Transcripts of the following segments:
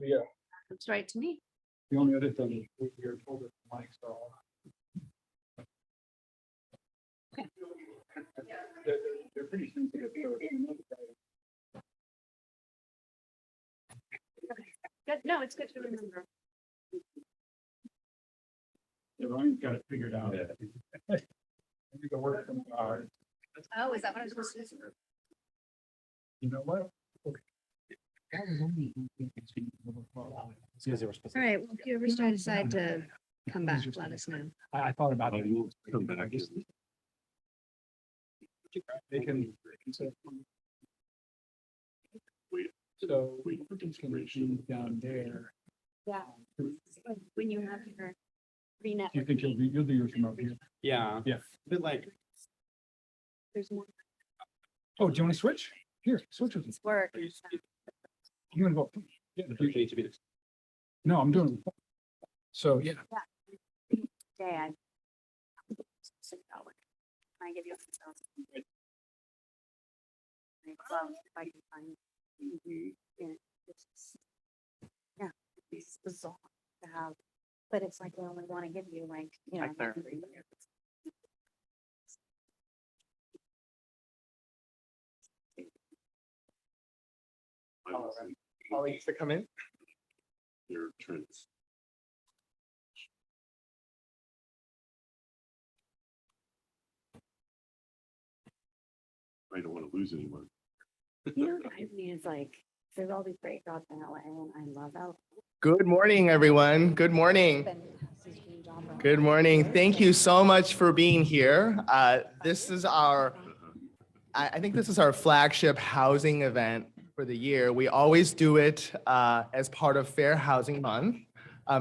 Yeah, Looks right to me. the only other thing is we are told that the mics are all. Okay. They're pretty sensitive. Good. No, it's good to remember. Ryan's got it figured out. You can work from hard. Oh, is that what I was supposed to do? You know what? Okay. All right. Well, if you ever decide to come back, let us know. I thought about it. Come back. They can. So we can down there. Yeah. When you have your free net. Do you think you'll do yours from up here? Yeah. Yeah. But like, There's more Oh, do you want to switch? Here, switch with me. work. You want to go? Yeah, okay, to be this. no, I'm doing. So, yeah. Dad. $6. I give you $6. If I can find. Yeah, it's bizarre to have, but it's like they only want to give you like, you know. Like there. Colleagues to come in. Your trends. I don't want to lose anyone. You know, I mean, it's like, there's all these great jobs in LA and I love LA. Good morning, everyone. Good morning. Good morning. Thank you so much for being here. This is our, I think this is our flagship housing event for the year. We always do it as part of Fair Housing Month.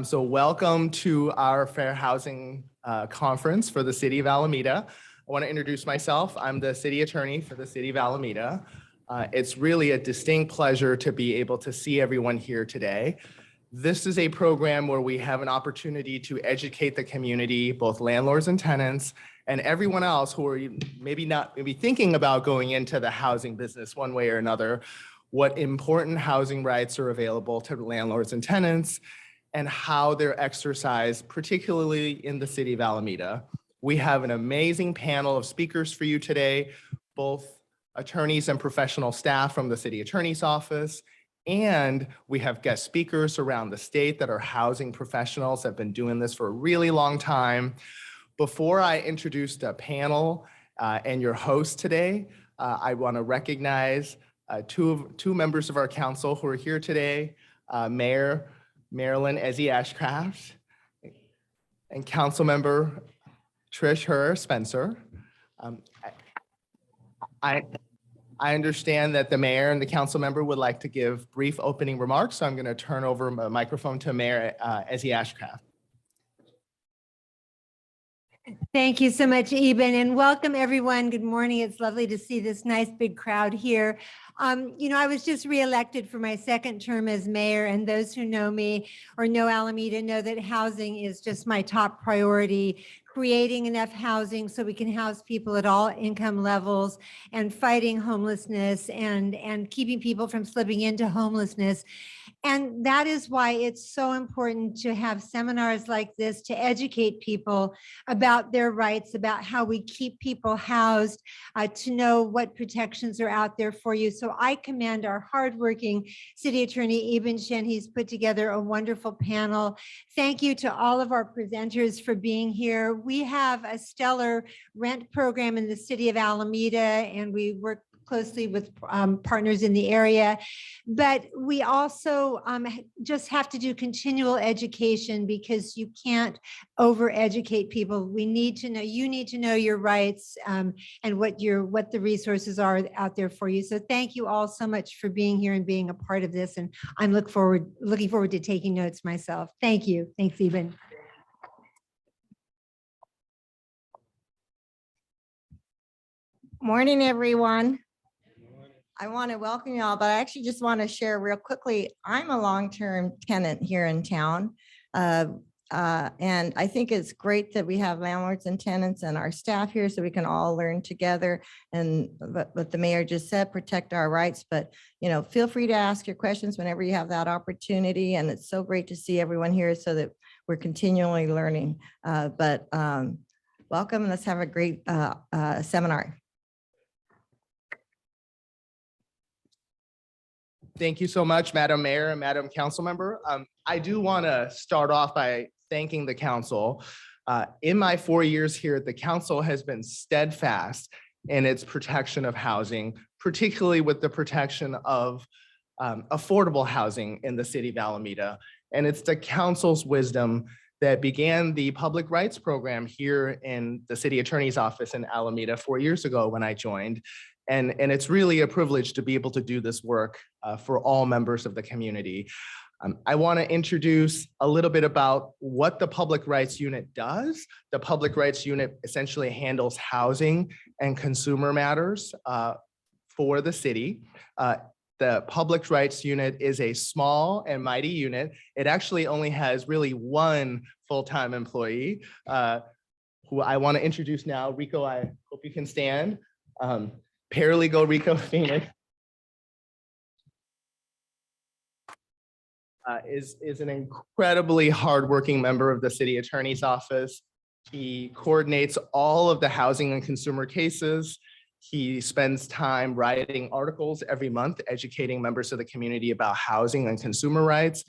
So welcome to our Fair Housing Conference for the City of Alameda. I want to introduce myself. I'm the city attorney for the City of Alameda. It's really a distinct pleasure to be able to see everyone here today. This is a program where we have an opportunity to educate the community, both landlords and tenants, and everyone else who are maybe thinking about going into the housing business one way or another, what important housing rights are available to landlords and tenants, and how they're exercised, particularly in the City of Alameda. We have an amazing panel of speakers for you today, both attorneys and professional staff from the City Attorney's Office, and we have guest speakers around the state that are housing professionals that have been doing this for a really long time. Before I introduce the panel and your host today, I want to recognize two members of our council who are here today, Mayor Marilyn Ezzy Ashcraft and Council Member Trish Herr Spencer. I understand that the mayor and the council member would like to give brief opening remarks, so I'm going to turn over the microphone to Mayor Ezzy Ashcraft. Thank you so much, Eben, and welcome everyone. Good morning. It's lovely to see this nice big crowd here. You know, I was just reelected for my second term as mayor, and those who know me or know Alameda know that housing is just my top priority. Creating enough housing so we can house people at all income levels and fighting homelessness and keeping people from slipping into homelessness. And that is why it's so important to have seminars like this to educate people about their rights, about how we keep people housed, to know what protections are out there for you. So I commend our hardworking city attorney, Eben Shen. He's put together a wonderful panel. Thank you to all of our presenters for being here. We have a stellar rent program in the city of Alameda, and we work closely with partners in the area, but we also just have to do continual education because you can't over-educate people. We need to know, you need to know your rights and what the resources are out there for you. So thank you all so much for being here and being a part of this. And I'm looking forward to taking notes myself. Thank you. Thanks, Eben. Morning, everyone. I want to welcome you all, but I actually just want to share real quickly. I'm a long-term tenant here in town. And I think it's great that we have landlords and tenants and our staff here so we can all learn together. And what the mayor just said, protect our rights. But, feel free to ask your questions whenever you have that opportunity. And it's so great to see everyone here so that we're continually learning. Welcome. Let's have a great seminar. Thank you so much, Madam Mayor and Madam Council Member. I do want to start off by thanking the council. In my 4 years here, the council has been steadfast in its protection of housing, particularly with the protection of affordable housing in the city of Alameda. And it's the council's wisdom that began the public rights program here in the city attorney's office in Alameda 4 years ago when I joined. And it's really a privilege to be able to do this work for all members of the community. I want to introduce a little bit about what the Public Rights Unit does. The Public Rights Unit essentially handles housing and consumer matters for the city. The Public Rights Unit is a small and mighty unit. It actually only has really one full-time employee who I want to introduce now. Rico, I hope you can stand. Paralegal Rico Phoenix is an incredibly hardworking member of the city attorney's office. He coordinates all of the housing and consumer cases. He spends time writing articles every month, educating members of the community about housing and consumer rights.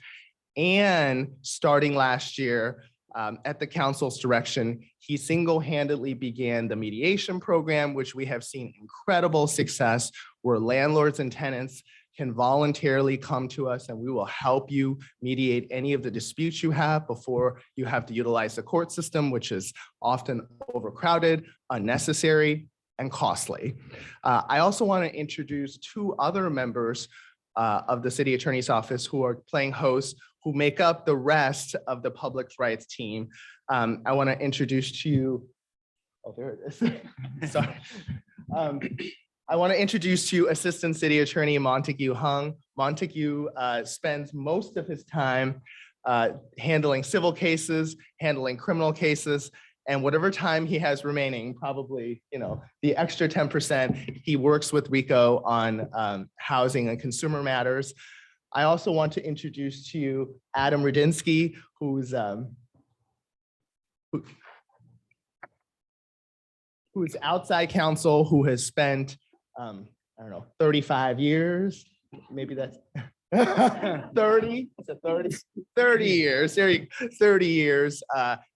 And starting last year, at the council's direction, he single-handedly began the mediation program, which we have seen incredible success, where landlords and tenants can voluntarily come to us and we will help you mediate any of the disputes you have before you have to utilize the court system, which is often overcrowded, unnecessary, and costly. I also want to introduce two other members of the city attorney's office who are playing host, who make up the rest of the public rights team. I want to introduce to you, oh, there it is. Sorry. I want to introduce to you Assistant City Attorney Montague Hung. Montague spends most of his time handling civil cases, handling criminal cases, and whatever time he has remaining, probably, the extra 10%, he works with Rico on housing and consumer matters. I also want to introduce to you Adam Rudinsky, who's outside counsel, who has spent, 35 years, maybe that's 30, is it 30? 30 years, 30 years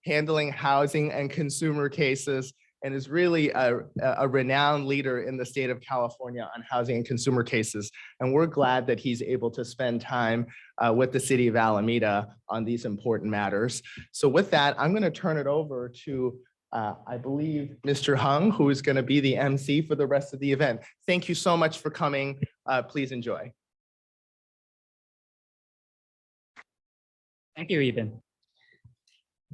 handling housing and consumer cases, and is really a renowned leader in the state of California on housing and consumer cases. And we're glad that he's able to spend time with the city of Alameda on these important matters. So with that, I'm going to turn it over to, I believe, Mr. Hung, who is going to be the MC for the rest of the event. Thank you so much for coming. Please enjoy. Thank you, Eben.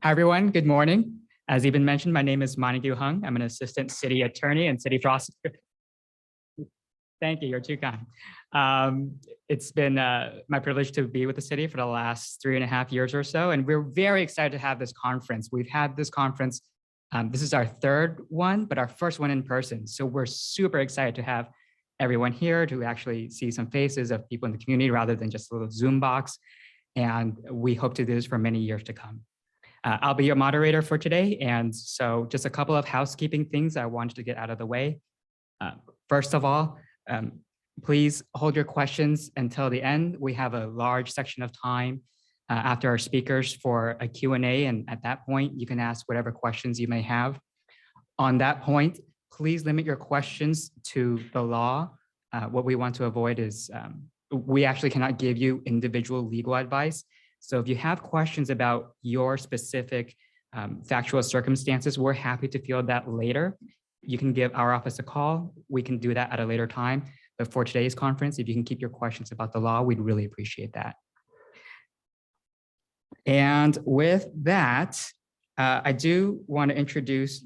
Hi, everyone. Good morning. As Eben mentioned, my name is Montague Hung. I'm an assistant city attorney and city prosecutor. Thank you. You're too kind. It's been my privilege to be with the city for the last 3.5 years or so, and we're very excited to have this conference. We've had this conference. This is our third one, but our first one in person. So we're super excited to have everyone here, to actually see some faces of people in the community rather than just a little Zoom box. And we hope to do this for many years to come. I'll be your moderator for today. And so just a couple of housekeeping things I wanted to get out of the way. First of all, please hold your questions until the end. We have a large section of time after our speakers for a Q&A. And at that point, you can ask whatever questions you may have. On that point, please limit your questions to the law. What we want to avoid is we actually cannot give you individual legal advice. So if you have questions about your specific factual circumstances, we're happy to field that later. You can give our office a call. We can do that at a later time. But for today's conference, if you can keep your questions about the law, we'd really appreciate that. And with that, I do want to introduce,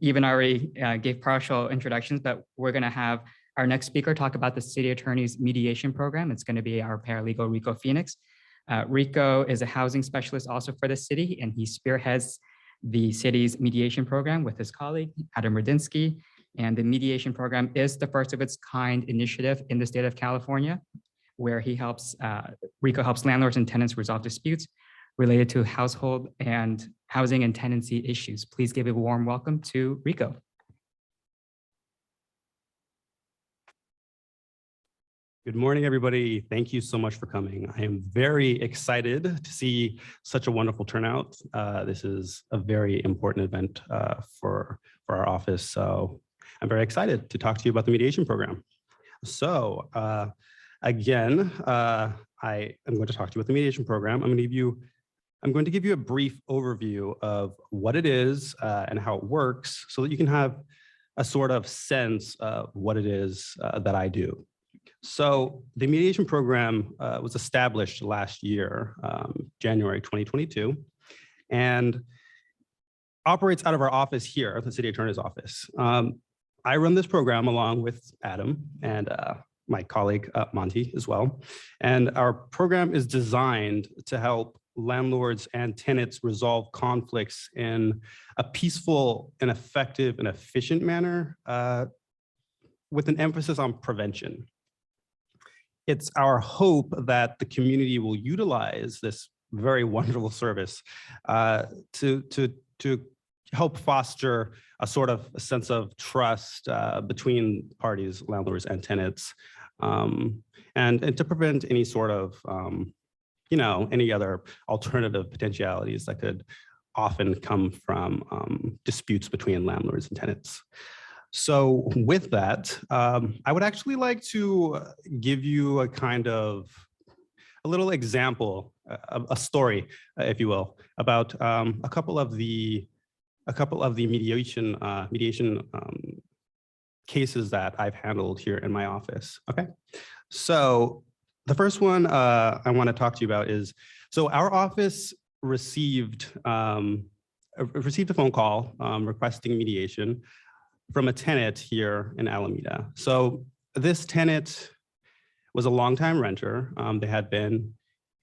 Eben already gave partial introductions, but we're going to have our next speaker talk about the city attorney's mediation program. It's going to be our paralegal, Rico Phoenix. Rico is a housing specialist also for the city, and he spearheads the city's mediation program with his colleague, Adam Rudinsky. And the mediation program is the first of its kind initiative in the state of California, where Rico helps landlords and tenants resolve disputes related to household and housing and tenancy issues. Please give a warm welcome to Rico. Good morning, everybody. Thank you so much for coming. I am very excited to see such a wonderful turnout. This is a very important event for our office. So I'm very excited to talk to you about the mediation program. So again, I am going to talk to you about the mediation program. I'm going to give you a brief overview of what it is and how it works so that you can have a sort of sense of what it is that I do. So the mediation program was established last year, January 2022, and operates out of our office here, the city attorney's office. I run this program along with Adam and my colleague, Monty, as well. And our program is designed to help landlords and tenants resolve conflicts in a peaceful and effective and efficient manner with an emphasis on prevention. It's our hope that the community will utilize this very wonderful service to help foster a sort of a sense of trust between parties, landlords and tenants, and to prevent any sort of, any other alternative potentialities that could often come from disputes between landlords and tenants. So with that, I would actually like to give you a little example, a story, if you will, about a couple of the mediation cases that I've handled here in my office. Okay, so the first one I want to talk to you about is, so our office received a phone call requesting mediation from a tenant here in Alameda. So this tenant was a longtime renter. They had been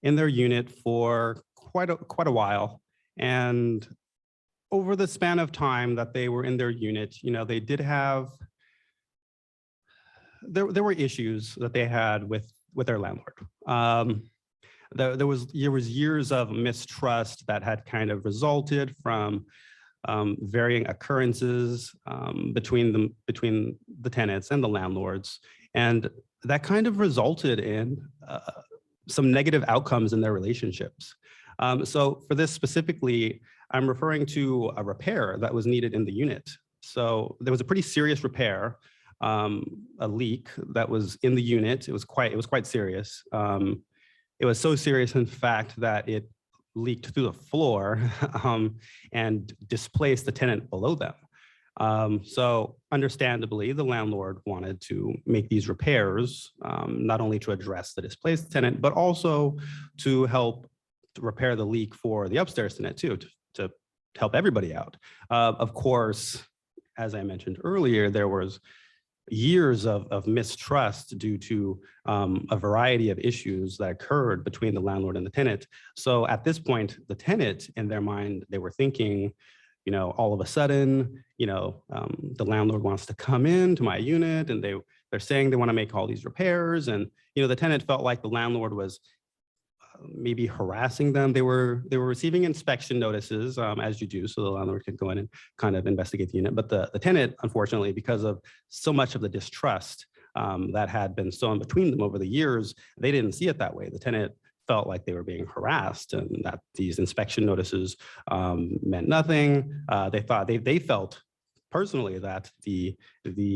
in their unit for quite a while. And over the span of time that they were in their unit, they did have, there were issues that they had with their landlord. There was years of mistrust that had kind of resulted from varying occurrences between the tenants and the landlords. And that kind of resulted in some negative outcomes in their relationships. So for this specifically, I'm referring to a repair that was needed in the unit. So there was a pretty serious repair, a leak that was in the unit. It was quite serious. It was so serious, in fact, that it leaked through the floor and displaced the tenant below them. So understandably, the landlord wanted to make these repairs, not only to address the displaced tenant, but also to help to repair the leak for the upstairs tenant too, to help everybody out. Of course, as I mentioned earlier, there was years of mistrust due to a variety of issues that occurred between the landlord and the tenant. So at this point, the tenant, in their mind, they were thinking, all of a sudden, the landlord wants to come into my unit, and they're saying they want to make all these repairs. And, the tenant felt like the landlord was maybe harassing them. They were receiving inspection notices, as you do, so the landlord could go in and kind of investigate the unit. But the tenant, unfortunately, because of so much of the distrust that had been sown between them over the years, they didn't see it that way. The tenant felt like they were being harassed and that these inspection notices meant nothing. They felt personally that the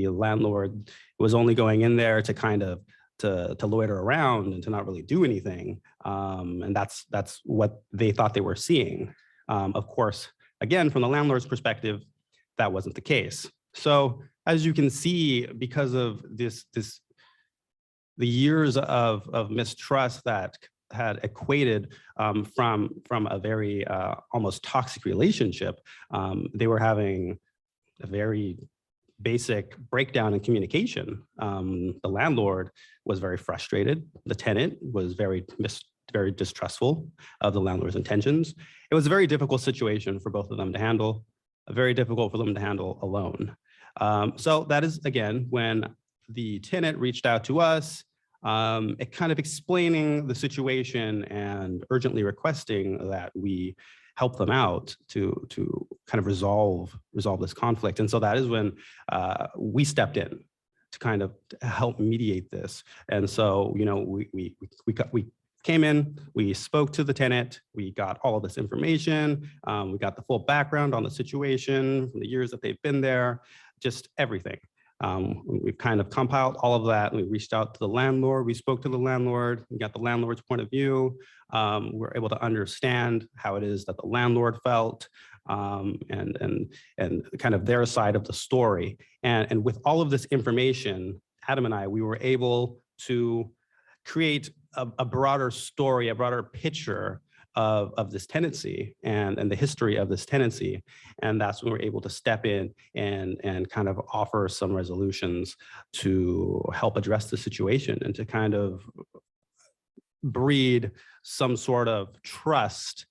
landlord was only going in there to kind of to loiter around and to not really do anything. And that's what they thought they were seeing. Of course, again, from the landlord's perspective, that wasn't the case. So as you can see, because of the years of mistrust that had equated from a very almost toxic relationship, they were having a very basic breakdown in communication. The landlord was very frustrated. The tenant was very very distrustful of the landlord's intentions. It was a very difficult situation for both of them to handle, very difficult for them to handle alone. So that is, again, when the tenant reached out to us, it kind of explaining the situation and urgently requesting that we help them out to kind of resolve this conflict. And so that is when we stepped in to kind of help mediate this. And so, you know, we came in, we spoke to the tenant, we got all of this information, we got the full background on the situation, from the years that they've been there, just everything. We've kind of compiled all of that. We reached out to the landlord. We spoke to the landlord. We got the landlord's point of view. We're able to understand how it is that the landlord felt, and kind of their side of the story. And with all of this information, Adam and I, we were able to create a broader story, a broader picture of this tenancy and the history of this tenancy. And that's when we're able to step in and kind of offer some resolutions to help address the situation and to kind of breed some sort of trust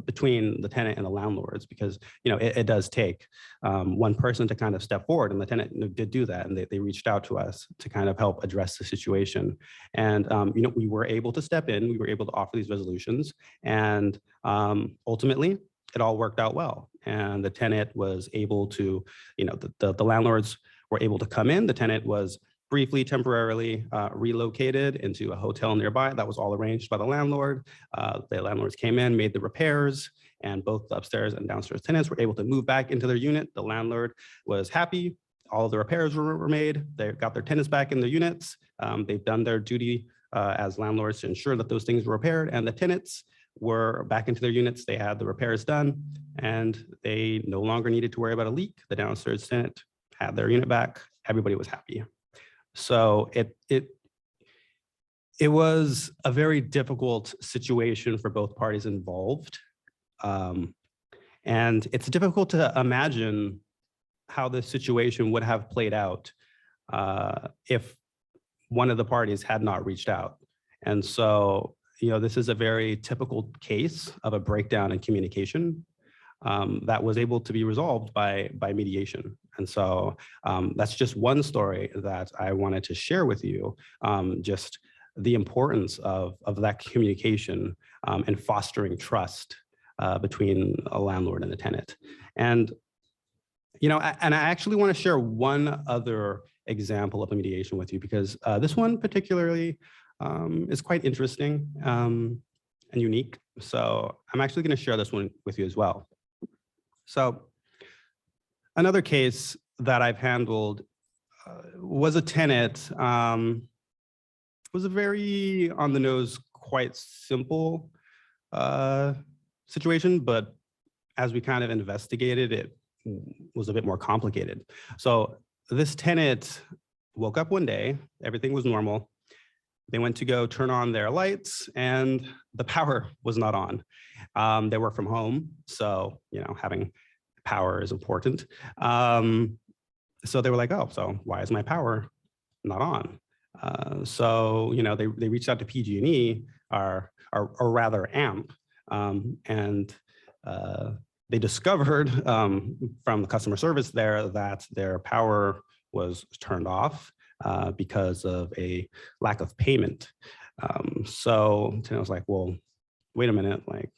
between the tenant and the landlords, because, you know, it does take one person to kind of step forward, and the tenant did do that, and they reached out to us to kind of help address the situation. And, you know, we were able to step in, we were able to offer these resolutions, and ultimately it all worked out well. And the tenant was able to, you know, the landlords were able to come in, the tenant was briefly, temporarily relocated into a hotel nearby. That was all arranged by the landlord. The landlords came in, made the repairs, and both the upstairs and downstairs tenants were able to move back into their unit. The landlord was happy. All of the repairs were made. They got their tenants back in their units. They've done their duty as landlords to ensure that those things were repaired, and the tenants were back into their units. They had the repairs done, and they no longer needed to worry about a leak. The downstairs tenant had their unit back. Everybody was happy. So it was a very difficult situation for both parties involved. And it's difficult to imagine how this situation would have played out if one of the parties had not reached out. And so, you know, this is a very typical case of a breakdown in communication that was able to be resolved by mediation. And so that's just one story that I wanted to share with you, just the importance of that communication and fostering trust between a landlord and a tenant. And, you know, and I actually want to share one other example of a mediation with you, because this one particularly is quite interesting and unique. So I'm actually going to share this one with you as well. So another case that I've handled was a tenant, was a very on the nose, quite simple situation, but as we kind of investigated, it was a bit more complicated. So this tenant woke up one day, everything was normal. They went to go turn on their lights and the power was not on. They work from home, so, you know, having power is important. So they were like, oh, so why is my power not on? So, you know, they reached out to PG&E, or rather AMP, and they discovered from the customer service there that their power was turned off because of a lack of payment. So I was like, well, wait a minute, like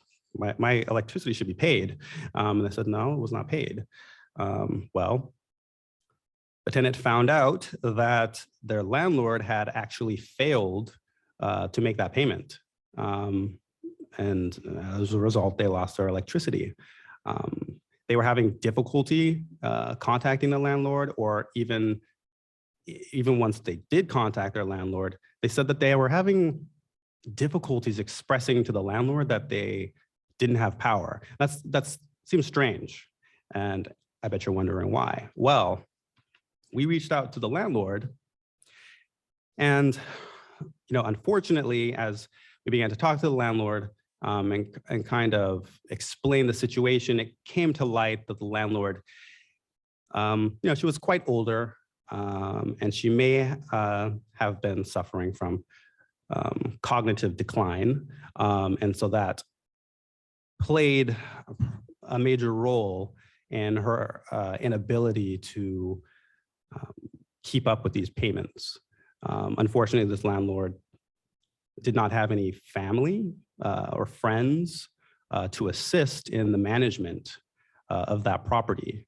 my electricity should be paid. And they said, no, it was not paid. Well, the tenant found out that their landlord had actually failed to make that payment. And as a result, they lost their electricity. They were having difficulty contacting the landlord, or even once they did contact their landlord, they said that they were having difficulties expressing to the landlord that they didn't have power. That seems strange. And I bet you're wondering why. Well, we reached out to the landlord, and, you know, unfortunately, as we began to talk to the landlord and kind of explain the situation, it came to light that the landlord, you know, she was quite older, and she may have been suffering from cognitive decline. And so that played a major role in her inability to keep up with these payments. Unfortunately, this landlord did not have any family or friends to assist in the management of that property.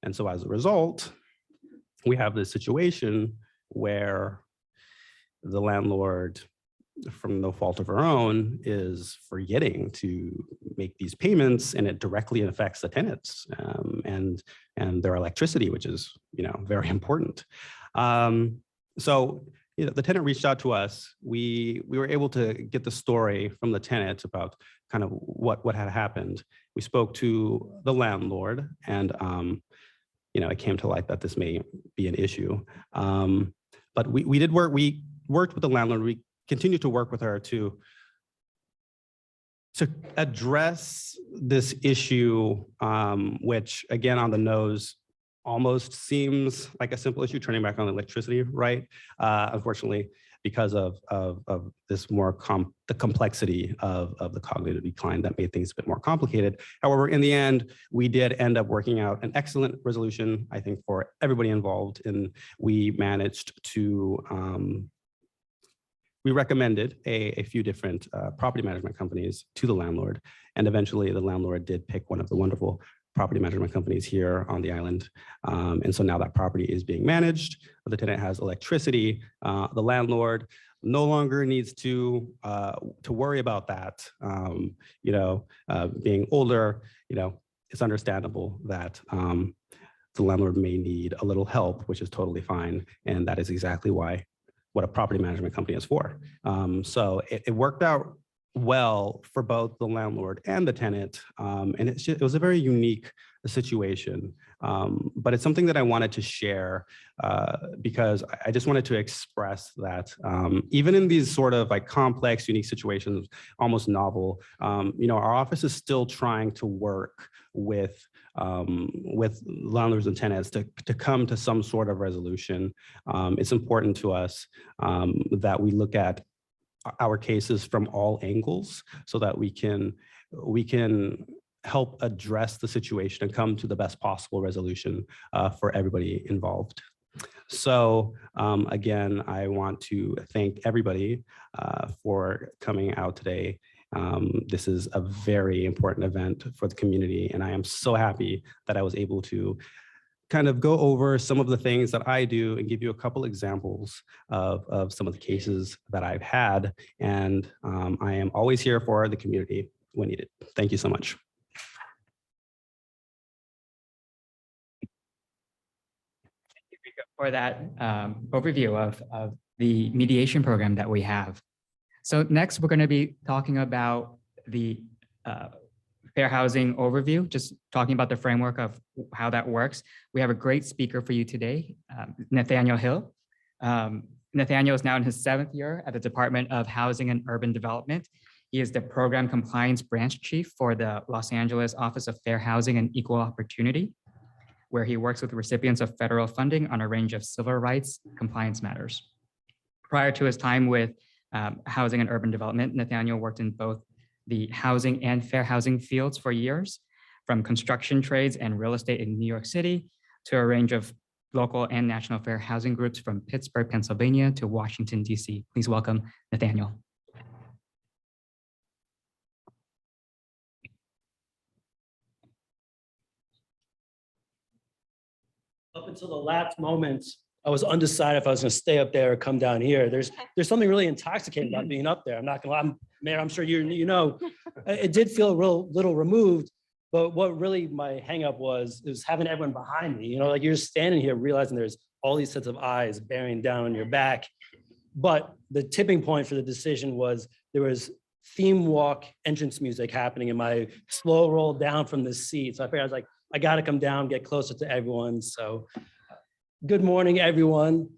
And so as a result, we have this situation where the landlord, from no fault of her own, is forgetting to make these payments, and it directly affects the tenants and their electricity, which is, very important. So the tenant reached out to us. We were able to get the story from the tenant about kind of what had happened. We spoke to the landlord, and it came to light that this may be an issue. But we did work. We worked with the landlord. We continue to work with her to address this issue, which again, on the nose, almost seems like a simple issue, turning back on electricity, right? Unfortunately, because of this the complexity of the cognitive decline that made things a bit more complicated. However, in the end, we did end up working out an excellent resolution, I think, for everybody involved. And we managed to, we recommended a few different property management companies to the landlord. And eventually the landlord did pick one of the wonderful property management companies here on the island. And so now that property is being managed. The tenant has electricity. The landlord no longer needs to worry about that. Being older, it's understandable that the landlord may need a little help, which is totally fine. And that is exactly what a property management company is for. So it worked out well for both the landlord and the tenant. And it was a very unique situation, but it's something that I wanted to share because I just wanted to express that even in these sort of like complex, unique situations, almost novel, our office is still trying to work with landlords and tenants to come to some sort of resolution. It's important to us that we look at our cases from all angles so that we can help address the situation and come to the best possible resolution for everybody involved. So again, I want to thank everybody for coming out today. This is a very important event for the community, and I am so happy that I was able to kind of go over some of the things that I do and give you a couple examples of some of the cases that I've had. And I am always here for the community when needed. Thank you so much. For that overview of the mediation program that we have. So next, we're going to be talking about the fair housing overview, just talking about the framework of how that works. We have a great speaker for you today, Nathaniel Hill. Nathaniel is now in his 7th year at the Department of Housing and Urban Development. He is the Program Compliance Branch Chief for the Los Angeles Office of Fair Housing and Equal Opportunity, where he works with recipients of federal funding on a range of civil rights compliance matters. Prior to his time with Housing and Urban Development, Nathaniel worked in both the housing and fair housing fields for years, from construction trades and real estate in New York City to a range of local and national fair housing groups from Pittsburgh, Pennsylvania to Washington, DC. Please welcome Nathaniel. Up until the last moments, I was undecided if I was going to stay up there or come down here. There's something really intoxicating about being up there. I'm not going to lie, Mayor, I'm sure you know, it did feel a little removed, but what really my hang up was having everyone behind me, like you're just standing here realizing there's all these sets of eyes bearing down on your back. But the tipping point for the decision was there was theme walk entrance music happening in my slow roll down from the seat. So I figured I was like, I got to come down, get closer to everyone. So good morning, everyone.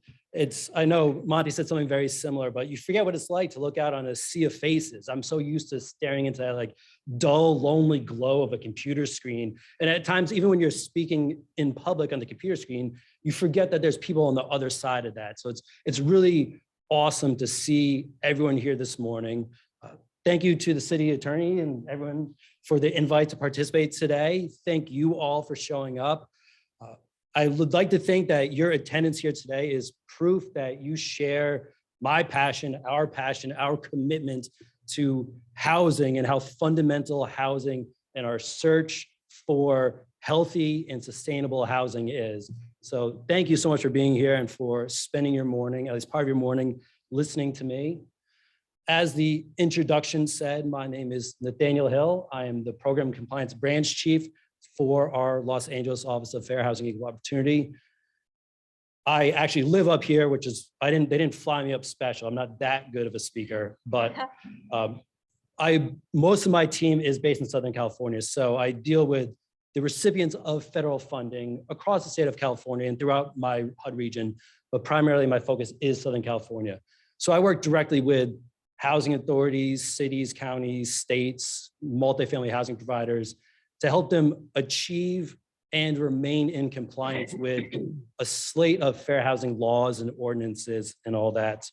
I know Monty said something very similar, but you forget what it's like to look out on a sea of faces. I'm so used to staring into that like dull, lonely glow of a computer screen. And at times, even when you're speaking in public on the computer screen, you forget that there's people on the other side of that. So it's really awesome to see everyone here this morning. Thank you to the city attorney and everyone for the invite to participate today. Thank you all for showing up. I would like to think that your attendance here today is proof that you share my passion, our commitment to housing and how fundamental housing and our search for healthy and sustainable housing is. So thank you so much for being here and for spending your morning, at least part of your morning, listening to me. As the introduction said, my name is Nathaniel Hill. I am the Program Compliance Branch Chief for our Los Angeles Office of Fair Housing and Equal Opportunity. I actually live up here, which is, they didn't fly me up special. I'm not that good of a speaker, but most of my team is based in Southern California. So I deal with the recipients of federal funding across the state of California and throughout my HUD region, but primarily my focus is Southern California. So I work directly with housing authorities, cities, counties, states, multifamily housing providers to help them achieve and remain in compliance with a slate of fair housing laws and ordinances and all that.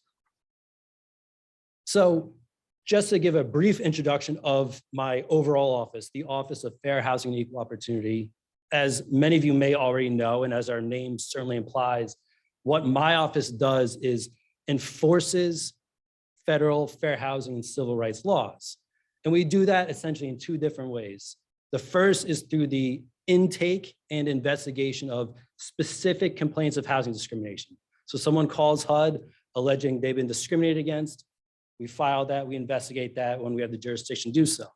So just to give a brief introduction of my overall office, the Office of Fair Housing and Equal Opportunity, as many of you may already know, and as our name certainly implies, what my office does is enforces federal fair housing and civil rights laws. And we do that essentially in two different ways. The first is through the intake and investigation of specific complaints of housing discrimination. So someone calls HUD alleging they've been discriminated against. We file that, we investigate that when we have the jurisdiction to do so.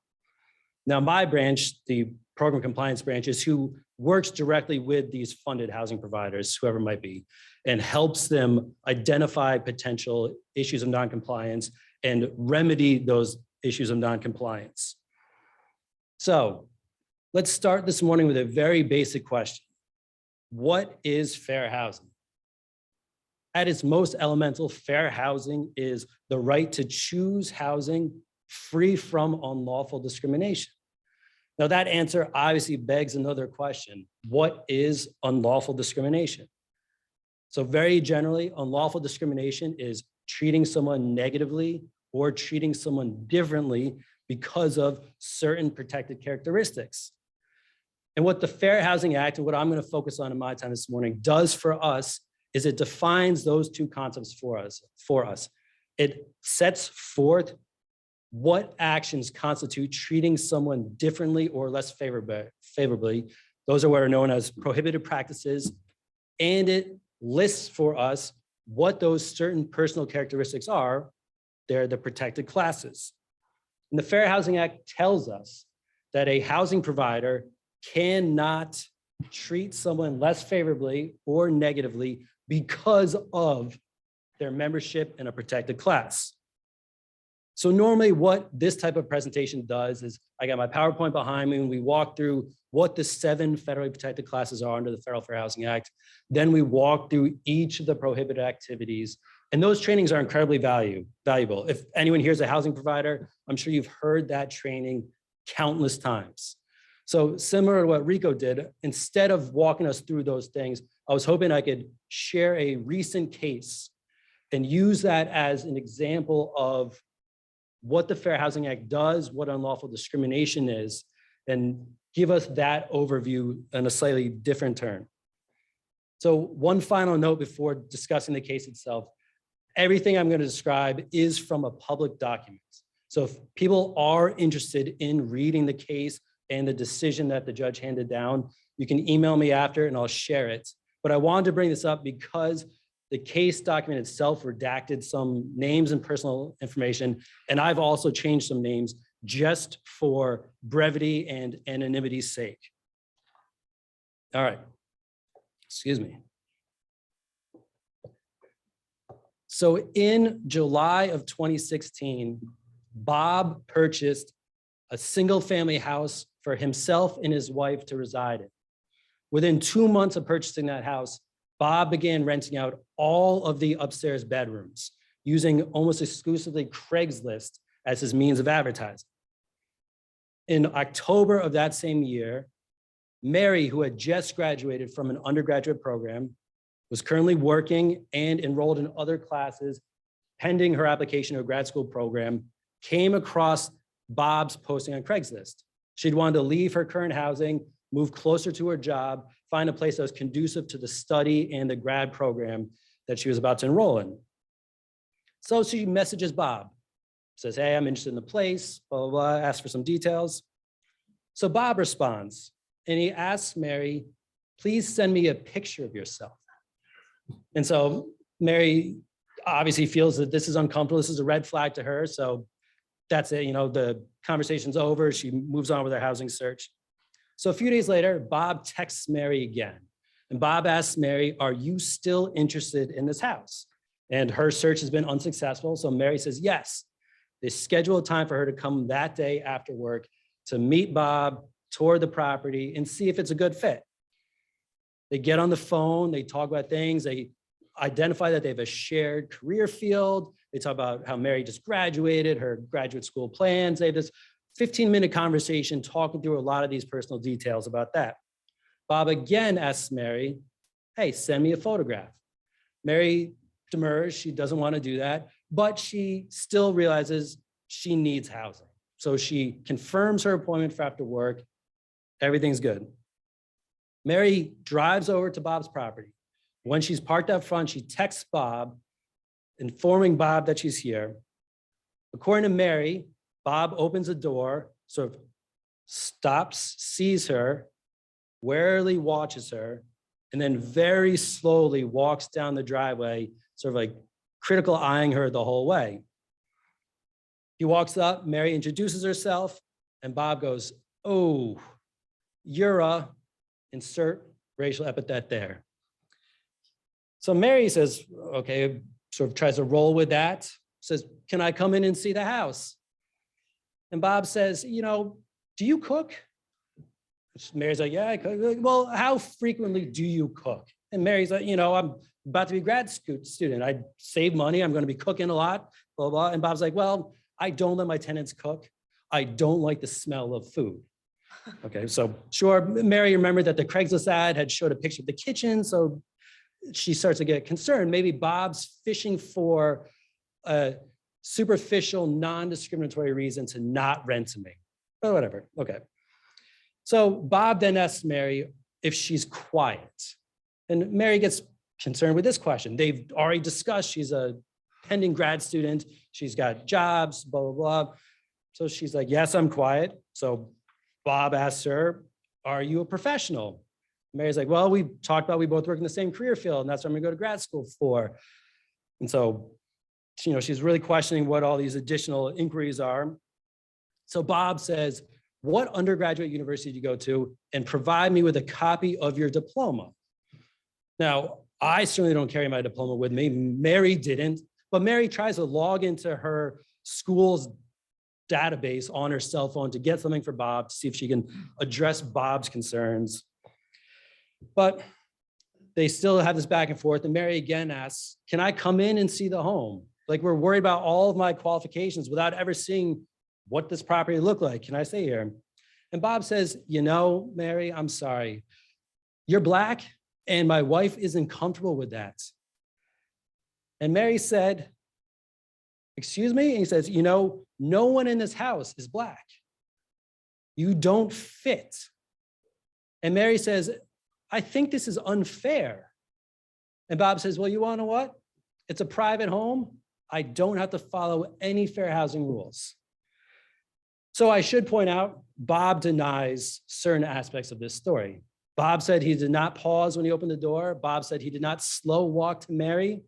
Now, my branch, the Program Compliance Branch, is who works directly with these funded housing providers, whoever it might be, and helps them identify potential issues of noncompliance and remedy those issues of noncompliance. So let's start this morning with a very basic question. What is fair housing? At its most elemental, fair housing is the right to choose housing free from unlawful discrimination. Now, that answer obviously begs another question. What is unlawful discrimination? So very generally, unlawful discrimination is treating someone negatively or treating someone differently because of certain protected characteristics. And what the Fair Housing Act, and what I'm going to focus on in my time this morning, does for us is it defines those two concepts for us. It sets forth what actions constitute treating someone differently or less favorably. Those are what are known as prohibited practices. And it lists for us what those certain personal characteristics are. They're the protected classes. And the Fair Housing Act tells us that a housing provider cannot treat someone less favorably or negatively because of their membership in a protected class. So normally what this type of presentation does is I got my PowerPoint behind me and we walk through what the 7 federally protected classes are under the Federal Fair Housing Act. Then we walk through each of the prohibited activities. And those trainings are incredibly valuable. If anyone here is a housing provider, I'm sure you've heard that training countless times. So similar to what Rico did, instead of walking us through those things, I was hoping I could share a recent case and use that as an example of what the Fair Housing Act does, what unlawful discrimination is, and give us that overview in a slightly different turn. So one final note before discussing the case itself, everything I'm going to describe is from a public document. So if people are interested in reading the case and the decision that the judge handed down, you can email me after and I'll share it. But I wanted to bring this up because the case document itself redacted some names and personal information, and I've also changed some names just for brevity and anonymity's sake. All right, excuse me. So in July of 2016, Bob purchased a single family house for himself and his wife to reside in. Within 2 months of purchasing that house, Bob began renting out all of the upstairs bedrooms, using almost exclusively Craigslist as his means of advertising. In October of that same year, Mary, who had just graduated from an undergraduate program, was currently working and enrolled in other classes, pending her application to a grad school program, came across Bob's posting on Craigslist. She'd wanted to leave her current housing, move closer to her job, find a place that was conducive to the study and the grad program that she was about to enroll in. So she messages Bob, says, hey, I'm interested in the place, blah, blah, blah, asks for some details. So Bob responds, and he asks Mary, please send me a picture of yourself. And so Mary obviously feels that this is uncomfortable. This is a red flag to her. So that's it. The conversation's over. She moves on with her housing search. So a few days later, Bob texts Mary again. And Bob asks Mary, are you still interested in this house? And her search has been unsuccessful. So Mary says, yes. They schedule a time for her to come that day after work to meet Bob, tour the property, and see if it's a good fit. They get on the phone, they talk about things, they identify that they have a shared career field. They talk about how Mary just graduated, her graduate school plans. They have this 15-minute conversation talking through a lot of these personal details about that. Bob again asks Mary, hey, send me a photograph. Mary demurs, she doesn't want to do that, but she still realizes she needs housing. So she confirms her appointment for after work. Everything's good. Mary drives over to Bob's property. When she's parked up front, she texts Bob, informing Bob that she's here. According to Mary, Bob opens the door, sort of stops, sees her, warily watches her, and then very slowly walks down the driveway, sort of like critical eyeing her the whole way. He walks up, Mary introduces herself, and Bob goes, oh, you're a, insert racial epithet there. So Mary says, okay, sort of tries to roll with that, says, can I come in and see the house? And Bob says, do you cook? Mary's like, yeah, I cook. Well, how frequently do you cook? And Mary's like, I'm about to be a grad student. I save money. I'm going to be cooking a lot, blah, blah. And Bob's like, well, I don't let my tenants cook. I don't like the smell of food. Okay, so sure, Mary remembered that the Craigslist ad had showed a picture of the kitchen, so she starts to get concerned. Maybe Bob's fishing for a superficial, non-discriminatory reason to not rent to me, but whatever, okay. So Bob then asks Mary if she's quiet. And Mary gets concerned with this question. They've already discussed she's a pending grad student, she's got jobs, blah, blah, blah. So she's like, yes, I'm quiet. So Bob asks her, are you a professional? Mary's like, well, we talked about we both work in the same career field, and that's what I'm gonna go to grad school for. And so, she's really questioning what all these additional inquiries are. So Bob says, what undergraduate university did you go to? And provide me with a copy of your diploma. Now, I certainly don't carry my diploma with me. Mary didn't, but Mary tries to log into her school's database on her cell phone to get something for Bob to see if she can address Bob's concerns. But they still have this back and forth. And Mary again asks, can I come in and see the home? Like, we're worried about all of my qualifications without ever seeing what this property looked like. Can I stay here? And Bob says, Mary, I'm sorry. You're Black and my wife isn't comfortable with that. And Mary said, excuse me? And he says, no one in this house is Black. You don't fit. And Mary says, I think this is unfair. And Bob says, well, you want to know what? It's a private home. I don't have to follow any fair housing rules. So I should point out, Bob denies certain aspects of this story. Bob said he did not pause when he opened the door. Bob said he did not slow walk to Mary.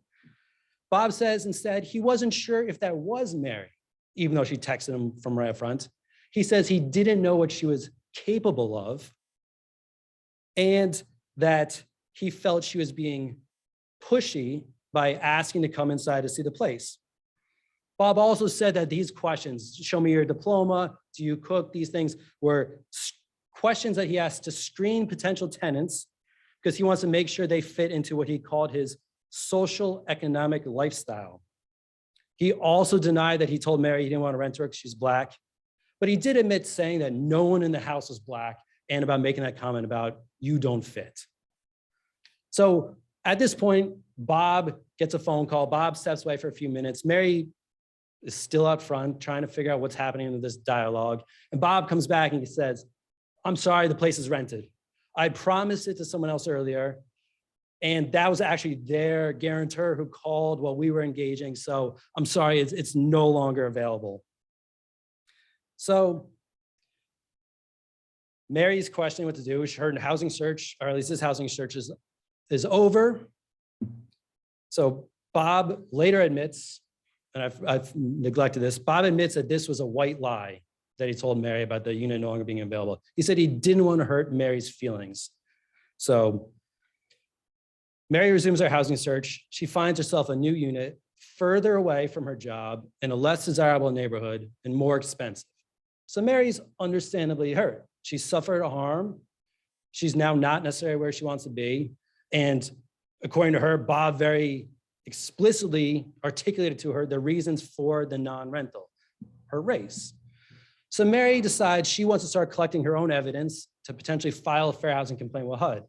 Bob says instead he wasn't sure if that was Mary, even though she texted him from right up front. He says he didn't know what she was capable of, and that he felt she was being pushy by asking to come inside to see the place. Bob also said that these questions, show me your diploma, do you cook, these things were questions that he asked to screen potential tenants because he wants to make sure they fit into what he called his social economic lifestyle. He also denied that he told Mary he didn't want to rent her because she's Black, but he did admit saying that no one in the house was Black and about making that comment about you don't fit. So at this point, Bob gets a phone call. Bob steps away for a few minutes. Mary is still out front trying to figure out what's happening in this dialogue. And Bob comes back and he says, I'm sorry, the place is rented. I promised it to someone else earlier. And that was actually their guarantor who called while we were engaging. So I'm sorry, it's no longer available. So Mary's questioning what to do. Her housing search, or at least this housing search is over. So Bob later admits, and I've neglected this, Bob admits that this was a white lie that he told Mary about the unit no longer being available. He said he didn't want to hurt Mary's feelings. So Mary resumes her housing search. She finds herself a new unit further away from her job in a less desirable neighborhood and more expensive. So Mary's understandably hurt. She suffered a harm. She's now not necessarily where she wants to be. And according to her, Bob very explicitly articulated to her the reasons for the non-rental, her race. So Mary decides she wants to start collecting her own evidence to potentially file a fair housing complaint with HUD.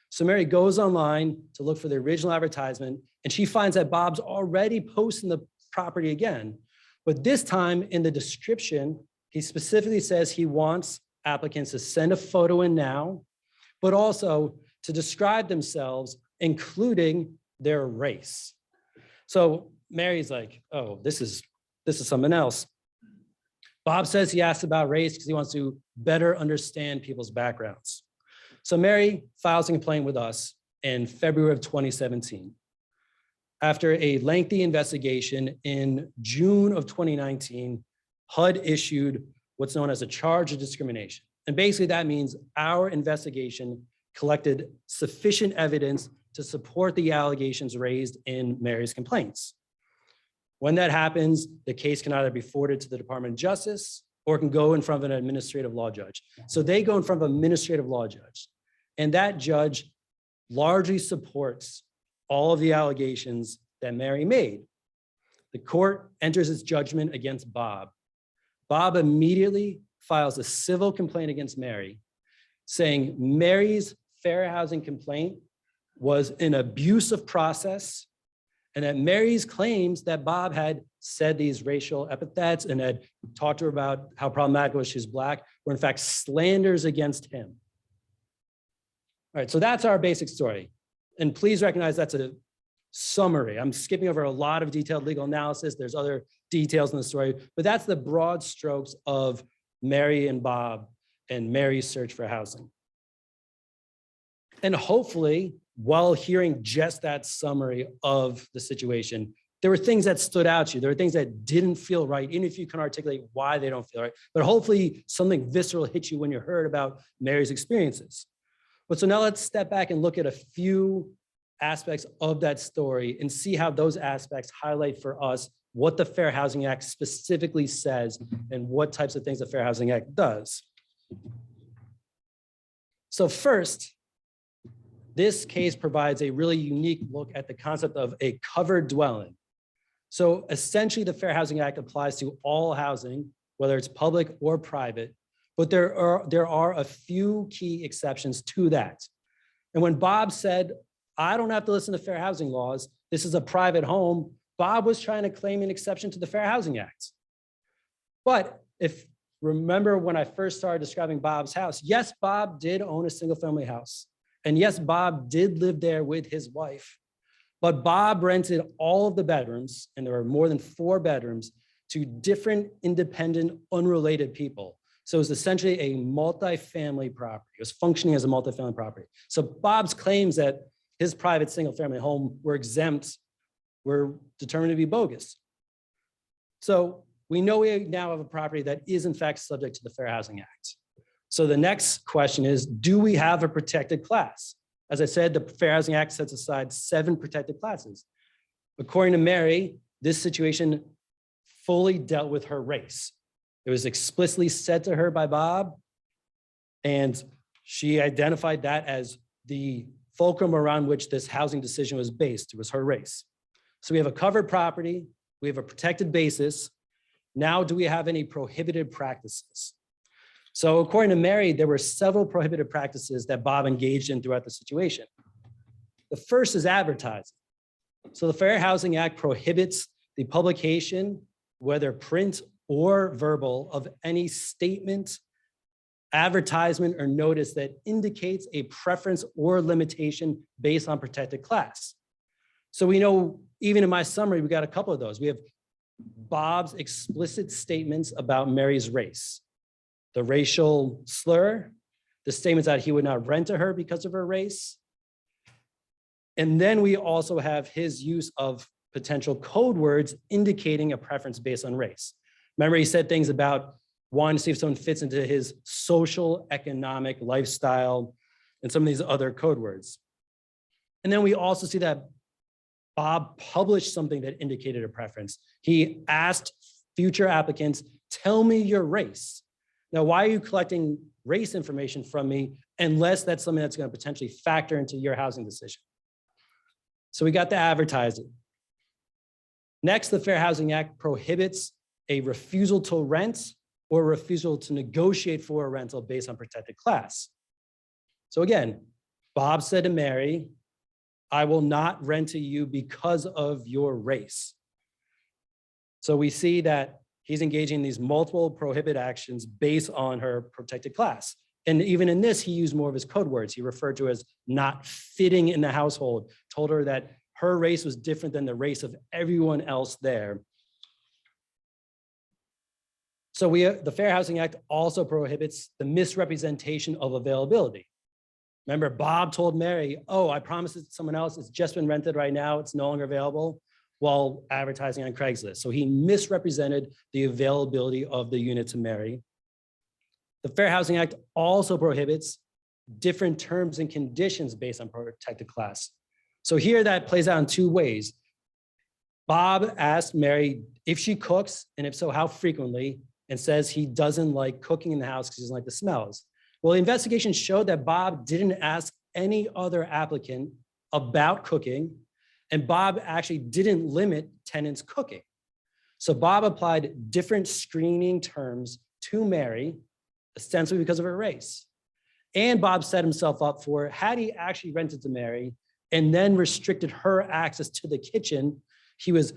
So Mary goes online to look for the original advertisement, and she finds that Bob's already posting the property again. But this time in the description, he specifically says he wants applicants to send a photo in now, but also to describe themselves, including their race. So Mary's like, oh, this is something else. Bob says he asked about race because he wants to better understand people's backgrounds. So Mary files a complaint with us in February of 2017. After a lengthy investigation in June of 2019, HUD issued what's known as a charge of discrimination. And basically that means our investigation collected sufficient evidence to support the allegations raised in Mary's complaints. When that happens, the case can either be forwarded to the Department of Justice or can go in front of an administrative law judge. So they go in front of an administrative law judge. And that judge largely supports all of the allegations that Mary made. The court enters its judgment against Bob. Bob immediately files a civil complaint against Mary, saying Mary's fair housing complaint was an abuse of process, and that Mary's claims that Bob had said these racial epithets and had talked to her about how problematic it was she's Black were in fact slanders against him. All right, so that's our basic story. And please recognize that's a summary. I'm skipping over a lot of detailed legal analysis. There's other details in the story, but that's the broad strokes of Mary and Bob and Mary's search for housing. And hopefully, while hearing just that summary of the situation, there were things that stood out to you. There were things that didn't feel right, even if you can articulate why they don't feel right. But hopefully something visceral hit you when you heard about Mary's experiences. But so now let's step back and look at a few aspects of that story and see how those aspects highlight for us what the Fair Housing Act specifically says and what types of things the Fair Housing Act does. So first, this case provides a really unique look at the concept of a covered dwelling. So essentially, the Fair Housing Act applies to all housing, whether it's public or private, but there are a few key exceptions to that. And when Bob said, I don't have to listen to fair housing laws, this is a private home, Bob was trying to claim an exception to the Fair Housing Act. But if remember when I first started describing Bob's house, yes, Bob did own a single family house. And yes, Bob did live there with his wife, but Bob rented all of the bedrooms, and there were more than 4 bedrooms, to different independent, unrelated people. So it was essentially a multifamily property. It was functioning as a multifamily property. So Bob's claims that his private single family home were exempt were determined to be bogus. So we know we now have a property that is in fact subject to the Fair Housing Act. So the next question is, do we have a protected class? As I said, the Fair Housing Act sets aside 7 protected classes. According to Mary, this situation fully dealt with her race. It was explicitly said to her by Bob, and she identified that as the fulcrum around which this housing decision was based. It was her race. So we have a covered property, we have a protected basis. Now, do we have any prohibited practices? So according to Mary, there were several prohibited practices that Bob engaged in throughout the situation. The first is advertising. So the Fair Housing Act prohibits the publication, whether print or verbal, of any statement, advertisement, or notice that indicates a preference or limitation based on protected class. So we know, even in my summary, we got a couple of those. We have Bob's explicit statements about Mary's race, the racial slur, the statements that he would not rent to her because of her race. And then we also have his use of potential code words indicating a preference based on race. Remember, he said things about wanting to see if someone fits into his social, economic, lifestyle, and some of these other code words. And then we also see that Bob published something that indicated a preference. He asked future applicants, tell me your race. Now, why are you collecting race information from me unless that's something that's going to potentially factor into your housing decision? So we got the advertising. Next, the Fair Housing Act prohibits a refusal to rent or refusal to negotiate for a rental based on protected class. So again, Bob said to Mary, I will not rent to you because of your race. So we see that he's engaging in these multiple prohibit actions based on her protected class. And even in this, he used more of his code words. He referred to as not fitting in the household, told her that her race was different than the race of everyone else there. So the Fair Housing Act also prohibits the misrepresentation of availability. Remember, Bob told Mary, oh, I promised it to someone else. It's just been rented right now. It's no longer available, while advertising on Craigslist. So he misrepresented the availability of the unit to Mary. The Fair Housing Act also prohibits different terms and conditions based on protected class. So here that plays out in two ways. Bob asked Mary if she cooks, and if so, how frequently, and says he doesn't like cooking in the house because he doesn't like the smells. Well, the investigation showed that Bob didn't ask any other applicant about cooking, and Bob actually didn't limit tenants cooking. So Bob applied different screening terms to Mary, ostensibly because of her race. And Bob set himself up for, had he actually rented to Mary and then restricted her access to the kitchen, he was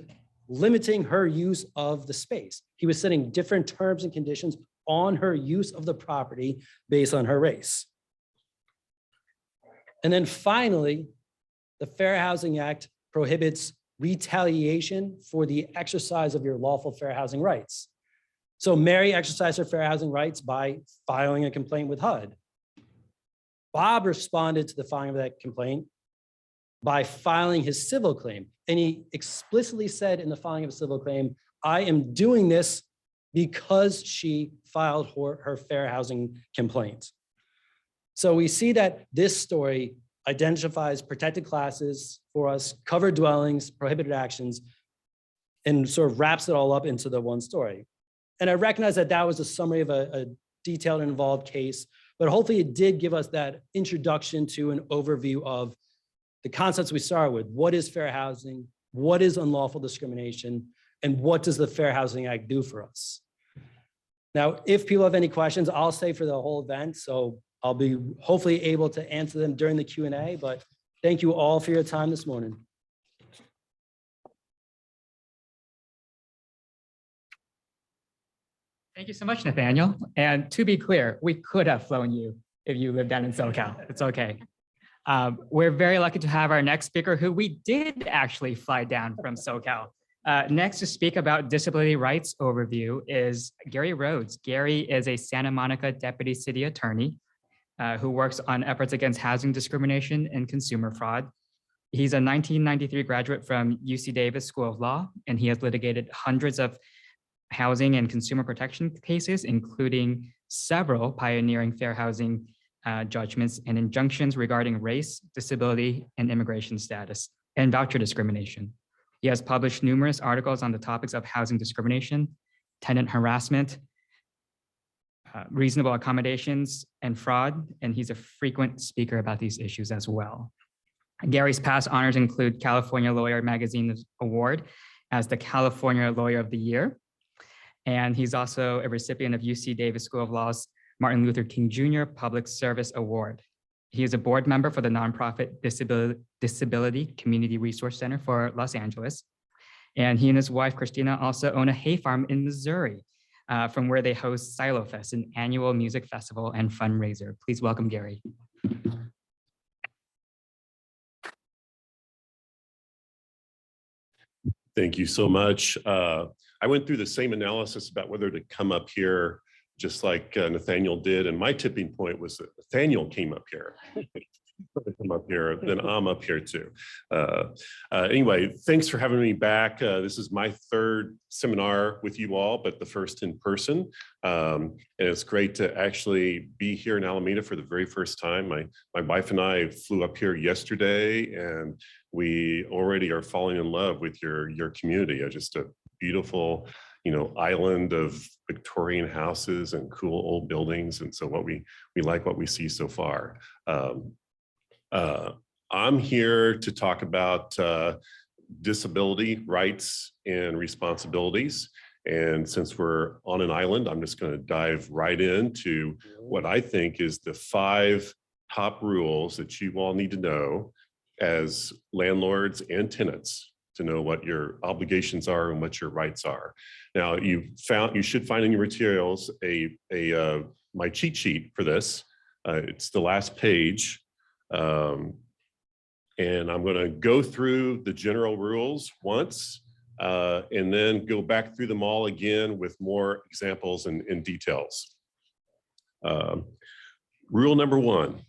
limiting her use of the space. He was setting different terms and conditions on her use of the property based on her race. And then finally, the Fair Housing Act prohibits retaliation for the exercise of your lawful fair housing rights. So Mary exercised her fair housing rights by filing a complaint with HUD. Bob responded to the filing of that complaint by filing his civil claim. And he explicitly said in the filing of a civil claim, I am doing this because she filed her fair housing complaint. So we see that this story identifies protected classes for us, covered dwellings, prohibited actions, and sort of wraps it all up into the one story. And I recognize that that was a summary of a detailed and involved case, but hopefully it did give us that introduction to an overview of the concepts we started with. What is fair housing? What is unlawful discrimination? And what does the Fair Housing Act do for us? Now, if people have any questions, I'll stay for the whole event. So I'll be hopefully able to answer them during the Q&A, but thank you all for your time this morning. Thank you so much, Nathaniel. And to be clear, we could have flown you if you lived down in SoCal. It's okay. We're very lucky to have our next speaker who we did actually fly down from SoCal. Next to speak about disability rights overview is Gary Rhodes. Gary is a Santa Monica Deputy City Attorney who works on efforts against housing discrimination and consumer fraud. He's a 1993 graduate from UC Davis School of Law, and he has litigated hundreds of housing and consumer protection cases, including several pioneering fair housing judgments and injunctions regarding race, disability, and immigration status, and voucher discrimination. He has published numerous articles on the topics of housing discrimination, tenant harassment, reasonable accommodations, and fraud, and he's a frequent speaker about these issues as well. Gary's past honors include California Lawyer Magazine's award as the California Lawyer of the Year, and he's also a recipient of UC Davis School of Law's Martin Luther King Jr. Public Service Award. He is a board member for the nonprofit Disability Community Resource Center for Los Angeles. And he and his wife, Christina, also own a hay farm in Missouri, from where they host Silo Fest, an annual music festival and fundraiser. Please welcome Gary. Thank you so much. I went through the same analysis about whether to come up here, just like Nathaniel did. And my tipping point was that Nathaniel came up here. Come up here, then I'm up here too. Anyway, thanks for having me back. This is my third seminar with you all, but the first in person. And it's great to actually be here in Alameda for the very first time. My wife and I flew up here yesterday, and we already are falling in love with your community. Just a beautiful, island of Victorian houses and cool old buildings. And so we like what we see so far. I'm here to talk about disability rights and responsibilities. And since we're on an island, I'm just going to dive right into what I think is the 5 top rules that you all need to know as landlords and tenants to know what your obligations are and what your rights are. Now, you should find in your materials my cheat sheet for this. It's the last page. And I'm going to go through the general rules once, and then go back through them all again with more examples and details. Rule number 1,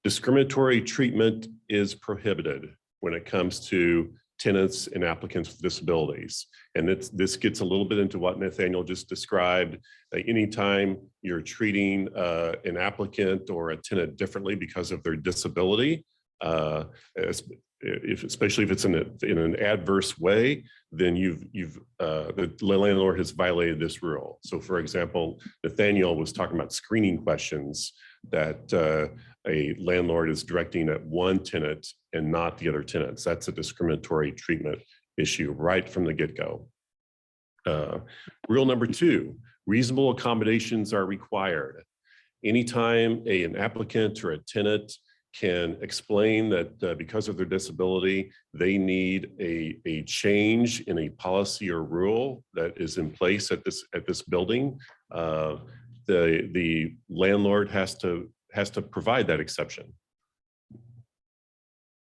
discriminatory treatment is prohibited when it comes to tenants and applicants with disabilities. And this gets a little bit into what Nathaniel just described. Anytime you're treating an applicant or a tenant differently because of their disability, especially if it's in an adverse way, then the landlord has violated this rule. So for example, Nathaniel was talking about screening questions that a landlord is directing at one tenant and not the other tenants. That's a discriminatory treatment issue right from the get-go. Rule number 2, reasonable accommodations are required. Anytime an applicant or a tenant can explain that because of their disability, they need a change in a policy or rule that is in place at this building, the landlord has to provide that exception.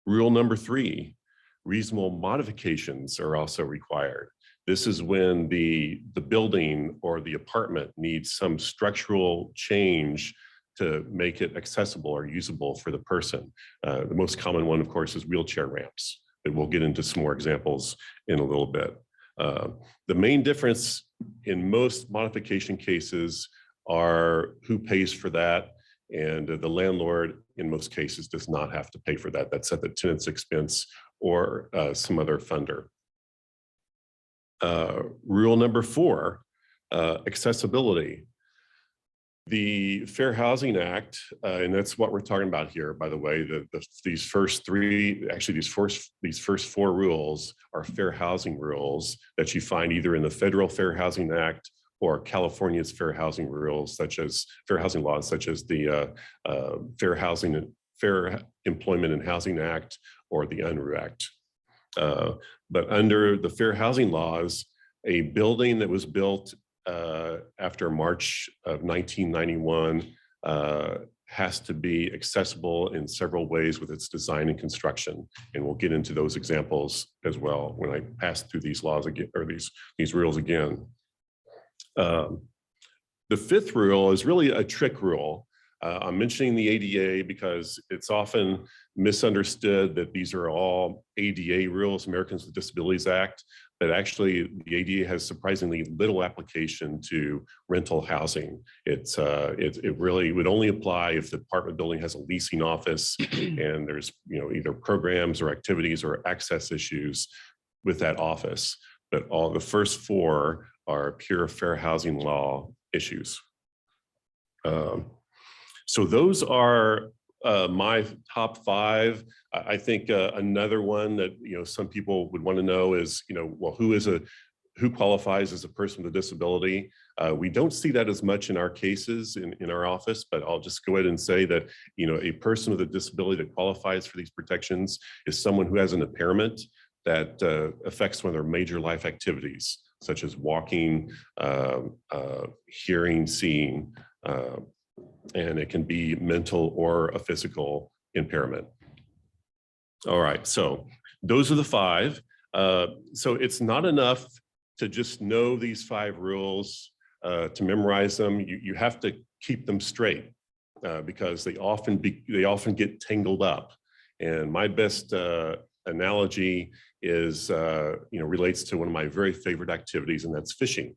Rule number 3, reasonable modifications are also required. This is when the building or the apartment needs some structural change to make it accessible or usable for the person. The most common one, of course, is wheelchair ramps, but we'll get into some more examples in a little bit. The main difference in most modification cases are who pays for that, and the landlord, in most cases, does not have to pay for that. That's at the tenant's expense or some other funder. Rule number 4, accessibility. The Fair Housing Act, and that's what we're talking about here, by the way, these first 4 rules are fair housing rules that you find either in the federal Fair Housing Act or California's fair housing rules, such as fair housing laws, such as the Fair Employment and Housing Act or the UNRU Act. But under the fair housing laws, a building that was built after March of 1991 has to be accessible in several ways with its design and construction. And we'll get into those examples as well when I pass through these laws again, or these rules again. The 5th rule is really a trick rule. I'm mentioning the ADA because it's often misunderstood that these are all ADA rules, Americans with Disabilities Act, but actually the ADA has surprisingly little application to rental housing. It really would only apply if the apartment building has a leasing office and there's either programs or activities or access issues with that office. But all the first 4 are pure fair housing law issues. So those are my top 5. I think another one that some people would want to know is well, who is who qualifies as a person with a disability. We don't see that as much in our cases in our office, but I'll just go ahead and say that, you know, a person with a disability that qualifies for these protections is someone who has an impairment that affects one of their major life activities, such as walking, hearing, seeing, and it can be mental or a physical impairment. All right, so those are the 5. So it's not enough to just know these 5 rules, to memorize them. You have to keep them straight because they often get tangled up. And my best analogy is, you know, relates to one of my very favorite activities, and that's fishing.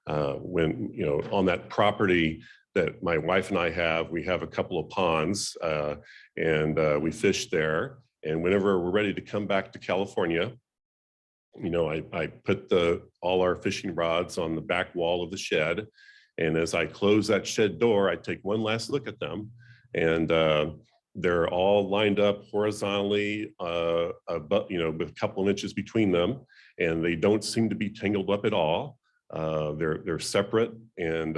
When, you know, on that property that my wife and I have, we have a couple of ponds, and we fish there. And whenever we're ready to come back to California, you know, I put all our fishing rods on the back wall of the shed. And as I close that shed door, I take one last look at them, and they're all lined up horizontally, but, you know, with a couple of inches between them, and they don't seem to be tangled up at all. They're separate, and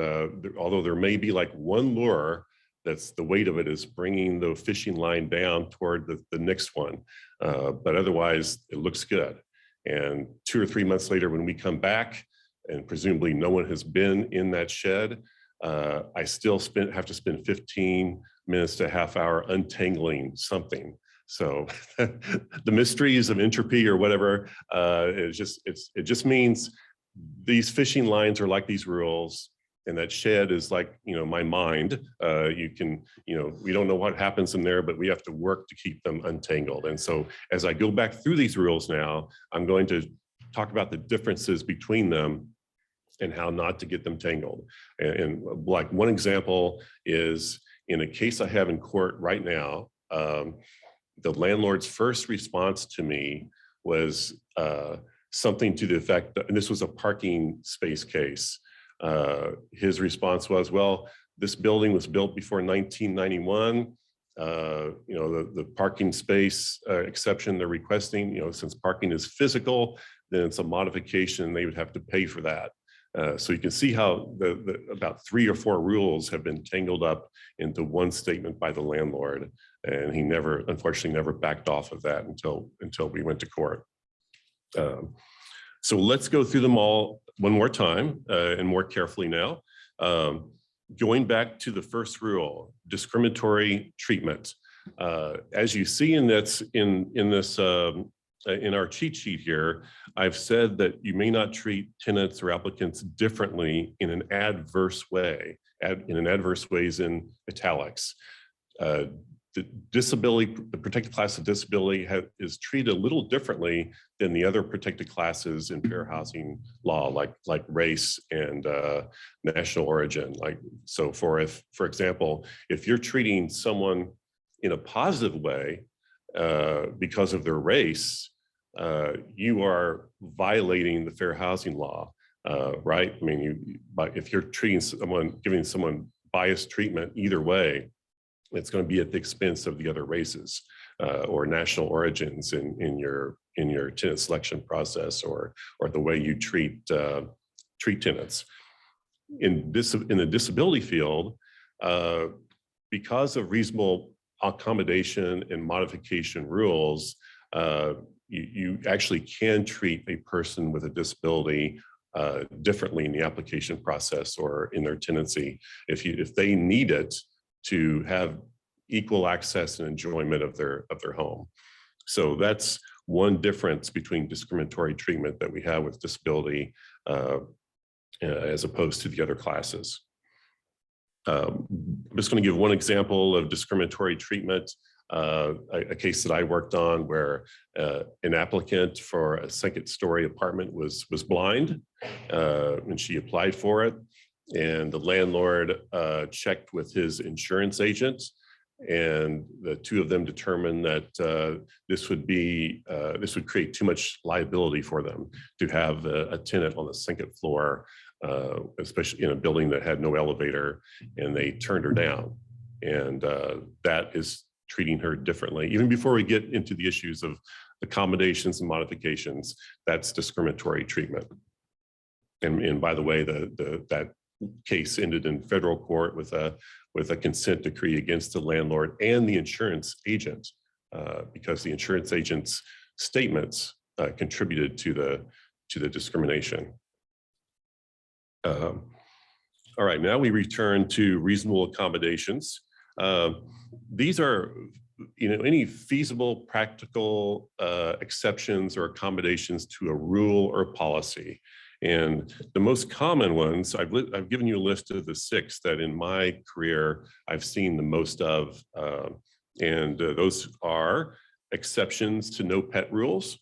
although there may be like one lure that's the weight of it is bringing the fishing line down toward the next one, but otherwise it looks good. And 2 or 3 months later, when we come back, and presumably no one has been in that shed, I still have to spend 15 minutes to a half hour untangling something. So the mysteries of entropy or whatever, it just means these fishing lines are like these rules, and that shed is like, you know, my mind. You can, you know, we don't know what happens in there, but we have to work to keep them untangled. And so as I go back through these rules now, I'm going to talk about the differences between them and how not to get them tangled. And like one example is in a case I have in court right now, the landlord's first response to me was something to the effect, and this was a parking space case. His response was, well, this building was built before 1991. You know, the parking space exception they're requesting, you know, since parking is physical, then it's a modification, they would have to pay for that. So you can see how about 3 or 4 rules have been tangled up into one statement by the landlord, and he unfortunately never backed off of that until we went to court. So let's go through them all one more time and more carefully now. Going back to the first rule, discriminatory treatment. As you see in our cheat sheet here, I've said that you may not treat tenants or applicants differently in an adverse way. In an adverse way is in italics. The protected class of disability is treated a little differently than the other protected classes in fair housing law, like race and national origin. So for example, if you're treating someone in a positive way because of their race, you are violating the fair housing law, right? I mean, if you're treating someone, giving someone biased treatment either way, it's going to be at the expense of the other races or national origins in your tenant selection process or the way you treat tenants. In the disability field, because of reasonable accommodation and modification rules, you actually can treat a person with a disability differently in the application process or in their tenancy if they need it to have equal access and enjoyment of their home. So that's one difference between discriminatory treatment that we have with disability as opposed to the other classes. I'm just going to give one example of discriminatory treatment, a case that I worked on where an applicant for a second-story apartment was blind, and she applied for it. And the landlord checked with his insurance agent, and the two of them determined that this would create too much liability for them to have a tenant on the second floor, especially in a building that had no elevator, and they turned her down. And that is treating her differently. Even before we get into the issues of accommodations and modifications, that's discriminatory treatment. And by the way, that case ended in federal court with a consent decree against the landlord and the insurance agent, because the insurance agent's statements contributed to the discrimination. All right, now we return to reasonable accommodations. These are, any feasible, practical exceptions or accommodations to a rule or policy. And the most common ones, I've given you a list of the 6 that in my career I've seen the most of, and those are exceptions to no pet rules.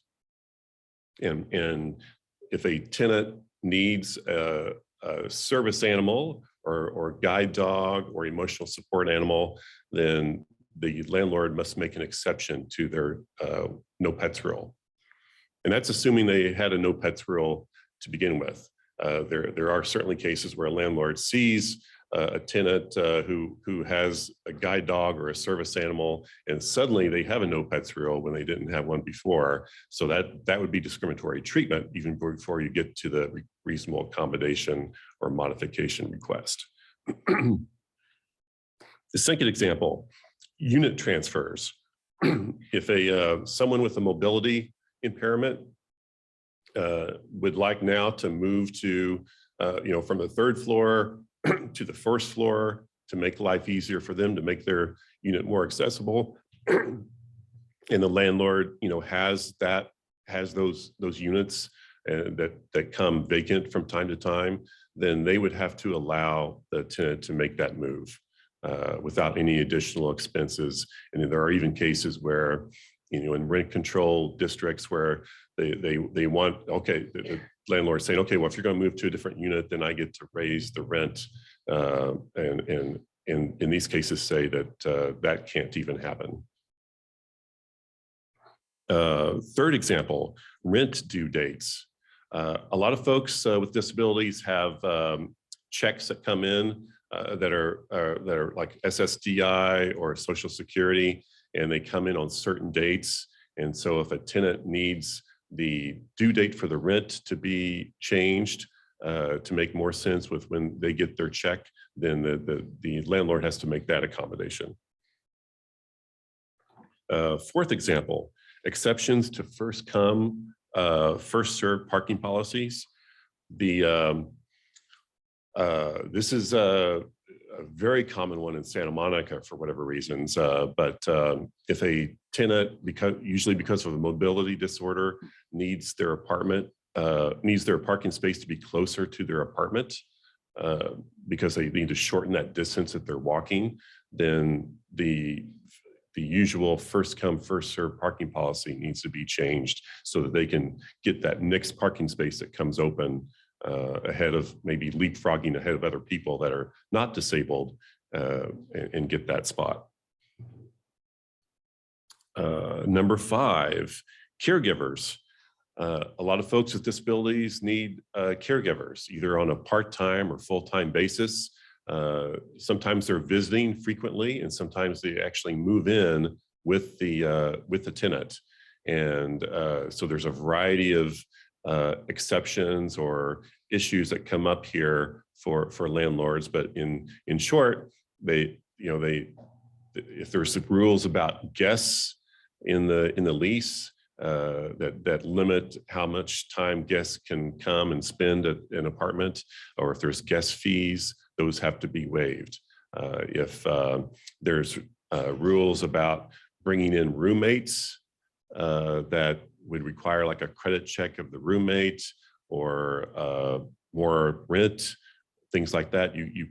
And if a tenant needs a service animal or guide dog or emotional support animal, then the landlord must make an exception to their no pets rule. And that's assuming they had a no pets rule to begin with. There are certainly cases where a landlord sees a tenant who has a guide dog or a service animal, and suddenly they have a no pets rule when they didn't have one before. So that would be discriminatory treatment even before you get to the reasonable accommodation or modification request. The second example, unit transfers. If someone with a mobility impairment would like now to move to, from the 3rd floor to the 1st floor to make life easier for them, to make their unit more accessible, and the landlord, has those units that come vacant from time to time, then they would have to allow the tenant to make that move without any additional expenses. And there are even cases where, in rent control districts where they want, the landlord saying, okay, well, if you're going to move to a different unit, then I get to raise the rent. And in these cases say that that can't even happen. Third example, rent due dates. A lot of folks with disabilities have checks that come in that are like SSDI or Social Security, and they come in on certain dates. And so if a tenant needs the due date for the rent to be changed to make more sense with when they get their check, then the landlord has to make that accommodation. Fourth example, exceptions to first come, first served parking policies. This is a very common one in Santa Monica for whatever reasons, but if a tenant, usually because of a mobility disorder, needs their parking space to be closer to their apartment because they need to shorten that distance that they're walking, then the usual first come, first served parking policy needs to be changed so that they can get that next parking space that comes open ahead of maybe leapfrogging ahead of other people that are not disabled and get that spot. Number 5, caregivers. A lot of folks with disabilities need caregivers, either on a part-time or full-time basis. Sometimes they're visiting frequently, and sometimes they actually move in with the tenant. And so there's a variety of exceptions or issues that come up here for landlords. But in short, if there's rules about guests in the lease that limit how much time guests can come and spend at an apartment, or if there's guest fees, those have to be waived. If there's rules about bringing in roommates that would require like a credit check of the roommate or more rent, things like that, you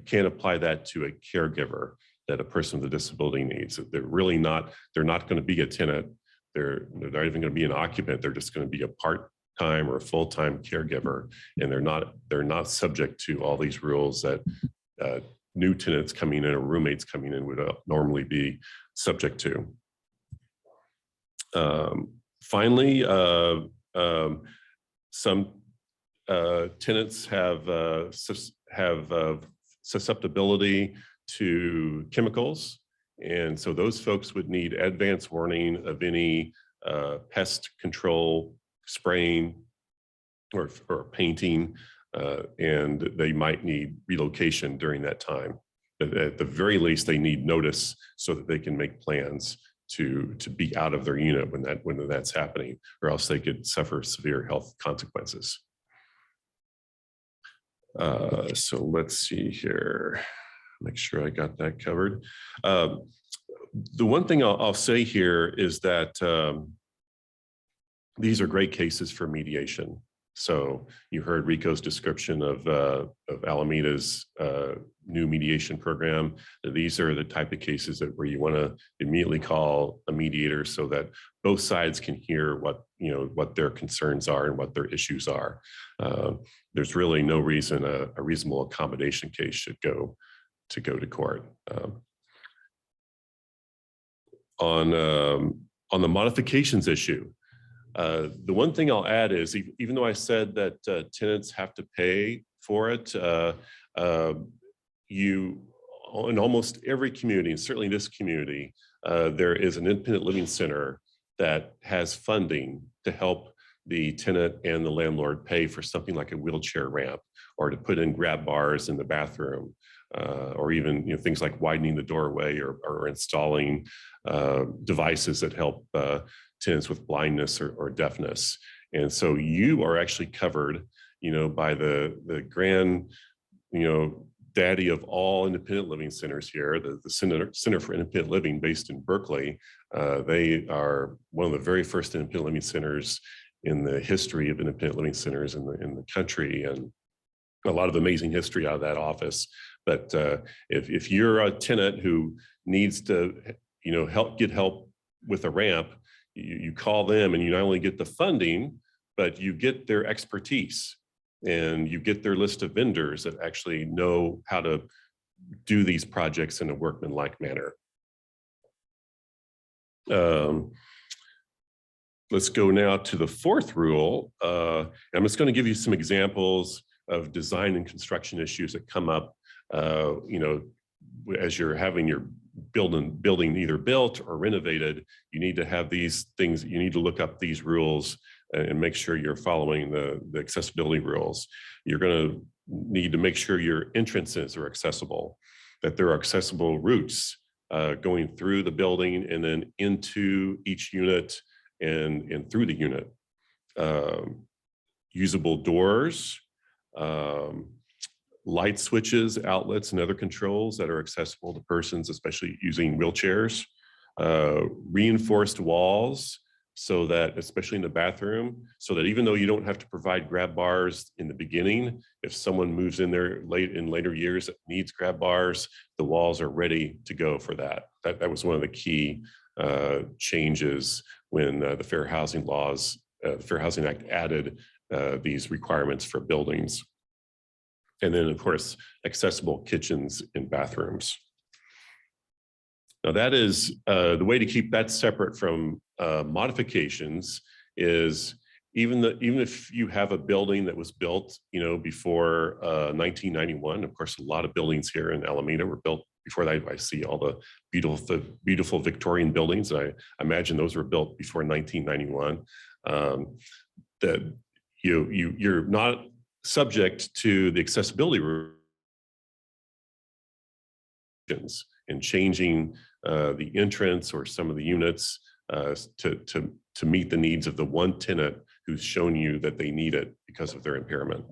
can't apply that to a caregiver that a person with a disability needs. They're not going to be a tenant. They're not even going to be an occupant. They're just going to be a part-time or a full-time caregiver, and they're not subject to all these rules that new tenants coming in or roommates coming in would normally be subject to. Finally, some tenants have susceptibility to chemicals, and so those folks would need advance warning of any pest control spraying or painting, and they might need relocation during that time. At the very least, they need notice so that they can make plans to be out of their unit when that's happening, or else they could suffer severe health consequences. So let's see here. Make sure I got that covered. The one thing I'll say here is that these are great cases for mediation. So you heard Rico's description of Alameda's new mediation program. These are the type of cases where you want to immediately call a mediator so that both sides can hear what their concerns are and what their issues are. There's really no reason a reasonable accommodation case should go to court. On the modifications issue, the one thing I'll add is, even though I said that tenants have to pay for it, in almost every community, and certainly this community, there is an independent living center that has funding to help the tenant and the landlord pay for something like a wheelchair ramp, or to put in grab bars in the bathroom, or even things like widening the doorway, or installing devices that help tenants with blindness or deafness. And so you are actually covered, by the grand, daddy of all independent living centers here, the Center for Independent Living, based in Berkeley. They are one of the very first independent living centers in the history of independent living centers in the country, and a lot of amazing history out of that office. But if you're a tenant who needs to, get help with a ramp, you call them, and you not only get the funding, but you get their expertise, and you get their list of vendors that actually know how to do these projects in a workmanlike manner. Let's go now to the fourth rule. I'm just going to give you some examples of design and construction issues that come up, as you're having your building either built or renovated. You need to have these things. You need to look up these rules and make sure you're following the accessibility rules. You're going to need to make sure your entrances are accessible, that there are accessible routes going through the building and then into each unit and through the unit. Usable doors, light switches, outlets, and other controls that are accessible to persons, especially using wheelchairs. Reinforced walls, so that, especially in the bathroom, so that even though you don't have to provide grab bars in the beginning, if someone moves in there in later years that needs grab bars, the walls are ready to go for that. That was one of the key changes when the Fair Housing laws, the Fair Housing Act added these requirements for buildings. And then, of course, accessible kitchens and bathrooms. Now, that is the way to keep that separate from modifications is even if you have a building that was built, before 1991. Of course, a lot of buildings here in Alameda were built before that. I see all the beautiful Victorian buildings. I imagine those were built before 1991. That you're not subject to the accessibility rules and changing the entrance or some of the units to meet the needs of the one tenant who's shown you that they need it because of their impairment.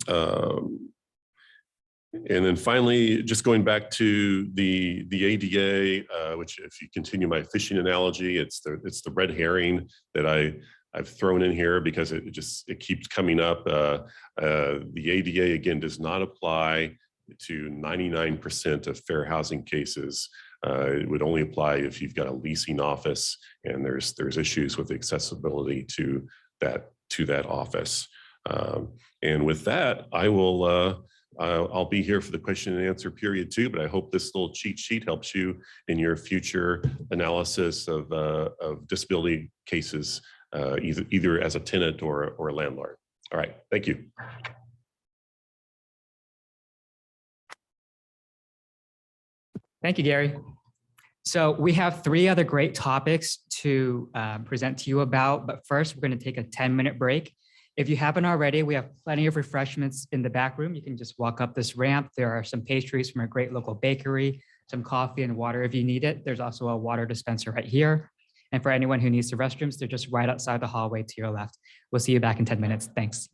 And then finally, just going back to the ADA, which, if you continue my fishing analogy, it's the red herring that I've thrown in here because it keeps coming up. The ADA, again, does not apply to 99% of fair housing cases. It would only apply if you've got a leasing office and there's issues with accessibility to that office. And with that, I'll be here for the question and answer period too, but I hope this little cheat sheet helps you in your future analysis of disability cases, either as a tenant or a landlord. All right, thank you. Thank you, Gary. So we have 3 other great topics to present to you about, but first we're going to take a 10-minute break. If you haven't already, we have plenty of refreshments in the back room. You can just walk up this ramp. There are some pastries from a great local bakery, some coffee and water if you need it. There's also a water dispenser right here. And for anyone who needs the restrooms, they're just right outside the hallway to your left. We'll see you back in 10 minutes. Thanks.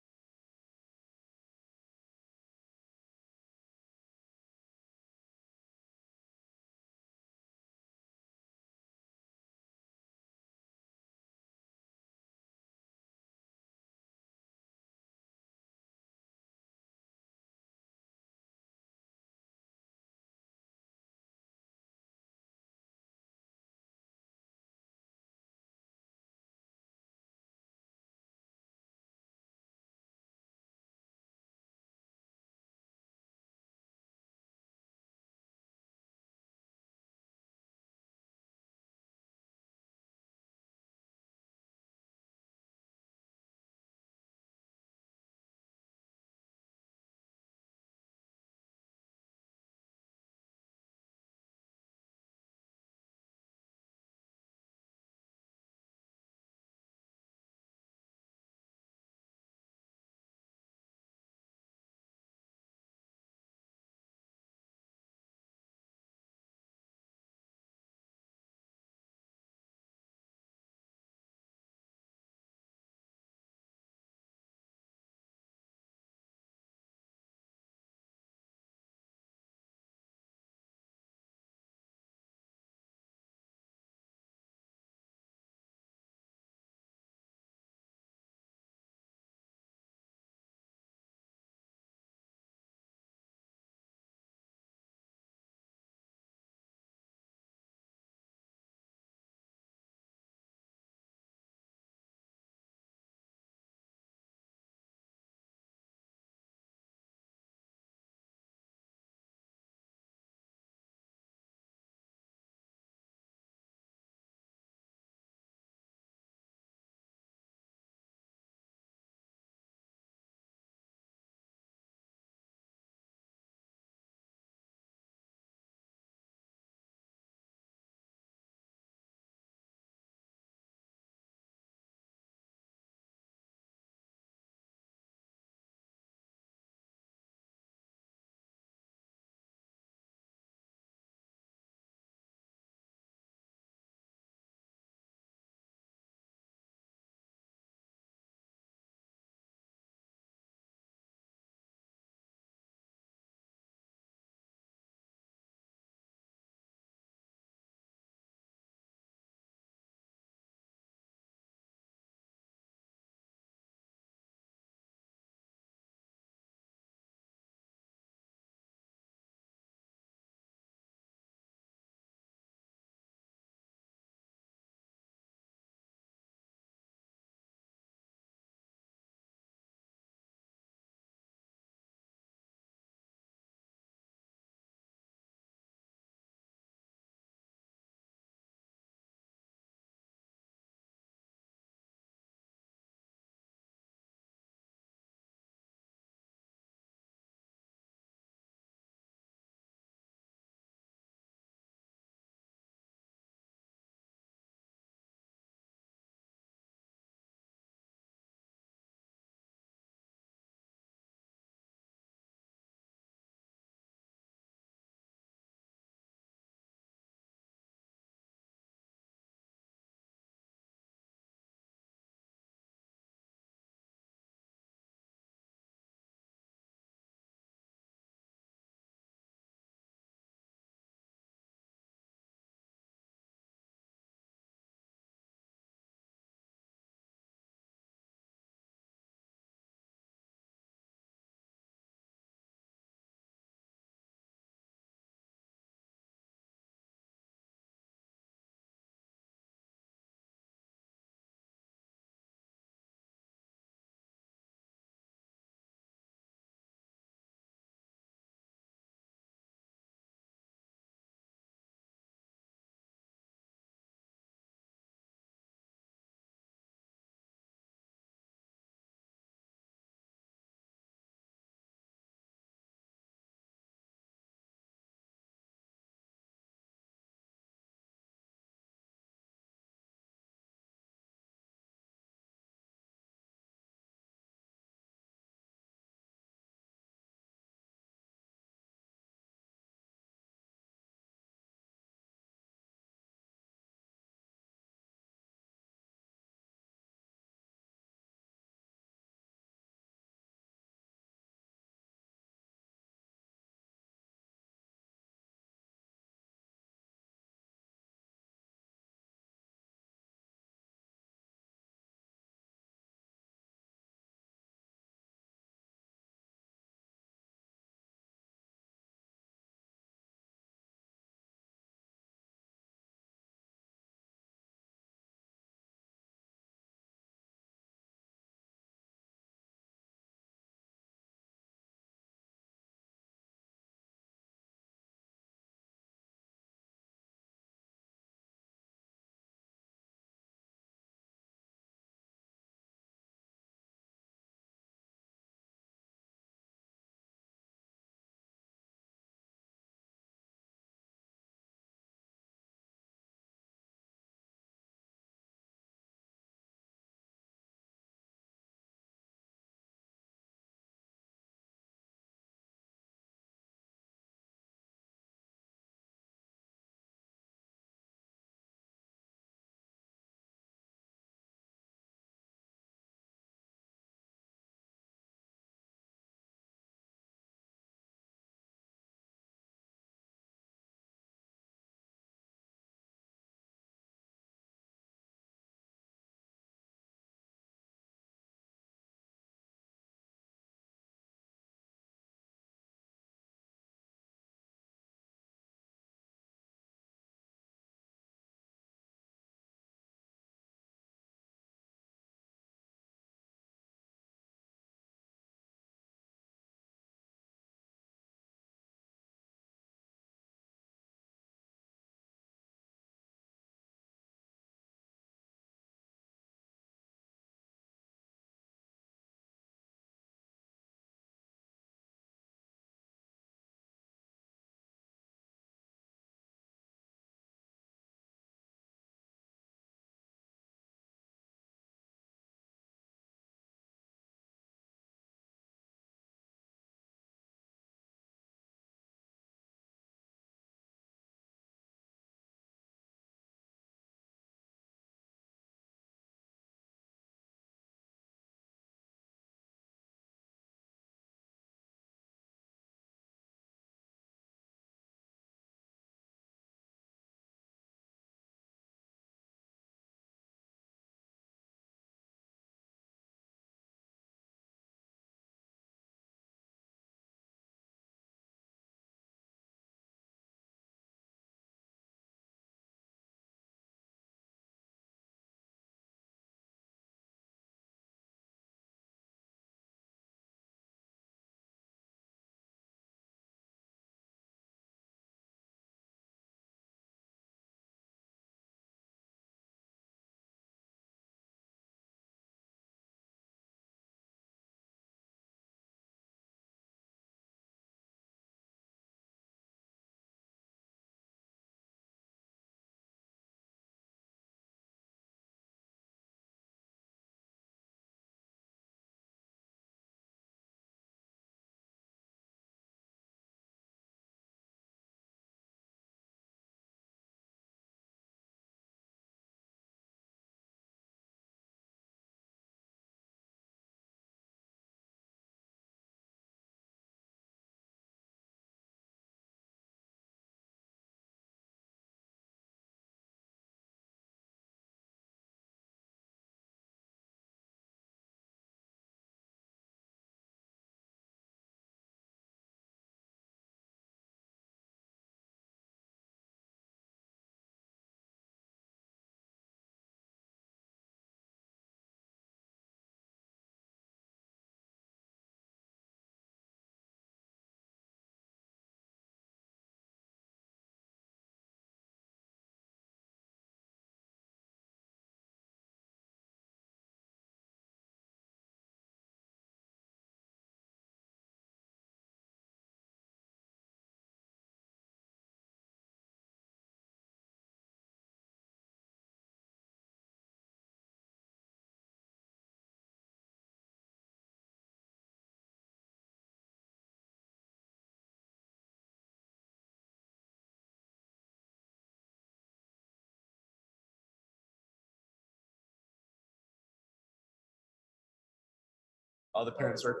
All the parents are.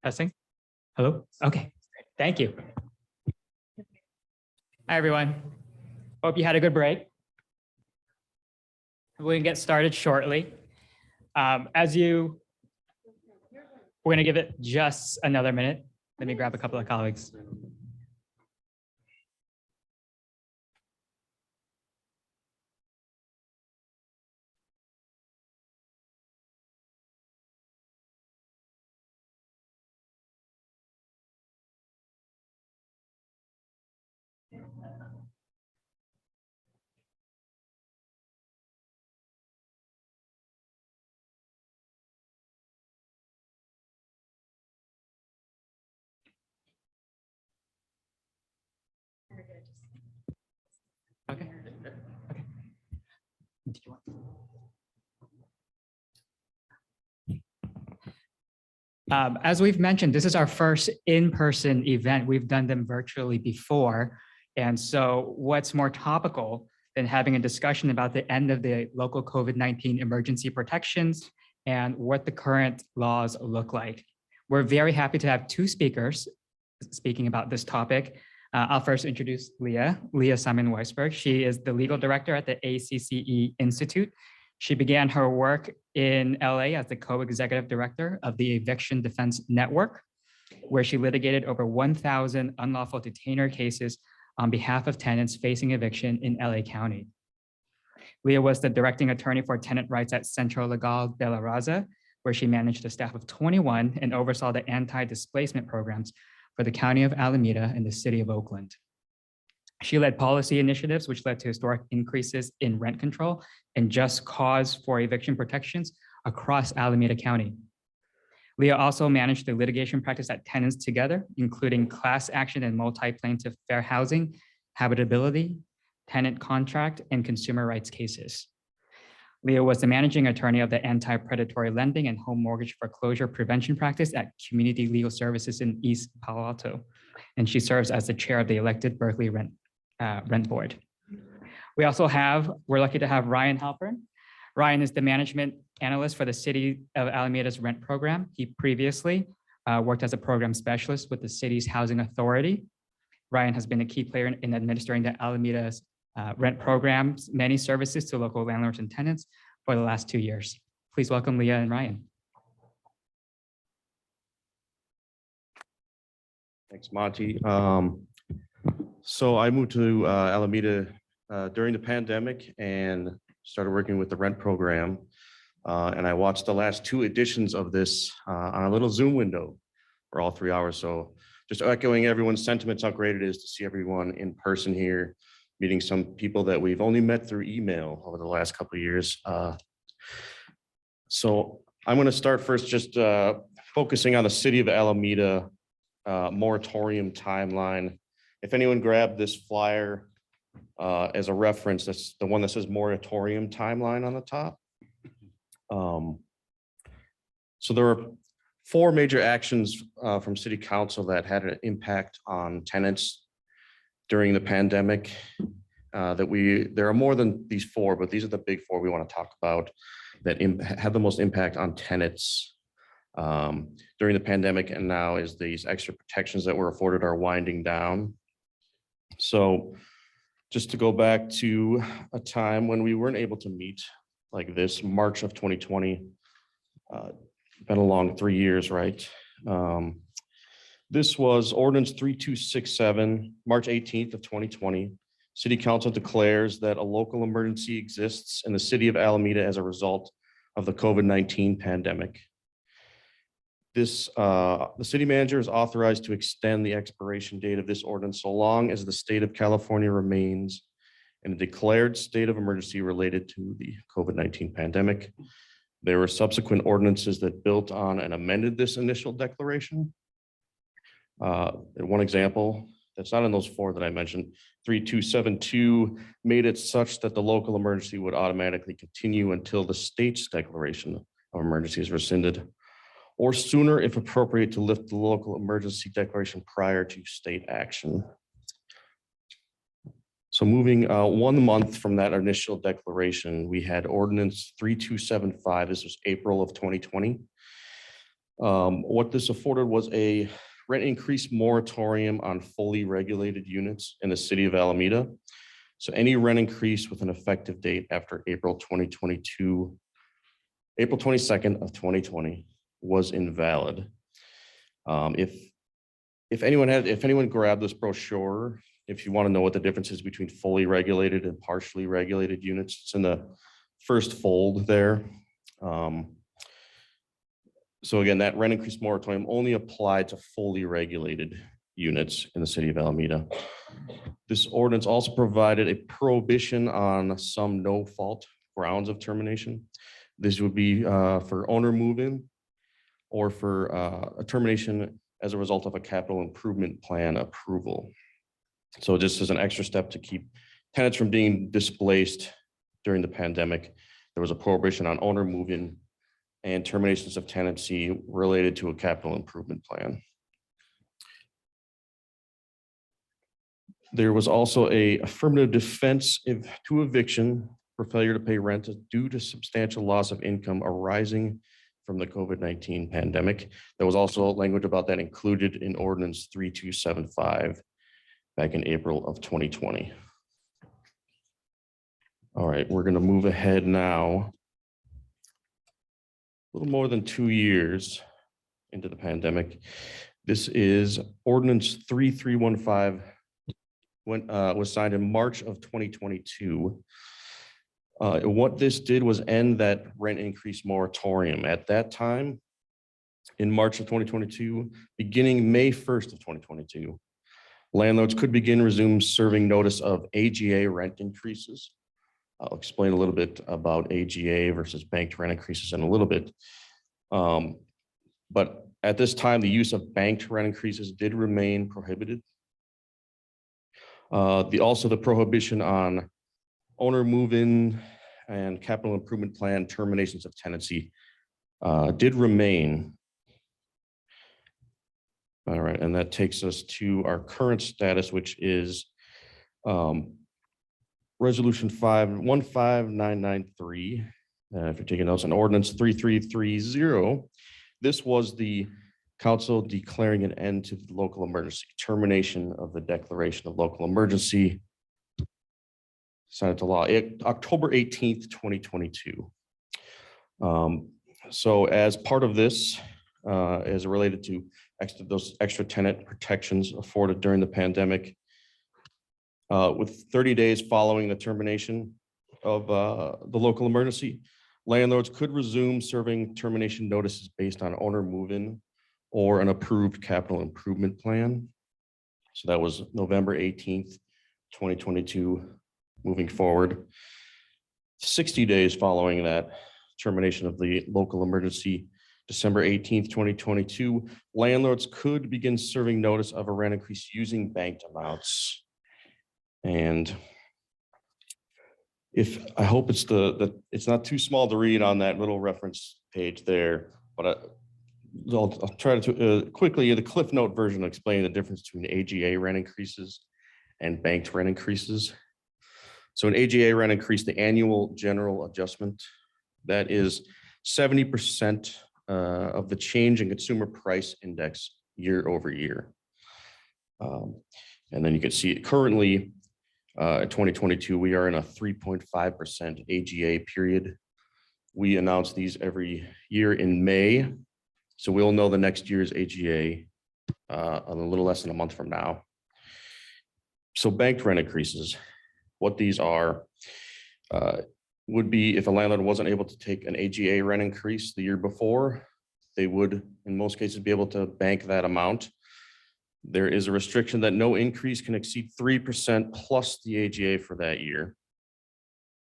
Testing? Hello? Okay, thank you. Hi, everyone. Hope you had a good break. We can get started shortly. We're gonna give it just another minute. Let me grab a couple of colleagues. Okay. Okay. Did you want- As we've mentioned, this is our first in-person event. We've done them virtually before. And so what's more topical than having a discussion about the end of the local COVID-19 emergency protections and what the current laws look like? We're very happy to have two speakers speaking about this topic. I'll first introduce Leah Simon Weisberg. She is the legal director at the ACCE Institute. She began her work in LA as the co-executive director of the Eviction Defense Network, where she litigated over 1,000 unlawful detainer cases on behalf of tenants facing eviction in LA County. Leah was the directing attorney for tenant rights at Centro Legal de la Raza, where she managed a staff of 21 and oversaw the anti-displacement programs for the County of Alameda and the City of Oakland. She led policy initiatives which led to historic increases in rent control and just cause for eviction protections across Alameda County. Leah also managed the litigation practice at Tenants Together, including class action and multi-plaintiff fair housing, habitability, tenant contract, and consumer rights cases. Leah was the managing attorney of the anti-predatory lending and home mortgage foreclosure prevention practice at Community Legal Services in East Palo Alto. And she serves as the chair of the elected Berkeley Rent Board. We're lucky to have Ryan Halpern. Ryan is the management analyst for the City of Alameda's rent program. He previously worked as a program specialist with the city's housing authority. Ryan has been a key player in administering the Alameda's rent programs, many services to local landlords and tenants for the last 2 years. Please welcome Leah and Ryan. Thanks, Monty. So I moved to Alameda during the pandemic and started working with the rent program. And I watched the last 2 editions of this on a little Zoom window for all 3 hours. So just echoing everyone's sentiments, how great it is to see everyone in person here, meeting some people that we've only met through email over the last couple of years. So I'm going to start first just focusing on the City of Alameda moratorium timeline. If anyone grabbed this flyer as a reference, that's the one that says moratorium timeline on the top. So there are 4 major actions from City Council that had an impact on tenants during the pandemic. There are more than these 4, but these are the big 4 we want to talk about that have the most impact on tenants during the pandemic, and now is these extra protections that were afforded are winding down. So just to go back to a time when we weren't able to meet like this, March of 2020, been a long 3 years, right? This was ordinance 3267, March 18th of 2020. City Council declares that a local emergency exists in the city of Alameda as a result of the COVID-19 pandemic. The city manager is authorized to extend the expiration date of this ordinance so long as the state of California remains in a declared state of emergency related to the COVID-19 pandemic. There were subsequent ordinances that built on and amended this initial declaration. One example that's not in those 4 that I mentioned, 3272 made it such that the local emergency would automatically continue until the state's declaration of emergency is rescinded, or sooner if appropriate to lift the local emergency declaration prior to state action. So moving 1 month from that initial declaration, we had ordinance 3275. This was April of 2020. What this afforded was a rent increase moratorium on fully regulated units in the city of Alameda. So any rent increase with an effective date after April 2022, April 22nd of 2020 was invalid. If anyone grabbed this brochure, if you want to know what the difference is between fully regulated and partially regulated units, it's in the first fold there. So again, that rent increase moratorium only applied to fully regulated units in the city of Alameda. This ordinance also provided a prohibition on some no-fault grounds of termination. This would be for owner move-in or for a termination as a result of a capital improvement plan approval. So just as an extra step to keep tenants from being displaced during the pandemic, there was a prohibition on owner move-in and terminations of tenancy related to a capital improvement plan. There was also a affirmative defense to eviction for failure to pay rent due to substantial loss of income arising from the COVID-19 pandemic. There was also language about that included in ordinance 3275 back in April of 2020. All right, we're going to move ahead now. A little more than 2 years into the pandemic. This is ordinance 3315 was signed in March of 2022. What this did was end that rent increase moratorium. At that time, in March of 2022, beginning May 1st of 2022, landlords could resume serving notice of AGA rent increases. I'll explain a little bit about AGA versus banked rent increases in a little bit. But at this time, the use of banked rent increases did remain prohibited. Also the prohibition on owner move-in and capital improvement plan terminations of tenancy did remain. All right, and that takes us to our current status, which is Resolution 15993. If you're taking notes, on ordinance 3330. This was the council declaring an end to the local emergency, termination of the declaration of local emergency. Signed into law October 18th, 2022. So as part of this, as related to those extra tenant protections afforded during the pandemic, with 30 days following the termination of the local emergency, landlords could resume serving termination notices based on owner move-in or an approved capital improvement plan. So that was November 18th, 2022, moving forward. 60 days following that termination of the local emergency, December 18th, 2022, landlords could begin serving notice of a rent increase using banked amounts. And I hope it's it's not too small to read on that little reference page there, but I'll try to quickly, the Cliff Note version, explain the difference between AGA rent increases and banked rent increases. So an AGA rent increase, the annual general adjustment, that is 70% of the change in consumer price index year over year. And then you can see it currently, in 2022, we are in a 3.5% AGA period. We announce these every year in May. So we'll know the next year's AGA a little less than a month from now. So banked rent increases, what these are, would be if a landlord wasn't able to take an AGA rent increase the year before, they would, in most cases, be able to bank that amount. There is a restriction that no increase can exceed 3% plus the AGA for that year.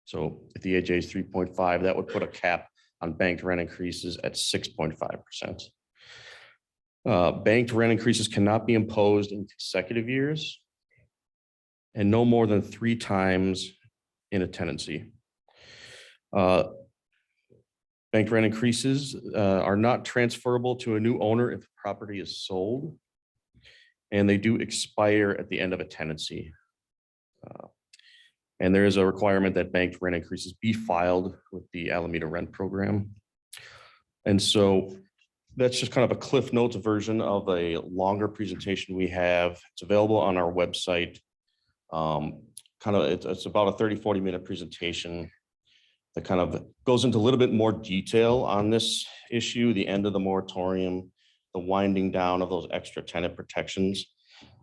So if the AGA is 3.5, that would put a cap on banked rent increases at 6.5%. Banked rent increases cannot be imposed in consecutive years and no more than 3 times in a tenancy. Bank rent increases are not transferable to a new owner if the property is sold. And they do expire at the end of a tenancy. And there is a requirement that bank rent increases be filed with the Alameda rent program. And so that's just kind of a Cliff Notes version of a longer presentation we have. It's available on our website. It's about a 30-40 minute presentation that kind of goes into a little bit more detail on this issue, the end of the moratorium, the winding down of those extra tenant protections,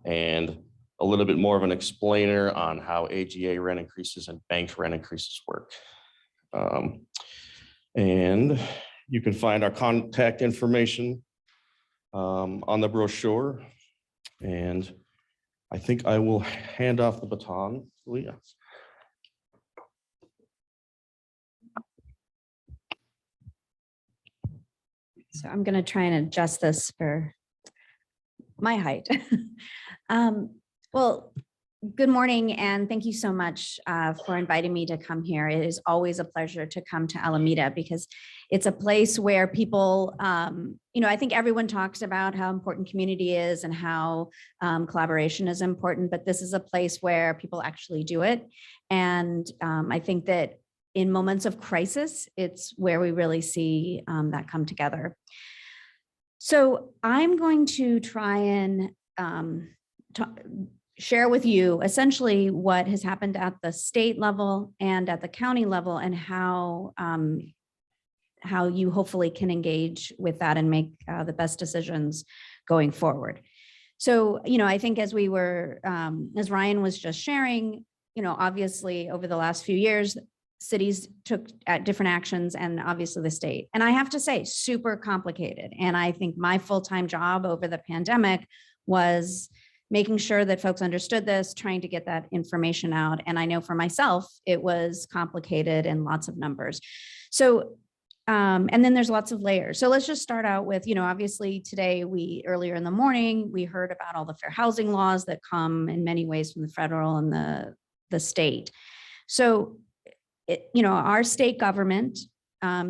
and a little bit more of an explainer on how AGA rent increases and bank rent increases work. And you can find our contact information on the brochure. And I think I will hand off the baton to Leah. So I'm going to try and adjust this for my height. Well, good morning, and thank you so much for inviting me to come here. It is always a pleasure to come to Alameda because it's a place where people, I think everyone talks about how important community is and how collaboration is important, but this is a place where people actually do it. And I think that in moments of crisis, it's where we really see that come together. So I'm going to try and share with you essentially what has happened at the state level and at the county level, and how you hopefully can engage with that and make the best decisions going forward. So, I think as we were, as Ryan was just sharing, obviously over the last few years, cities took different actions, and obviously the state. And I have to say, super complicated. And I think my full-time job over the pandemic was making sure that folks understood this, trying to get that information out. And I know for myself, it was complicated and lots of numbers. So, and then there's lots of layers. So let's just start out with, obviously today, earlier in the morning, we heard about all the fair housing laws that come in many ways from the federal and the state. So, our state government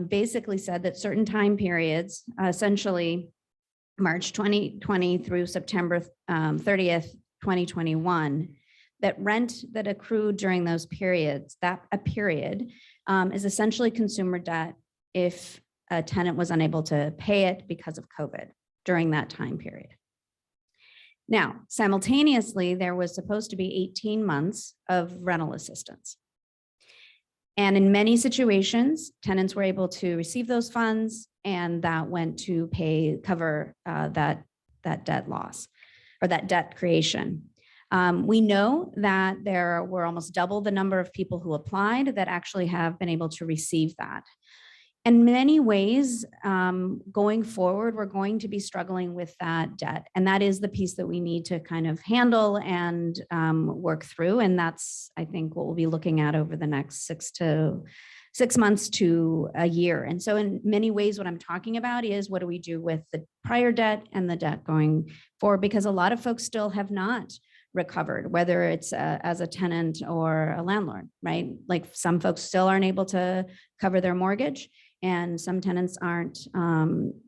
basically said that certain time periods, essentially March 2020 through September 30th, 2021, that rent that accrued during those periods, that a period is essentially consumer debt if a tenant was unable to pay it because of COVID during that time period. Now, simultaneously, there was supposed to be 18 months of rental assistance. And in many situations, tenants were able to receive those funds, and that went to cover that debt loss or that debt creation. We know that there were almost double the number of people who applied that actually have been able to receive that. In many ways, going forward, we're going to be struggling with that debt. And that is the piece that we need to kind of handle and work through. And that's, I think, what we'll be looking at over the next 6 months to a year. And so in many ways, what I'm talking about is what do we do with the prior debt and the debt going forward? Because a lot of folks still have not recovered, whether it's as a tenant or a landlord, right? Like some folks still aren't able to cover their mortgage, and some tenants aren't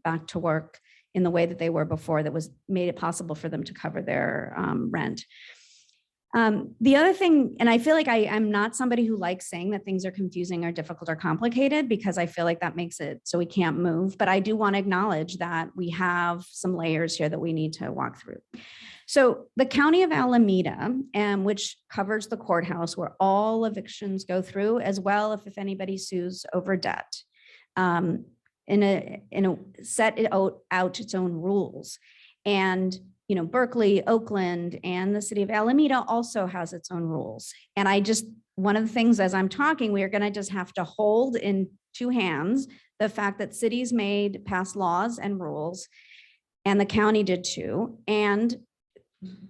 back to work in the way that they were before that was made it possible for them to cover their rent. The other thing, and I feel like I'm not somebody who likes saying that things are confusing or difficult or complicated, because I feel like that makes it so we can't move, but I do want to acknowledge that we have some layers here that we need to walk through. So the County of Alameda, which covers the courthouse where all evictions go through, as well if anybody sues over debt, set it out its own rules. And Berkeley, Oakland, and the city of Alameda also has its own rules. And one of the things as I'm talking, we are going to just have to hold in two hands the fact that cities passed laws and rules, and the county did too, and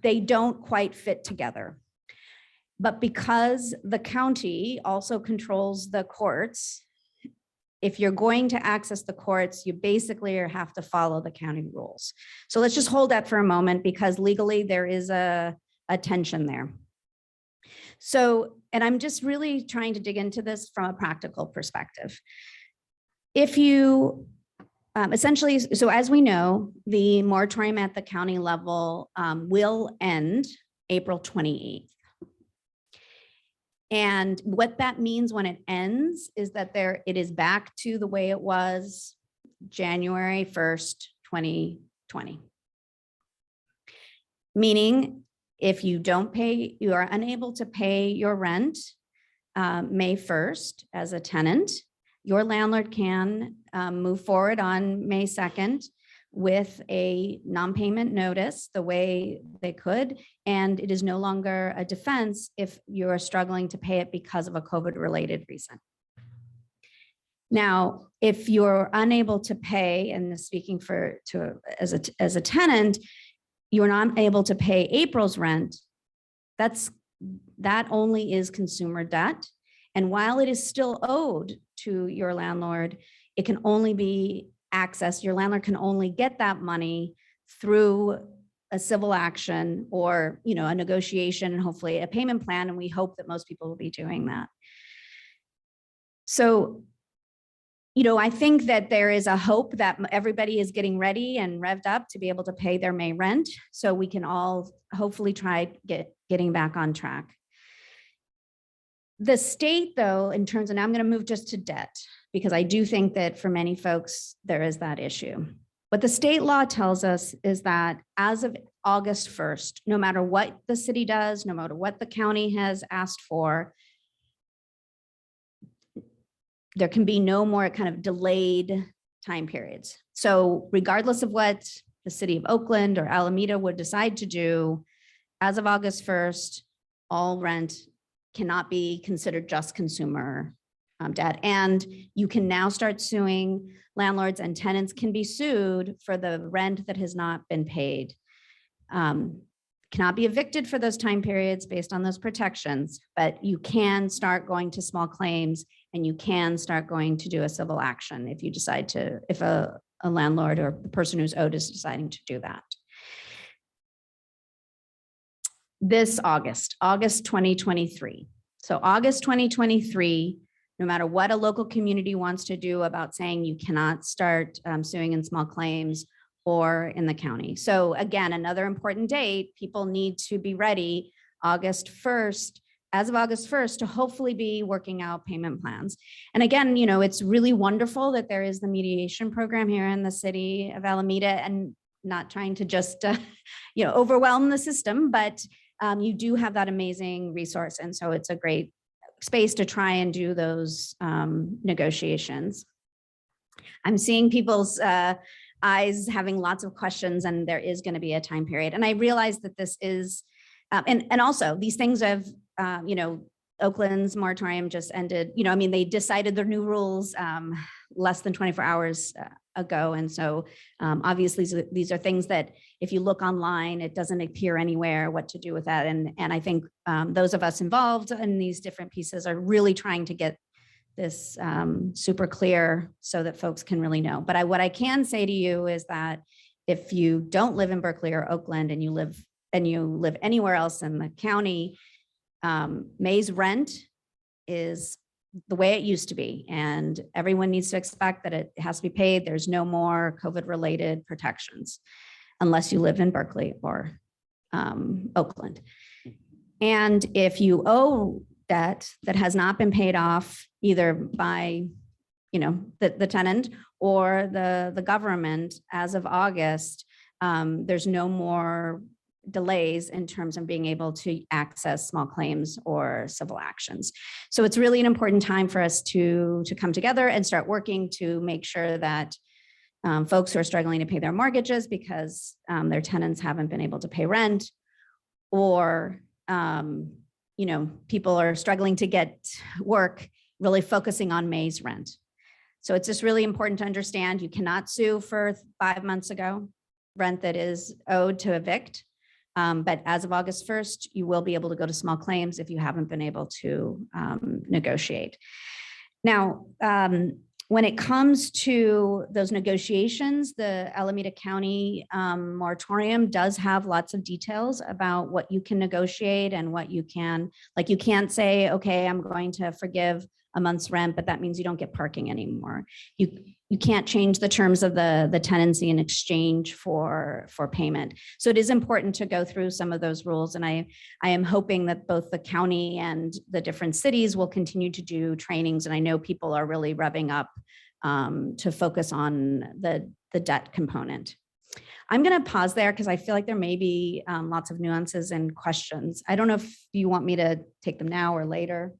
they don't quite fit together. But because the county also controls the courts, if you're going to access the courts, you basically have to follow the county rules. So let's just hold that for a moment, because legally there is a tension there. So, and I'm just really trying to dig into this from a practical perspective. if you essentially, so as we know, the moratorium at the county level will end April 28th. And what that means when it ends is that it is back to the way it was January 1st, 2020. Meaning, if you don't pay, you are unable to pay your rent May 1st as a tenant, your landlord can move forward on May 2nd with a non-payment notice the way they could, and it is no longer a defense if you're struggling to pay it because of a COVID-related reason. Now, if you're unable to pay, and speaking as a tenant, you're not able to pay April's rent, that only is consumer debt. And while it is still owed to your landlord, it can only be accessed. Your landlord can only get that money through a civil action or, a negotiation and hopefully a payment plan. And we hope that most people will be doing that. So, I think that there is a hope that everybody is getting ready and revved up to be able to pay their May rent. So we can all hopefully try getting back on track. The state, though, in terms of, now I'm going to move just to debt, because I do think that for many folks, there is that issue. What the state law tells us is that as of August 1st, no matter what the city does, no matter what the county has asked for, there can be no more kind of delayed time periods. So regardless of what the city of Oakland or Alameda would decide to do, as of August 1st, all rent cannot be considered just consumer debt. And you can now start suing landlords, and tenants can be sued for the rent that has not been paid. Cannot be evicted for those time periods based on those protections, but you can start going to small claims, and you can start going to do a civil action if you decide to, if a landlord or the person who's owed is deciding to do that. This August 2023. So August 2023, no matter what a local community wants to do about saying you cannot start suing in small claims or in the county. So again, another important date, people need to be ready August 1st, as of August 1st, to hopefully be working out payment plans. And again, it's really wonderful that there is the mediation program here in the city of Alameda, and not trying to just, overwhelm the system, but you do have that amazing resource. And so it's a great space to try and do those negotiations. I'm seeing people's eyes having lots of questions, and there is going to be a time period. And I realize that this is, and also these things have, Oakland's moratorium just ended, they decided their new rules less than 24 hours ago. And so obviously these are things that if you look online, it doesn't appear anywhere what to do with that. And I think those of us involved in these different pieces are really trying to get this super clear so that folks can really know. But what I can say to you is that if you don't live in Berkeley or Oakland, and you live anywhere else in the county, May's rent is the way it used to be, and everyone needs to expect that it has to be paid. There's no more COVID-related protections unless you live in Berkeley or Oakland. And if you owe debt that has not been paid off either by the tenant or the government as of August, there's no more delays in terms of being able to access small claims or civil actions. So it's really an important time for us to come together and start working to make sure that folks who are struggling to pay their mortgages because their tenants haven't been able to pay rent, or people are struggling to get work, really focusing on May's rent. So it's just really important to understand you cannot sue for 5 months ago rent that is owed to evict. But as of August 1st, you will be able to go to small claims if you haven't been able to negotiate. Now, When it comes to those negotiations, the Alameda County moratorium does have lots of details about what you can negotiate and what you can, like you can't say, okay, I'm going to forgive a month's rent, but that means you don't get parking anymore. You can't change the terms of the tenancy in exchange for payment. So it is important to go through some of those rules. And I am hoping that both the county and the different cities will continue to do trainings. And I know people are really revving up to focus on the debt component. I'm going to pause there because I feel like there may be lots of nuances and questions. I don't know if you want me to take them now or later.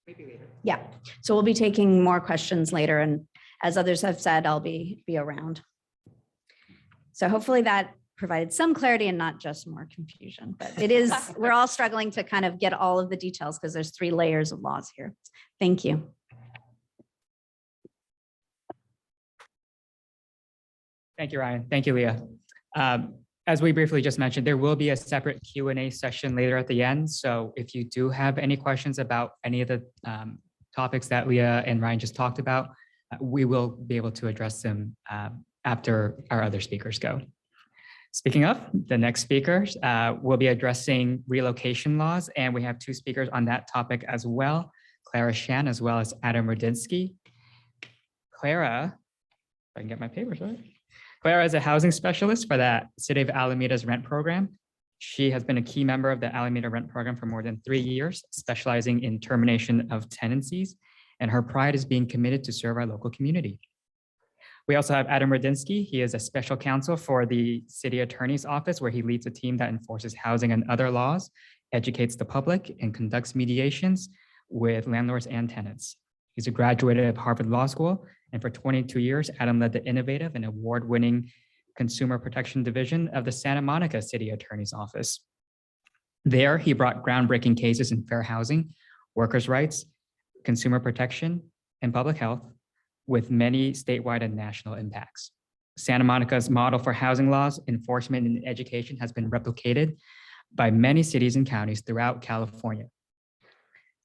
Maybe later. Yeah, so we'll be taking more questions later. And as others have said, I'll be around. So hopefully that provided some clarity and not just more confusion, but it is, we're all struggling to kind of get all of the details because there's 3 layers of laws here. Thank you. Thank you, Ryan. Thank you, Leah. As we briefly just mentioned, there will be a separate Q&A session later at the end. So if you do have any questions about any of the topics that Leah and Ryan just talked about, we will be able to address them after our other speakers go. Speaking of, the next speakers will be addressing relocation laws, and we have 2 speakers on that topic as well, Clara Shan as well as Adam Rudinsky. Clara, if I can get my papers right. Clara is a housing specialist for the City of Alameda's rent program. She has been a key member of the Alameda rent program for more than 3 years, specializing in termination of tenancies, and her pride is being committed to serve our local community. We also have Adam Rudinsky. He is a special counsel for the City Attorney's Office, where he leads a team that enforces housing and other laws, educates the public, and conducts mediations with landlords and tenants. He's a graduate of Harvard Law School, and for 22 years, Adam led the innovative and award-winning Consumer Protection Division of the Santa Monica City Attorney's Office. There, he brought groundbreaking cases in fair housing, workers' rights, consumer protection, and public health, with many statewide and national impacts. Santa Monica's model for housing laws, enforcement, and education has been replicated by many cities and counties throughout California.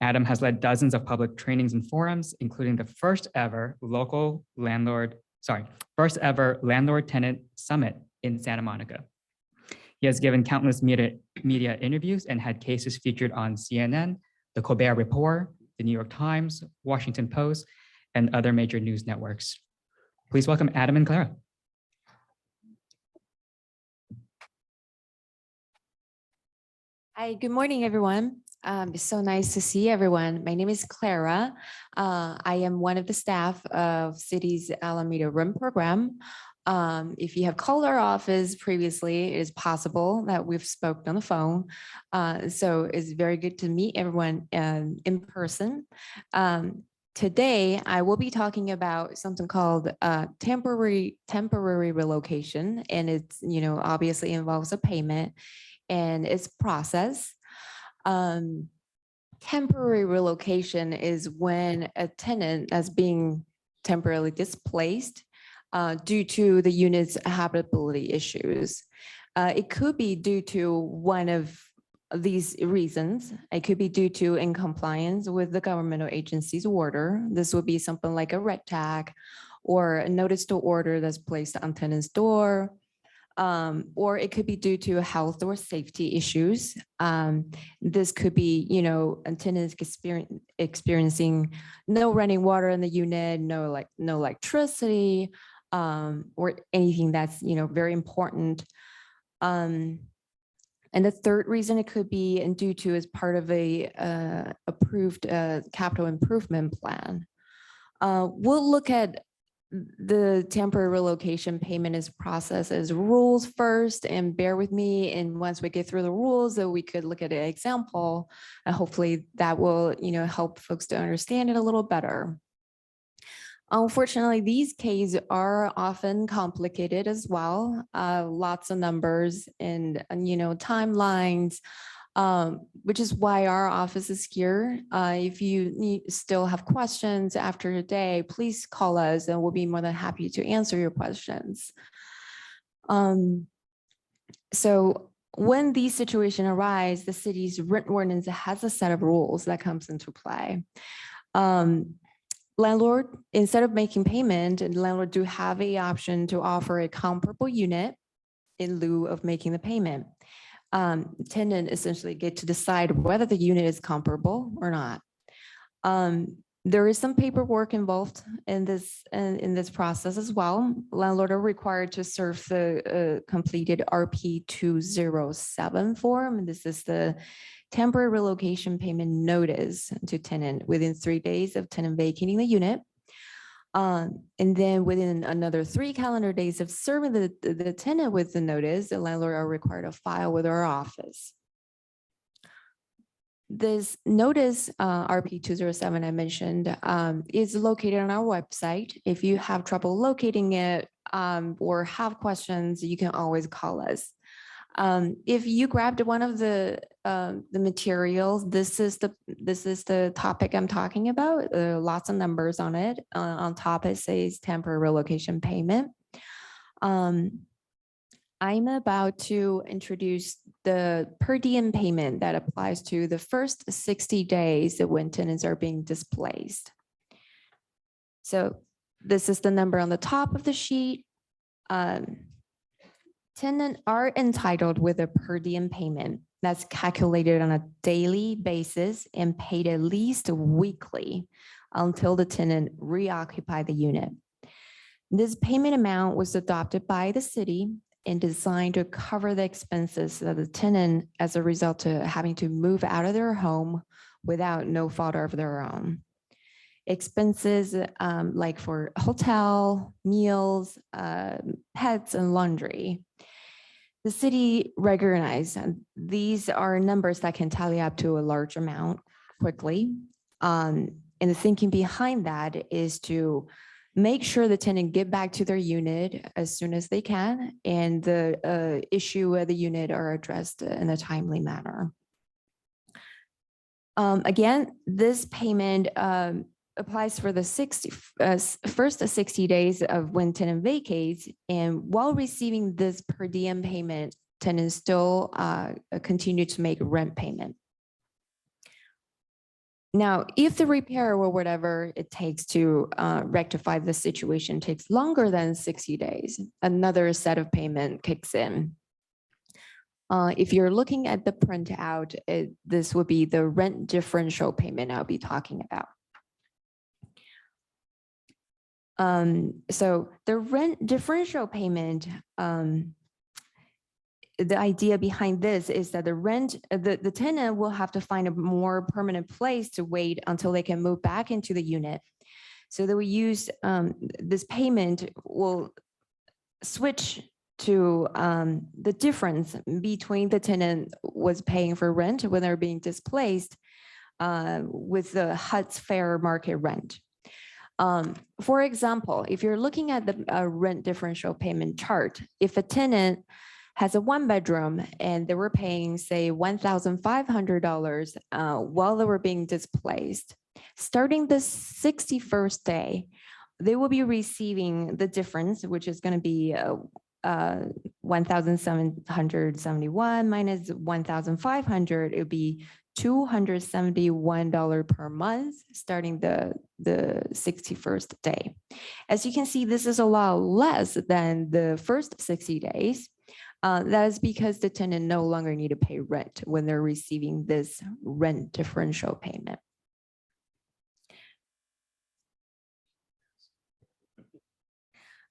Adam has led dozens of public trainings and forums, including the first ever landlord-tenant summit in Santa Monica. He has given countless media interviews and had cases featured on CNN, the Colbert Report, the New York Times, Washington Post, and other major news networks. Please welcome Adam and Clara. Hi, good morning, everyone. It's so nice to see everyone. My name is Clara. I am one of the staff of City's Alameda Rent Program. If you have called our office previously, it is possible that we've spoken on the phone. So it's very good to meet everyone in person. Today, I will be talking about something called temporary relocation, and it's obviously involves a payment and its process. Temporary relocation is when a tenant that's being temporarily displaced due to the unit's habitability issues. It could be due to one of these reasons. It could be due to incompliance with the governmental agency's order. This would be something like a red tag or a notice to order that's placed on tenant's door. Or it could be due to health or safety issues. This could be, a tenant experiencing no running water in the unit, no electricity, or anything that's, very important. And the third reason it could be due to is part of a approved capital improvement plan. We'll look at the temporary relocation payment is process as rules first, and bear with me. And once we get through the rules, so we could look at an example, and hopefully that will, help folks to understand it a little better. Unfortunately, these cases are often complicated as well. Lots of numbers and timelines, which is why our office is here. If you still have questions after today, please call us and we'll be more than happy to answer your questions. So when these situations arise, the city's rent ordinance has a set of rules that comes into play. landlord, instead of making payment, and landlord do have a option to offer a comparable unit in lieu of making the payment. Tenant essentially get to decide whether the unit is comparable or not. There is some paperwork involved in this process as well. Landlord are required to serve the completed RP 207 form. And this is the temporary relocation payment notice to tenant within 3 days of tenant vacating the unit. And then within another 3 calendar days of serving the tenant with the notice, the landlord are required to file with our office. This notice, RP 207 I mentioned, is located on our website. If you have trouble locating it or have questions, you can always call us. If you grabbed one of the materials, this is the topic I'm talking about. There are lots of numbers on it. On top it says temporary relocation payment. I'm about to introduce the per diem payment that applies to the first 60 days when tenants are being displaced. So this is the number on the top of the sheet. Tenants are entitled with a per diem payment that's calculated on a daily basis and paid at least weekly until the tenant reoccupy the unit. This payment amount was adopted by the city and designed to cover the expenses of the tenant as a result of having to move out of their home without no fault of their own. Expenses like for hotel, meals, pets, and laundry. The city recognized these are numbers that can tally up to a large amount quickly. And the thinking behind that is to make sure the tenant get back to their unit as soon as they can, and the issue of the unit are addressed in a timely manner. Again, this payment applies for the first 60 days of when tenant vacates, and while receiving this per diem payment, tenants still continue to make rent payment. Now, if the repair or whatever it takes to rectify the situation takes longer than 60 days, another set of payment kicks in. If you're looking at the printout, this would be the rent differential payment I'll be talking about. So the rent differential payment, the idea behind this is that the tenant will have to find a more permanent place to wait until they can move back into the unit. So they will use this payment will switch to the difference between the tenant was paying for rent when they're being displaced with the HUD's fair market rent. For example, if you're looking at the rent differential payment chart, if a tenant has a 1-bedroom and they were paying, say, $1,500 while they were being displaced, starting the 61st day, they will be receiving the difference, which is going to be 1,771 minus 1,500. It would be $271 per month starting the 61st day. As you can see, this is a lot less than the first 60 days. That is because the tenant no longer need to pay rent when they're receiving this rent differential payment.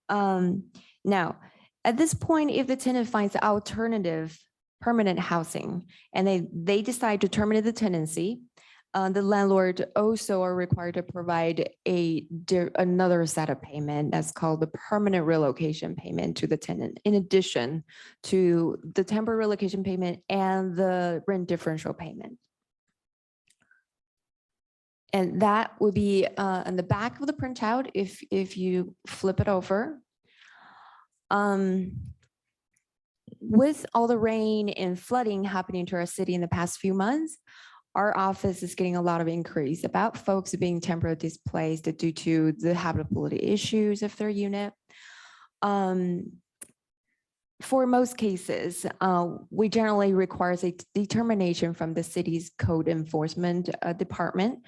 Now, at this point, if the tenant finds alternative permanent housing and they decide to terminate the tenancy, the landlord also are required to provide another set of payment that's called the permanent relocation payment to the tenant, in addition to the temporary relocation payment and the rent differential payment. And that would be on the back of the printout if you flip it over. With all the rain and flooding happening to our city in the past few months, our office is getting a lot of inquiries about folks being temporarily displaced due to the habitability issues of their unit. For most cases, we generally require a determination from the city's code enforcement department,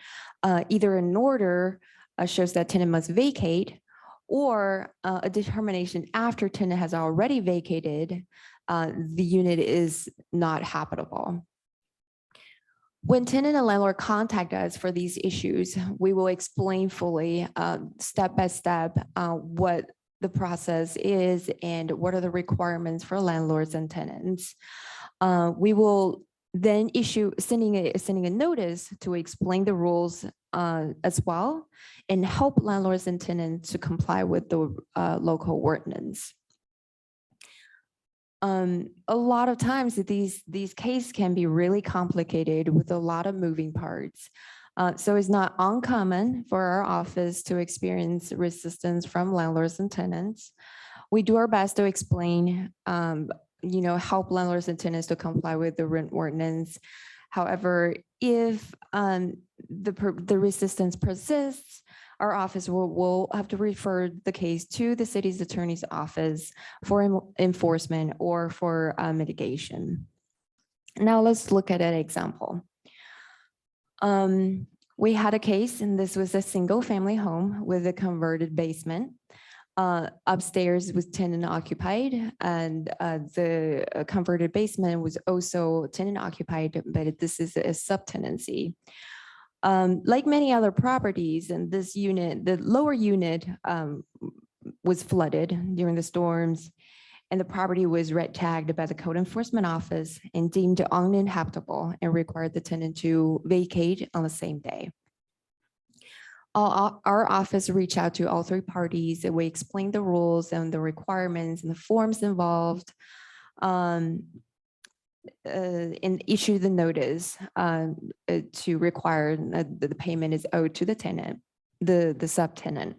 either an order shows that tenant must vacate, or a determination after tenant has already vacated, the unit is not habitable. When tenant and landlord contact us for these issues, we will explain fully, step by step, what the process is and what are the requirements for landlords and tenants. We will then sending a notice to explain the rules as well and help landlords and tenants to comply with the local ordinance. A lot of times these cases can be really complicated with a lot of moving parts. So it's not uncommon for our office to experience resistance from landlords and tenants. We do our best to explain, help landlords and tenants to comply with the rent ordinance. However, if the resistance persists, our office will have to refer the case to the city's attorney's office for enforcement or for mitigation. Now let's look at an example. We had a case, and this was a single family home with a converted basement. Upstairs was tenant occupied, and the converted basement was also tenant occupied, but this is a subtenancy. Like many other properties, and this unit, the lower unit, was flooded during the storms, and the property was red tagged by the code enforcement office and deemed uninhabitable and required the tenant to vacate on the same day. Our office reached out to all three parties, and we explained the rules and the requirements and the forms involved, and issue the notice to require that the payment is owed to the tenant, the subtenant.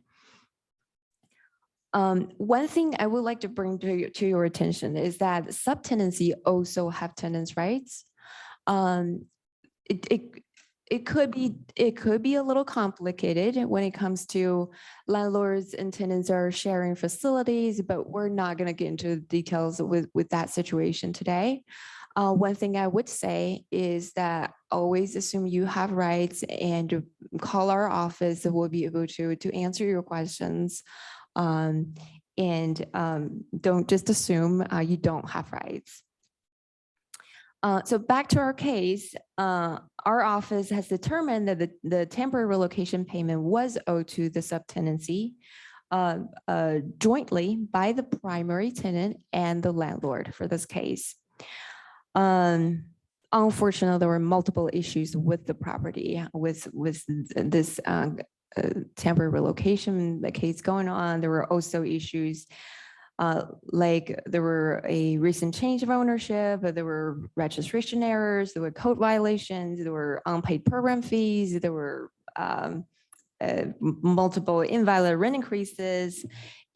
One thing I would like to bring to your attention is that subtenancy also have tenants' rights. It could be a little complicated when it comes to landlords and tenants are sharing facilities, but we're not going to get into details with that situation today. One thing I would say is that always assume you have rights and call our office, and we'll be able to answer your questions. And don't just assume you don't have rights. So back to our case, our office has determined that the temporary relocation payment was owed to the subtenancy jointly by the primary tenant and the landlord for this case. Unfortunately, there were multiple issues with the property, with this temporary relocation case going on. There were also issues like there were a recent change of ownership, there were registration errors, there were code violations, there were unpaid program fees, there were multiple invalid rent increases,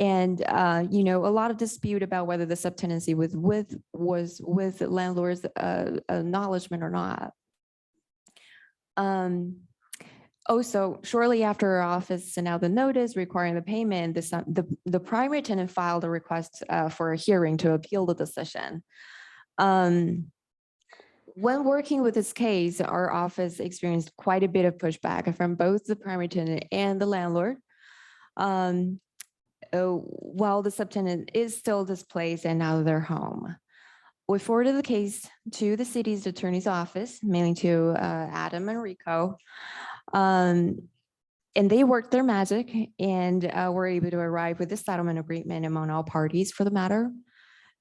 and a lot of dispute about whether the subtenancy was with the landlord's acknowledgement or not. Also, shortly after our office sent out the notice requiring the payment, the primary tenant filed a request for a hearing to appeal the decision. When working with this case, our office experienced quite a bit of pushback from both the primary tenant and the landlord. While the subtenant is still displaced and out of their home. We forwarded the case to the city's attorney's office, mainly to Adam and Rico. And they worked their magic and were able to arrive with a settlement agreement among all parties for the matter.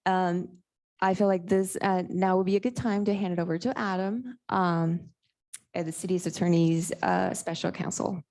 I feel like this now would be a good time to hand it over to Adam, at the city's attorney's special counsel.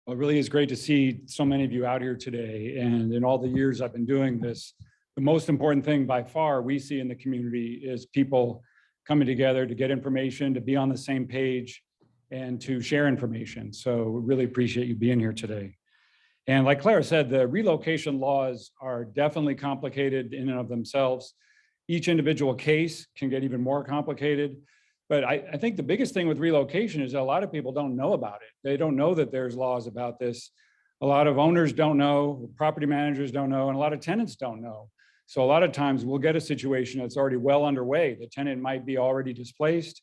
Well, it really is great to see so many of you out here today. And in all the years I've been doing this, the most important thing by far we see in the community is people coming together to get information, to be on the same page, and to share information. So we really appreciate you being here today. And like Clara said, the relocation laws are definitely complicated in and of themselves. Each individual case can get even more complicated. But I think the biggest thing with relocation is a lot of people don't know about it. They don't know that there's laws about this. A lot of owners don't know, property managers don't know, and a lot of tenants don't know. So a lot of times we'll get a situation that's already well underway. The tenant might be already displaced,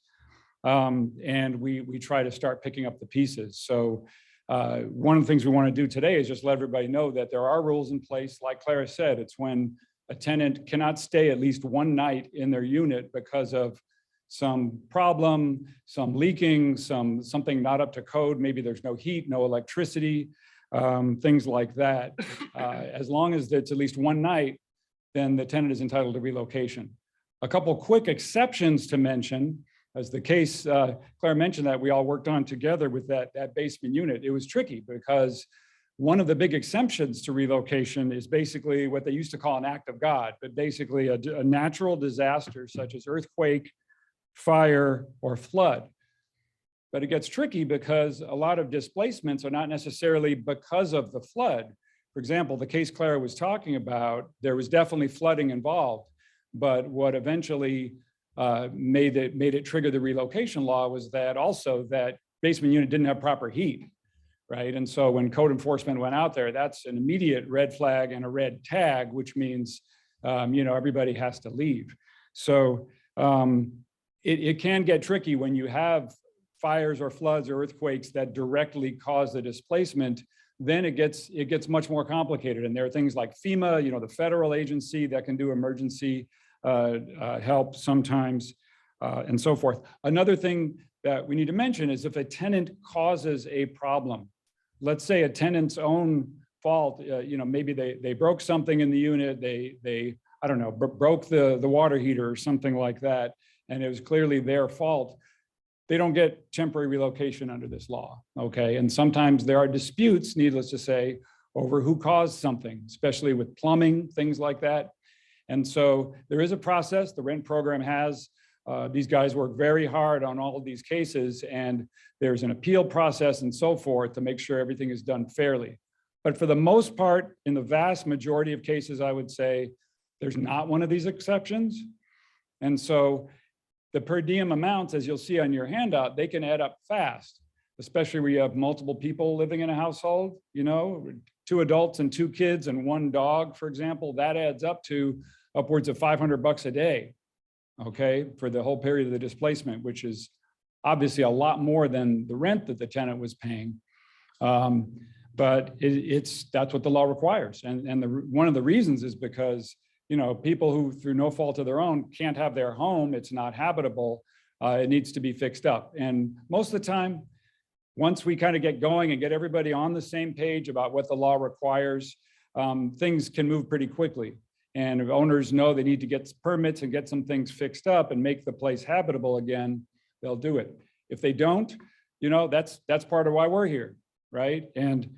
and we try to start picking up the pieces. So one of the things we want to do today is just let everybody know that there are rules in place. Like Clara said, it's when a tenant cannot stay at least one night in their unit because of some problem, some leaking, something not up to code. Maybe there's no heat, no electricity, things like that. As long as it's at least one night, then the tenant is entitled to relocation. A couple quick exceptions to mention, as the case Claire mentioned that we all worked on together with that basement unit. It was tricky because one of the big exemptions to relocation is basically what they used to call an act of God, but basically a natural disaster such as earthquake, fire, or flood. But it gets tricky because a lot of displacements are not necessarily because of the flood. For example, the case Clara was talking about, there was definitely flooding involved, but what eventually made it trigger the relocation law was that also that basement unit didn't have proper heat, right? And so when code enforcement went out there, that's an immediate red flag and a red tag, which means everybody has to leave. So it can get tricky when you have fires or floods or earthquakes that directly cause the displacement. Then it gets much more complicated. And there are things like FEMA, the federal agency that can do emergency help sometimes, and so forth. Another thing that we need to mention is if a tenant causes a problem, let's say a tenant's own fault, maybe they broke something in the unit, they I don't know, broke the water heater or something like that, and it was clearly their fault. They don't get temporary relocation under this law, okay? And sometimes there are disputes, needless to say, over who caused something, especially with plumbing, things like that. And so there is a process, the rent program has. These guys work very hard on all of these cases, and there's an appeal process and so forth to make sure everything is done fairly. But for the most part, in the vast majority of cases, I would say there's not one of these exceptions. And so the per diem amounts, as you'll see on your handout, they can add up fast, especially where you have multiple people living in a household, 2 adults and 2 kids and 1 dog, for example, that adds up to upwards of $500 a day, okay, for the whole period of the displacement, which is obviously a lot more than the rent that the tenant was paying. But that's what the law requires. And one of the reasons is because people who, through no fault of their own, can't have their home, it's not habitable, it needs to be fixed up. And most of the time, once we kind of get going and get everybody on the same page about what the law requires, things can move pretty quickly. And if owners know they need to get permits and get some things fixed up and make the place habitable again, they'll do it. If they don't, that's part of why we're here, right? And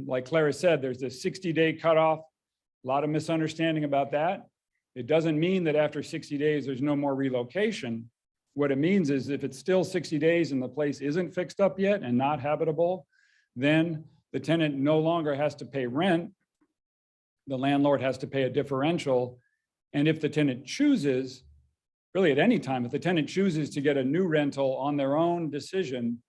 like Clara said, there's this 60-day cutoff. A lot of misunderstanding about that. It doesn't mean that after 60 days, there's no more relocation. What it means is if it's still 60 days and the place isn't fixed up yet and not habitable, then the tenant no longer has to pay rent. The landlord has to pay a differential. And if the tenant chooses, really at any time, if the tenant chooses to get a new rental on their own decision,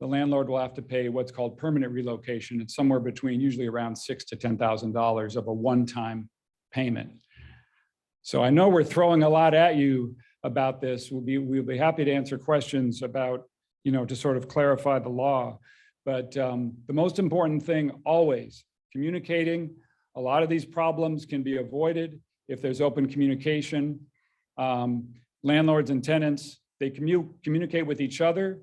the landlord will have to pay what's called permanent relocation. It's somewhere between usually around $6,000 to $10,000 of a one-time payment. So I know we're throwing a lot at you about this. We'll be happy to answer questions about, to sort of clarify the law. But the most important thing always, communicating. A lot of these problems can be avoided if there's open communication. Landlords and tenants, they communicate with each other,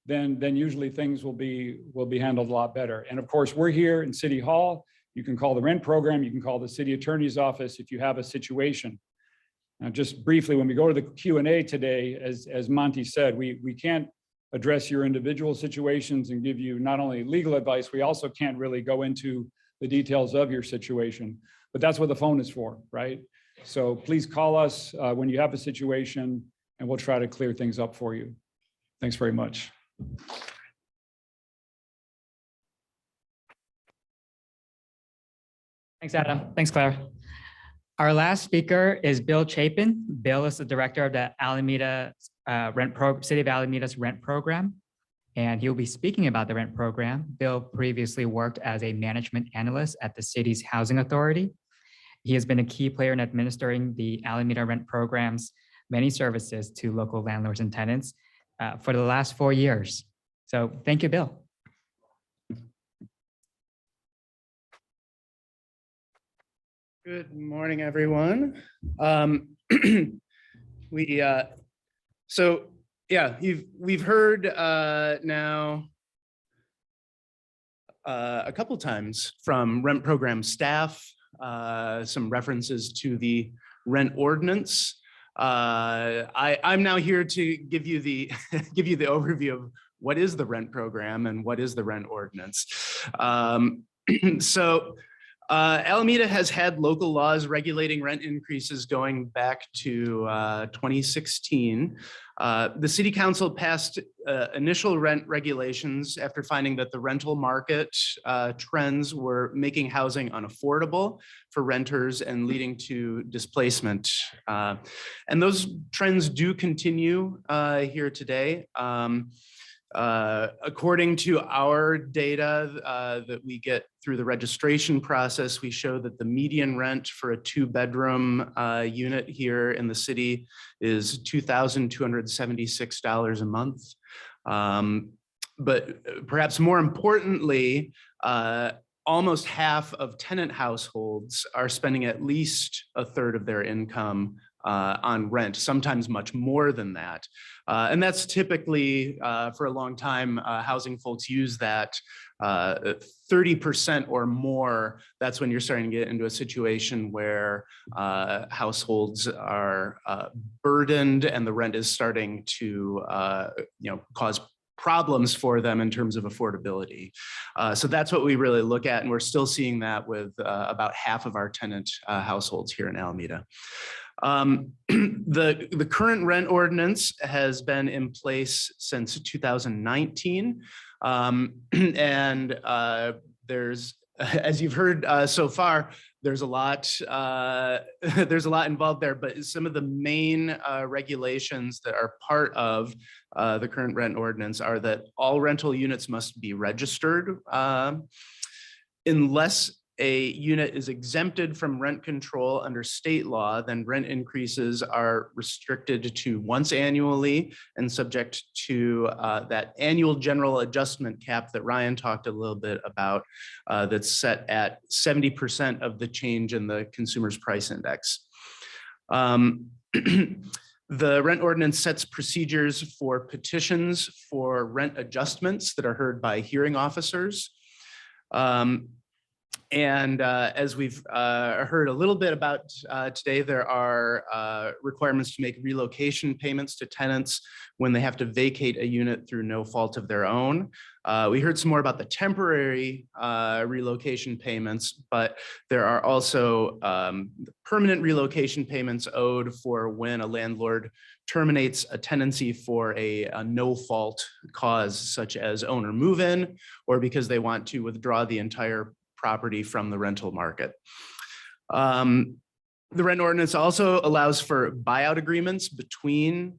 then usually things will be handled a lot better. And of course, we're here in City Hall. You can call the rent program, you can call the city attorney's office if you have a situation. Now, just briefly, when we go to the Q&A today, as Monty said, we can't address your individual situations and give you not only legal advice, we also can't really go into the details of your situation, but that's what the phone is for, right? So please call us when you have a situation and we'll try to clear things up for you. Thanks very much. Thanks, Adam. Thanks, Claire. Our last speaker is Bill Chapin. Bill is the director of the Alameda City of Alameda's rent program. And he'll be speaking about the rent program. Bill previously worked as a management analyst at the city's housing authority. He has been a key player in administering the Alameda rent program's many services to local landlords and tenants for the last 4 years. So thank you, Bill. Good morning, everyone. We've heard now a couple times from rent program staff, some references to the rent ordinance. I'm now here to give you the overview of what is the rent program and what is the rent ordinance. Alameda has had local laws regulating rent increases going back to 2016. The city council passed initial rent regulations after finding that the rental market trends were making housing unaffordable for renters and leading to displacement. And those trends do continue here today. According to our data that we get through the registration process, we show that the median rent for a 2-bedroom unit here in the city is $2,276 a month. But perhaps more importantly, almost half of tenant households are spending at least a third of their income on rent, sometimes much more than that. And that's typically, for a long time, housing folks use that 30% or more. That's when you're starting to get into a situation where households are burdened and the rent is starting to cause problems for them in terms of affordability. So that's what we really look at. And we're still seeing that with about half of our tenant households here in Alameda. The current rent ordinance has been in place since 2019. There's, as you've heard so far, there's a lot involved there, but some of the main regulations that are part of the current rent ordinance are that all rental units must be registered. Unless a unit is exempted from rent control under state law, then rent increases are restricted to once annually and subject to that annual general adjustment cap that Ryan talked a little bit about, that's set at 70% of the change in the consumer's price index. The rent ordinance sets procedures for petitions for rent adjustments that are heard by hearing officers. As we've heard a little bit about today, there are requirements to make relocation payments to tenants when they have to vacate a unit through no fault of their own. We heard some more about the temporary relocation payments, but there are also permanent relocation payments owed for when a landlord terminates a tenancy for a no fault cause, such as owner move-in, or because they want to withdraw the entire property from the rental market. The rent ordinance also allows for buyout agreements between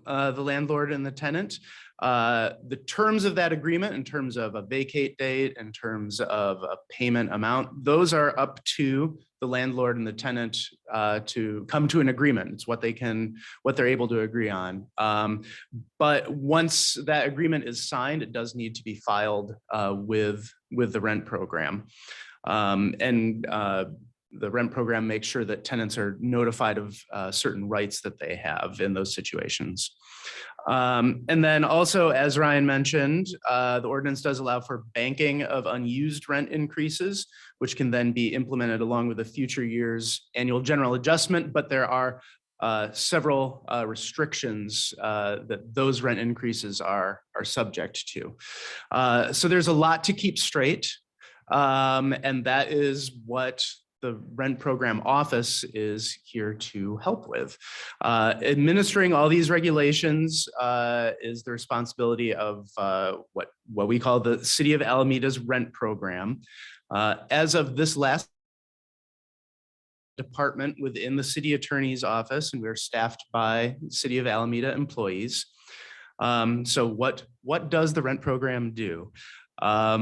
the landlord and the tenant. The terms of that agreement, in terms of a vacate date, in terms of a payment amount, those are up to the landlord and the tenant to come to an agreement. It's what they're able to agree on. But once that agreement is signed, it does need to be filed with the rent program. The rent program makes sure that tenants are notified of certain rights that they have in those situations. And then also, as Ryan mentioned, the ordinance does allow for banking of unused rent increases, which can then be implemented along with the future year's annual general adjustment. But there are several restrictions that those rent increases are subject to. So there's a lot to keep straight. And that is what the rent program office is here to help with. Administering all these regulations is the responsibility of what we call the City of Alameda's rent program. As of this last department within the city attorney's office, and we're staffed by City of Alameda employees. So what does the rent program do? I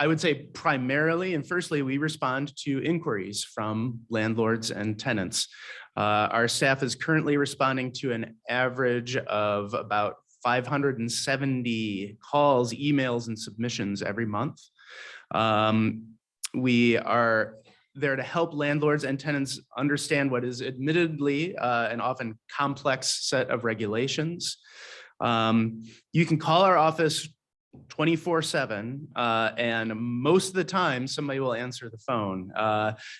would say primarily and firstly, we respond to inquiries from landlords and tenants. Our staff is currently responding to an average of about 570 calls, emails, and submissions every month. We are there to help landlords and tenants understand what is admittedly an often complex set of regulations. You can call our office 24/7, and most of the time somebody will answer the phone.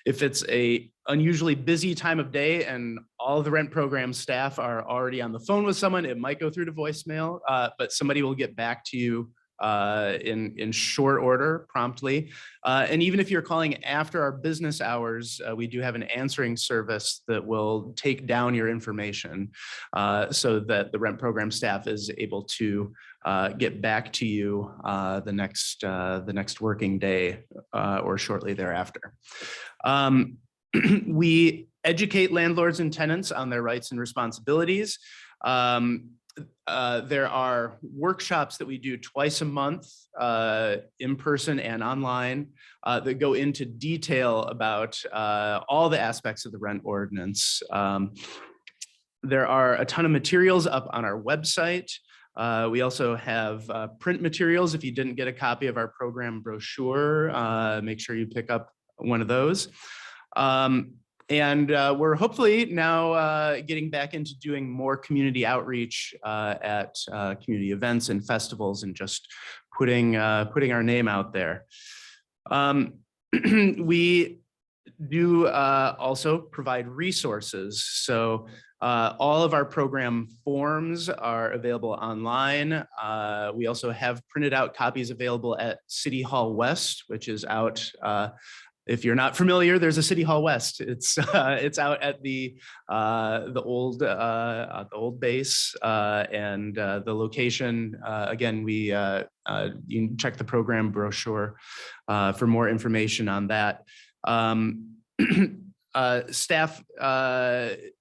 If it's a unusually busy time of day and all of the rent program staff are already on the phone with someone, it might go through to voicemail, but somebody will get back to you in short order, promptly. And even if you're calling after our business hours, we do have an answering service that will take down your information so that the rent program staff is able to get back to you the next working day or shortly thereafter. We educate landlords and tenants on their rights and responsibilities. There are workshops that we do twice a month, in person and online, that go into detail about all the aspects of the rent ordinance. There are a ton of materials up on our website. We also have print materials. If you didn't get a copy of our program brochure, make sure you pick up one of those. And we're hopefully now getting back into doing more community outreach at community events and festivals and just putting our name out there. We do also provide resources. So all of our program forms are available online. We also have printed out copies available at City Hall West, which is out. If you're not familiar, there's a City Hall West. It's out at the old base, and the location. Again, you can check the program brochure for more information on that. Staff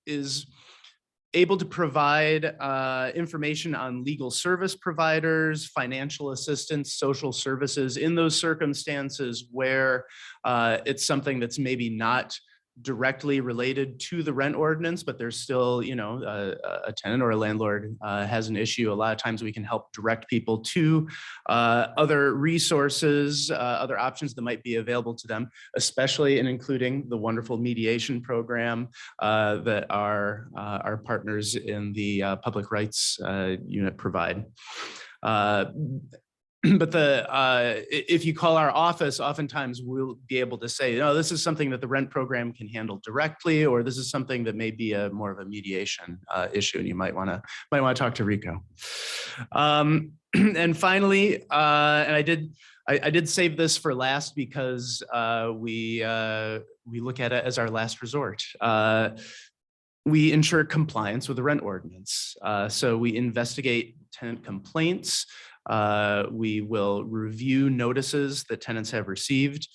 is able to provide information on legal service providers, financial assistance, social services in those circumstances where it's something that's maybe not directly related to the rent ordinance, but there's still, a tenant or a landlord has an issue. A lot of times we can help direct people to other resources, other options that might be available to them, especially and including the wonderful mediation program that our partners in the public rights unit provide. But if you call our office, oftentimes we'll be able to say, this is something that the rent program can handle directly, or this is something that may be more of a mediation issue, and you might want to talk to Rico. And finally, and I did save this for last because we look at it as our last resort. We ensure compliance with the rent ordinance. So we investigate tenant complaints. We will review notices that tenants have received.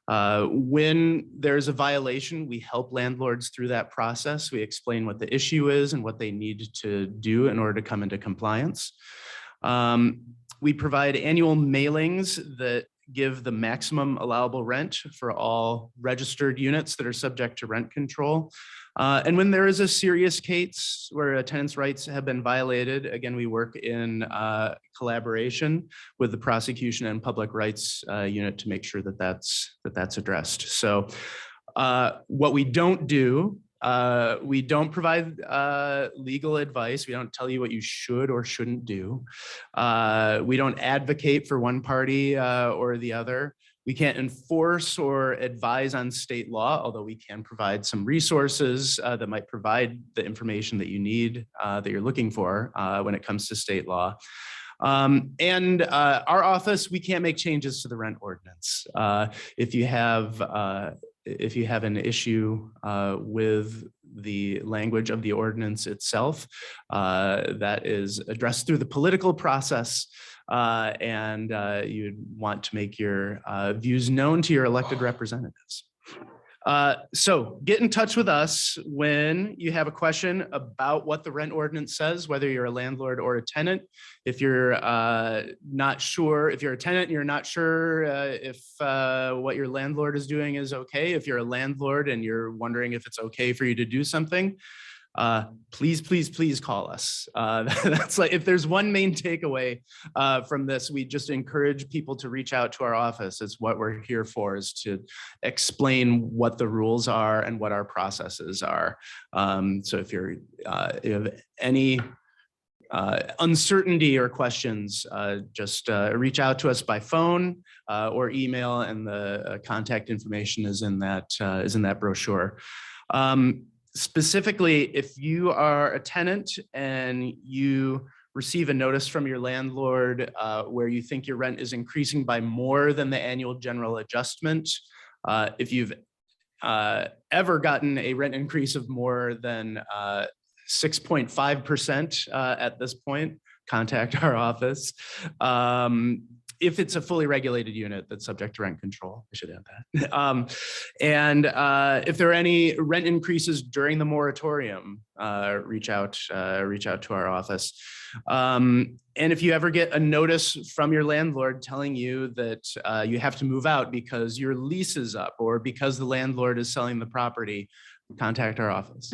When there's a violation, we help landlords through that process. We explain what the issue is and what they need to do in order to come into compliance. We provide annual mailings that give the maximum allowable rent for all registered units that are subject to rent control. And when there is a serious case where a tenant's rights have been violated, again, we work in collaboration with the prosecution and public rights unit to make sure that that's addressed. So what we don't do, we don't provide legal advice. We don't tell you what you should or shouldn't do. We don't advocate for one party or the other. We can't enforce or advise on state law, although we can provide some resources that might provide the information that you need, that you're looking for when it comes to state law. And our office, we can't make changes to the rent ordinance. If you have an issue with the language of the ordinance itself, that is addressed through the political process, and you'd want to make your views known to your elected representatives. So get in touch with us when you have a question about what the rent ordinance says, whether you're a landlord or a tenant. If you're not sure, if you're a tenant and you're not sure if what your landlord is doing is okay, if you're a landlord and you're wondering if it's okay for you to do something, please, please, please call us. That's like, if there's one main takeaway from this, we just encourage people to reach out to our office. It's what we're here for, is to explain what the rules are and what our processes are. So if you have any uncertainty or questions, just reach out to us by phone or email, and the contact information is in that brochure. Specifically, if you are a tenant and you receive a notice from your landlord where you think your rent is increasing by more than the annual general adjustment, if you've ever gotten a rent increase of more than 6.5% at this point, contact our office. If it's a fully regulated unit that's subject to rent control, I should add that. And if there are any rent increases during the moratorium, reach out to our office. And if you ever get a notice from your landlord telling you that you have to move out because your lease is up or because the landlord is selling the property, contact our office.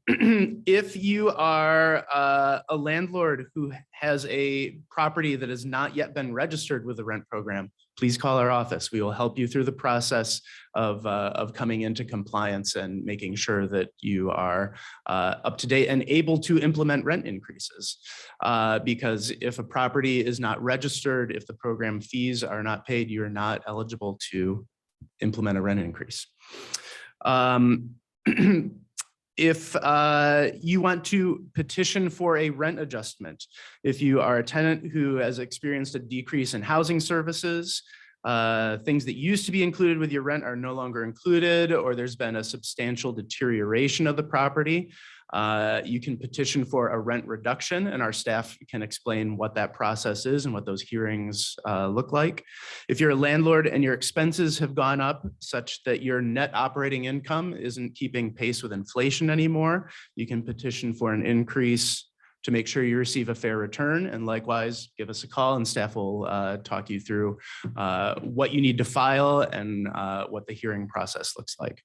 If you are a landlord who has a property that has not yet been registered with the rent program, please call our office. We will help you through the process of coming into compliance and making sure that you are up to date and able to implement rent increases. Because if a property is not registered, if the program fees are not paid, you're not eligible to implement a rent increase. If you want to petition for a rent adjustment, if you are a tenant who has experienced a decrease in housing services, things that used to be included with your rent are no longer included, or there's been a substantial deterioration of the property, you can petition for a rent reduction, and our staff can explain what that process is and what those hearings look like. If you're a landlord and your expenses have gone up such that your net operating income isn't keeping pace with inflation anymore, you can petition for an increase to make sure you receive a fair return. And likewise, give us a call and staff will talk you through what you need to file and what the hearing process looks like.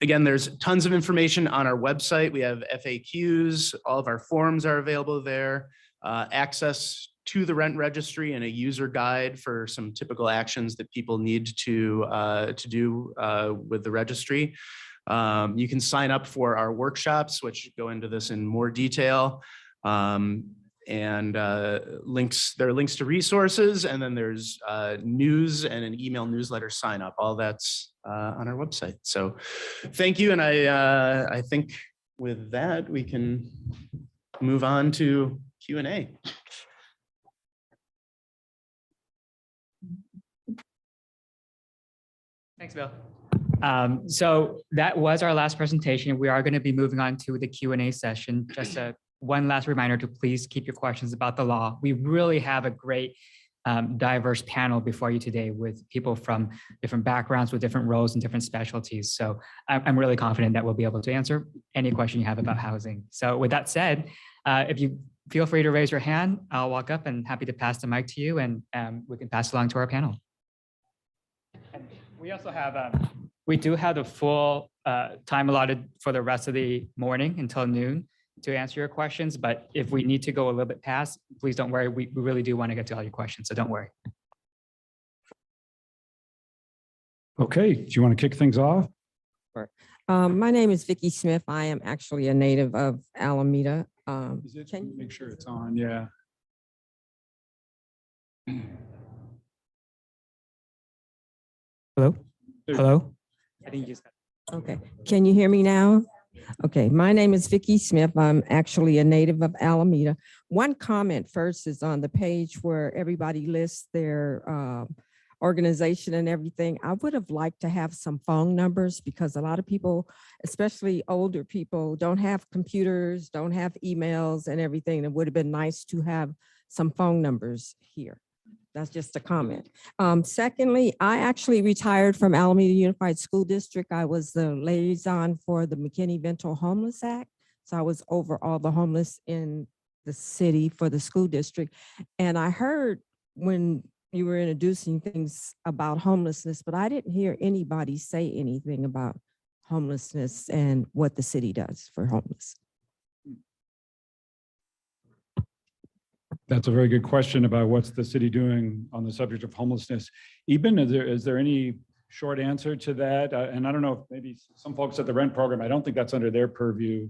Again, there's tons of information on our website. We have FAQs, all of our forms are available there, access to the rent registry and a user guide for some typical actions that people need to do with the registry. You can sign up for our workshops, which go into this in more detail. And there are links to resources, and then there's news and an email newsletter sign up. All that's on our website. So thank you. And I think with that, we can move on to Q&A. Thanks, Bill. So that was our last presentation. We are going to be moving on to the Q&A session. Just one last reminder to please keep your questions about the law. We really have a great diverse panel before you today with people from different backgrounds, with different roles and different specialties. So I'm really confident that we'll be able to answer any question you have about housing. So with that said, if you feel free to raise your hand, I'll walk up and happy to pass the mic to you, and we can pass it along to our panel. And we also have, we do have the full time allotted for the rest of the morning until noon to answer your questions. But if we need to go a little bit past, please don't worry. We really do want to get to all your questions, so don't worry. Okay, do you want to kick things off? My name is Vicki Smith. I am actually a native of Alameda. Is it, make sure it's on, yeah. Hello? Hello? I think you just Okay, can you hear me now? Okay, my name is Vicki Smith. I'm actually a native of Alameda. One comment first is on the page where everybody lists their organization and everything. I would have liked to have some phone numbers because a lot of people, especially older people, don't have computers, don't have emails and everything. It would have been nice to have some phone numbers here. That's just a comment. Secondly, I actually retired from Alameda Unified School District. I was the liaison for the McKinney-Vento Homeless Act. So I was over all the homeless in the city for the school district. And I heard when you were introducing things about homelessness, but I didn't hear anybody say anything about homelessness and what the city does for homeless. That's a very good question about what's the city doing on the subject of homelessness. Eben, is there any short answer to that? And I don't know if maybe some folks at the rent program, I don't think that's under their purview.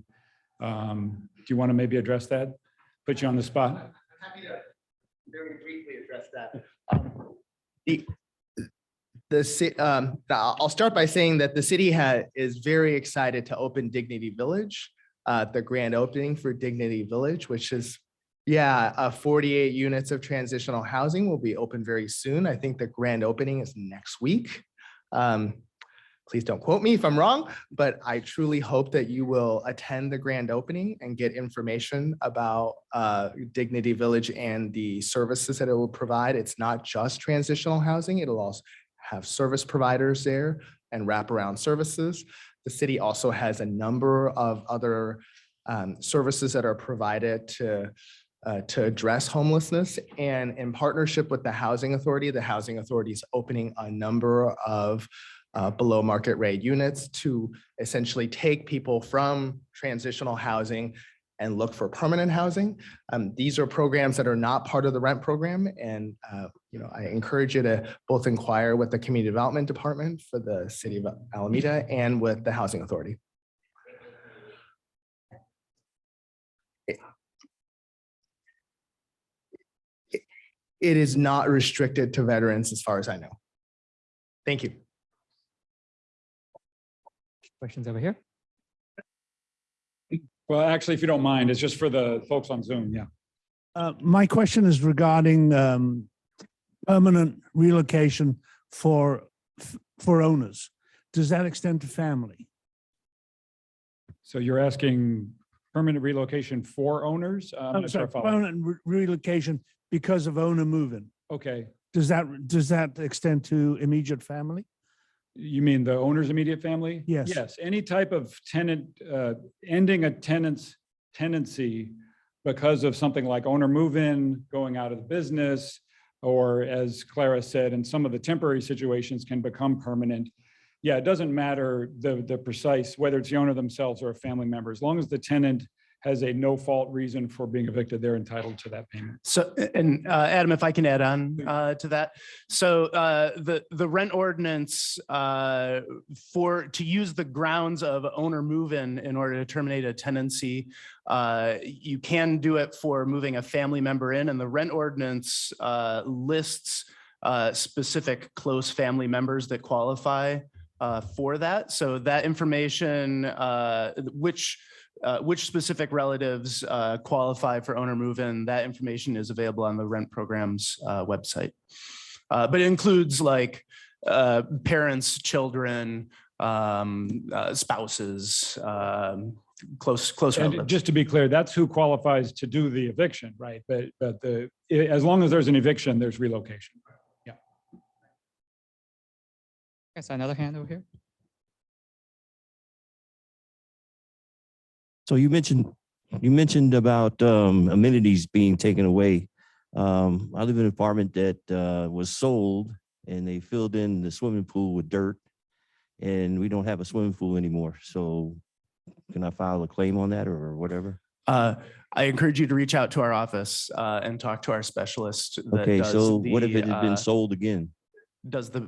Do you want to maybe address that? Put you on the spot? I'm happy to very briefly address that. I'll start by saying that the city is very excited to open Dignity Village, the grand opening for Dignity Village, which is 48 units of transitional housing will be open very soon. I think the grand opening is next week. Please don't quote me if I'm wrong, but I truly hope that you will attend the grand opening and get information about Dignity Village and the services that it will provide. It's not just transitional housing. It'll also have service providers there and wraparound services. The city also has a number of other services that are provided to address homelessness. And in partnership with the Housing Authority is opening a number of below market rate units to essentially take people from transitional housing and look for permanent housing. These are programs that are not part of the rent program. And I encourage you to both inquire with the Community Development Department for the city of Alameda and with the Housing Authority. It is not restricted to veterans as far as I know. Thank you. Questions over here? Well, actually, if you don't mind, it's just for the folks on Zoom. Yeah. My question is regarding permanent relocation for owners. Does that extend to family? So you're asking permanent relocation for owners? I'm not sure Sorry, if I'll- permanent relocation because of owner moving. Okay. Does that extend to immediate family? You mean the owner's immediate family? Yes. Yes, any type of tenant, ending a tenant's tenancy because of something like owner move-in, going out of the business, or as Clara said, in some of the temporary situations can become permanent. Yeah, it doesn't matter the precise, whether it's the owner themselves or a family member, as long as the tenant has a no fault reason for being evicted, they're entitled to that payment. So, and Adam, if I can add on to that. So the rent ordinance to use the grounds of owner move-in in order to terminate a tenancy, you can do it for moving a family member in, and the rent ordinance lists specific close family members that qualify for that. So that information, which specific relatives qualify for owner move-in, that information is available on the rent program's website. But it includes like parents, children, spouses, close And relatives. just to be clear, that's who qualifies to do the eviction, right? But as long as there's an eviction, there's relocation. Yeah. Yes, another hand over here. So you mentioned about amenities being taken away. I live in an apartment that was sold and they filled in the swimming pool with dirt, and we don't have a swimming pool anymore. So can I file a claim on that or whatever? I encourage you to reach out to our office and talk to our specialist. That Okay, does so what if the, it had been sold again? Does the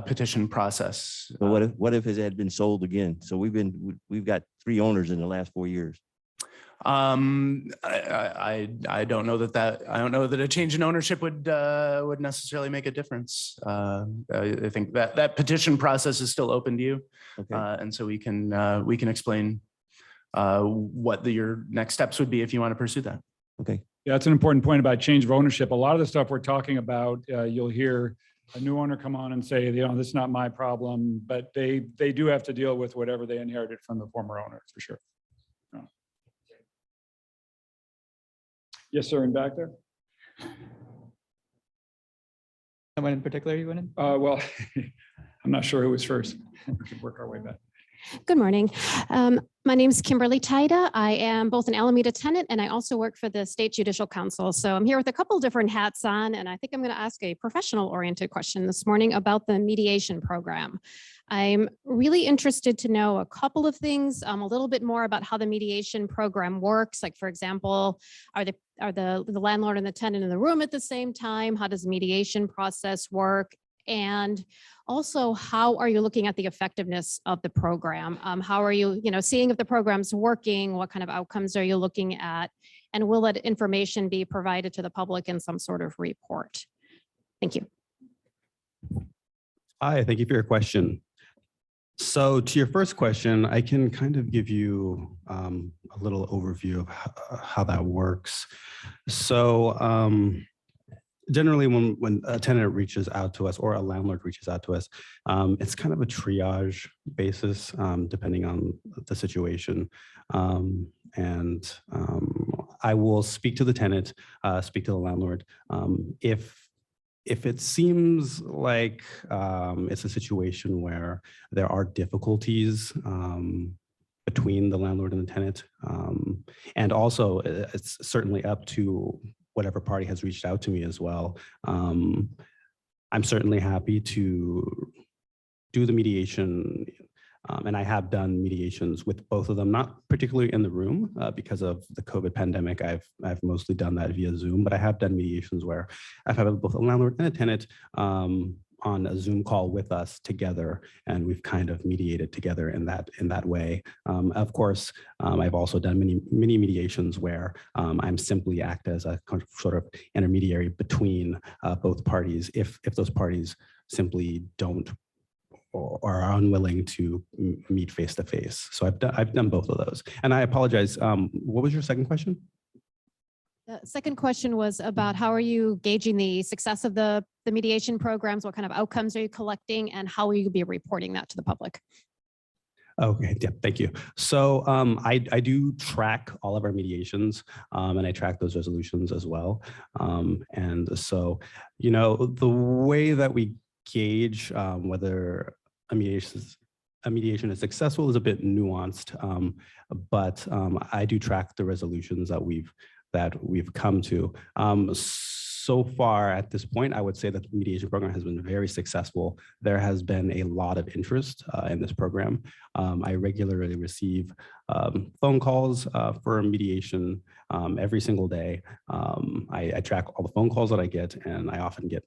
petition process. So what if it had been sold again? So we've got 3 owners in the last 4 years. I don't know that a change in ownership would necessarily make a difference. I think that petition process is still open to you. Okay. And so we can explain what your next steps would be if you want to pursue that. Okay. Yeah, that's an important point about change of ownership. A lot of the stuff we're talking about, you'll hear a new owner come on and say, this is not my problem, but they do have to deal with whatever they inherited from the former owner, for sure. Oh. Yes, sir, in back there. Someone in particular you wanted? Well, I'm not sure who was first. We could work our way back. Good morning. My name is Kimberly Tida. I am both an Alameda tenant and I also work for the State Judicial Council. So I'm here with a couple different hats on, and I think I'm going to ask a professional oriented question this morning about the mediation program. I'm really interested to know a couple of things, a little bit more about how the mediation program works. Like, for example, are the landlord and the tenant in the room at the same time? How does the mediation process work? And also, how are you looking at the effectiveness of the program? How are you, seeing if the program's working? What kind of outcomes are you looking at? And will that information be provided to the public in some sort of report? Thank you. Hi, thank you for your question. So to your first question, I can kind of give you a little overview of how that works. So generally when a tenant reaches out to us or a landlord reaches out to us, it's kind of a triage basis depending on the situation. I will speak to the tenant, speak to the landlord. If it seems like it's a situation where there are difficulties between the landlord and the tenant, and also it's certainly up to whatever party has reached out to me as well. I'm certainly happy to do the mediation, and I have done mediations with both of them, not particularly in the room because of the COVID pandemic. I've mostly done that via Zoom, but I have done mediations where I've had both a landlord and a tenant on a Zoom call with us together, and we've kind of mediated together in that way. Of course, I've also done many mediations where I'm simply act as a sort of intermediary between both parties if those parties simply don't or are unwilling to meet face to face. So I've done both of those. And I apologize. What was your second question? The second question was about how are you gauging the success of the mediation programs? What kind of outcomes are you collecting, and how will you be reporting that to the public? Okay, yeah, thank you. So I do track all of our mediations, and I track those resolutions as well. And so, the way that we gauge whether a mediation is successful is a bit nuanced, but I do track the resolutions that we've come to. So far at this point, I would say that the mediation program has been very successful. There has been a lot of interest in this program. I regularly receive phone calls for mediation every single day. I track all the phone calls that I get, and I often get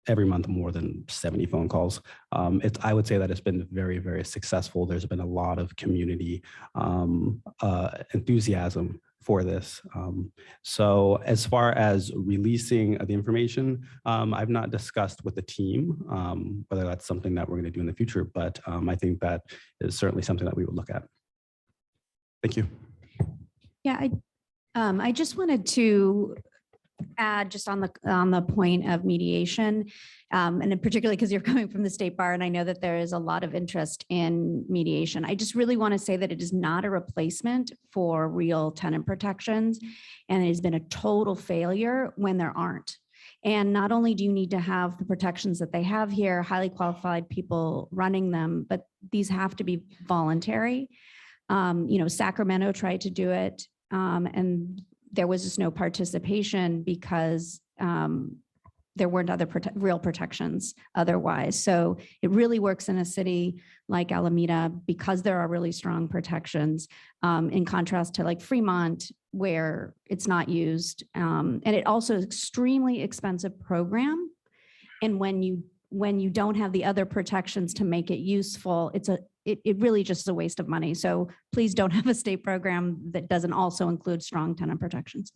every month more than 70 phone calls. I would say that it's been very, very successful. There's been a lot of community enthusiasm for this. So as far as releasing the information, I've not discussed with the team whether that's something that we're going to do in the future, but I think that is certainly something that we would look at. Thank you. Yeah, I just wanted to add just on the point of mediation, and particularly because you're coming from the State Bar, and I know that there is a lot of interest in mediation. I just really want to say that it is not a replacement for real tenant protections, and it has been a total failure when there aren't. And not only do you need to have the protections that they have here, highly qualified people running them, but these have to be voluntary. Sacramento tried to do it, and there was just no participation because there weren't other real protections otherwise. So it really works in a city like Alameda because there are really strong protections, in contrast to like Fremont, where it's not used. And it also is extremely expensive program. And when you don't have the other protections to make it useful, it really just is a waste of money. So please don't have a state program that doesn't also include strong tenant protections.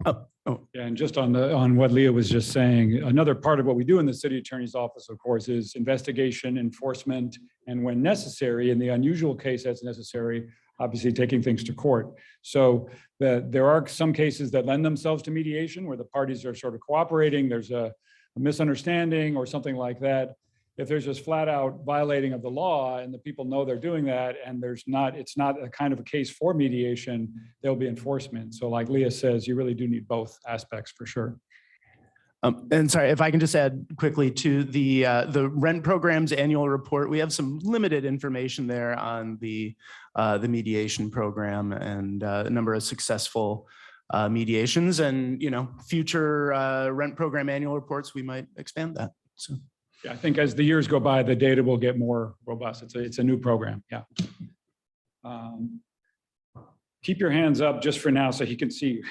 Yeah, and just on what Leah was just saying, another part of what we do in the city attorney's office, of course, is investigation, enforcement, and when necessary, in the unusual case that's necessary, obviously taking things to court. So there are some cases that lend themselves to mediation where the parties are sort of cooperating, there's a misunderstanding or something like that. If there's just flat out violating of the law and the people know they're doing that and it's not a kind of a case for mediation, there'll be enforcement. So like Leah says, you really do need both aspects for sure. And sorry, if I can just add quickly to the rent program's annual report, we have some limited information there on the mediation program and a number of successful mediations, and future rent program annual reports, we might expand that. So Yeah, I think as the years go by, the data will get more robust. It's a new program. Yeah. Keep your hands up just for now so he can see you.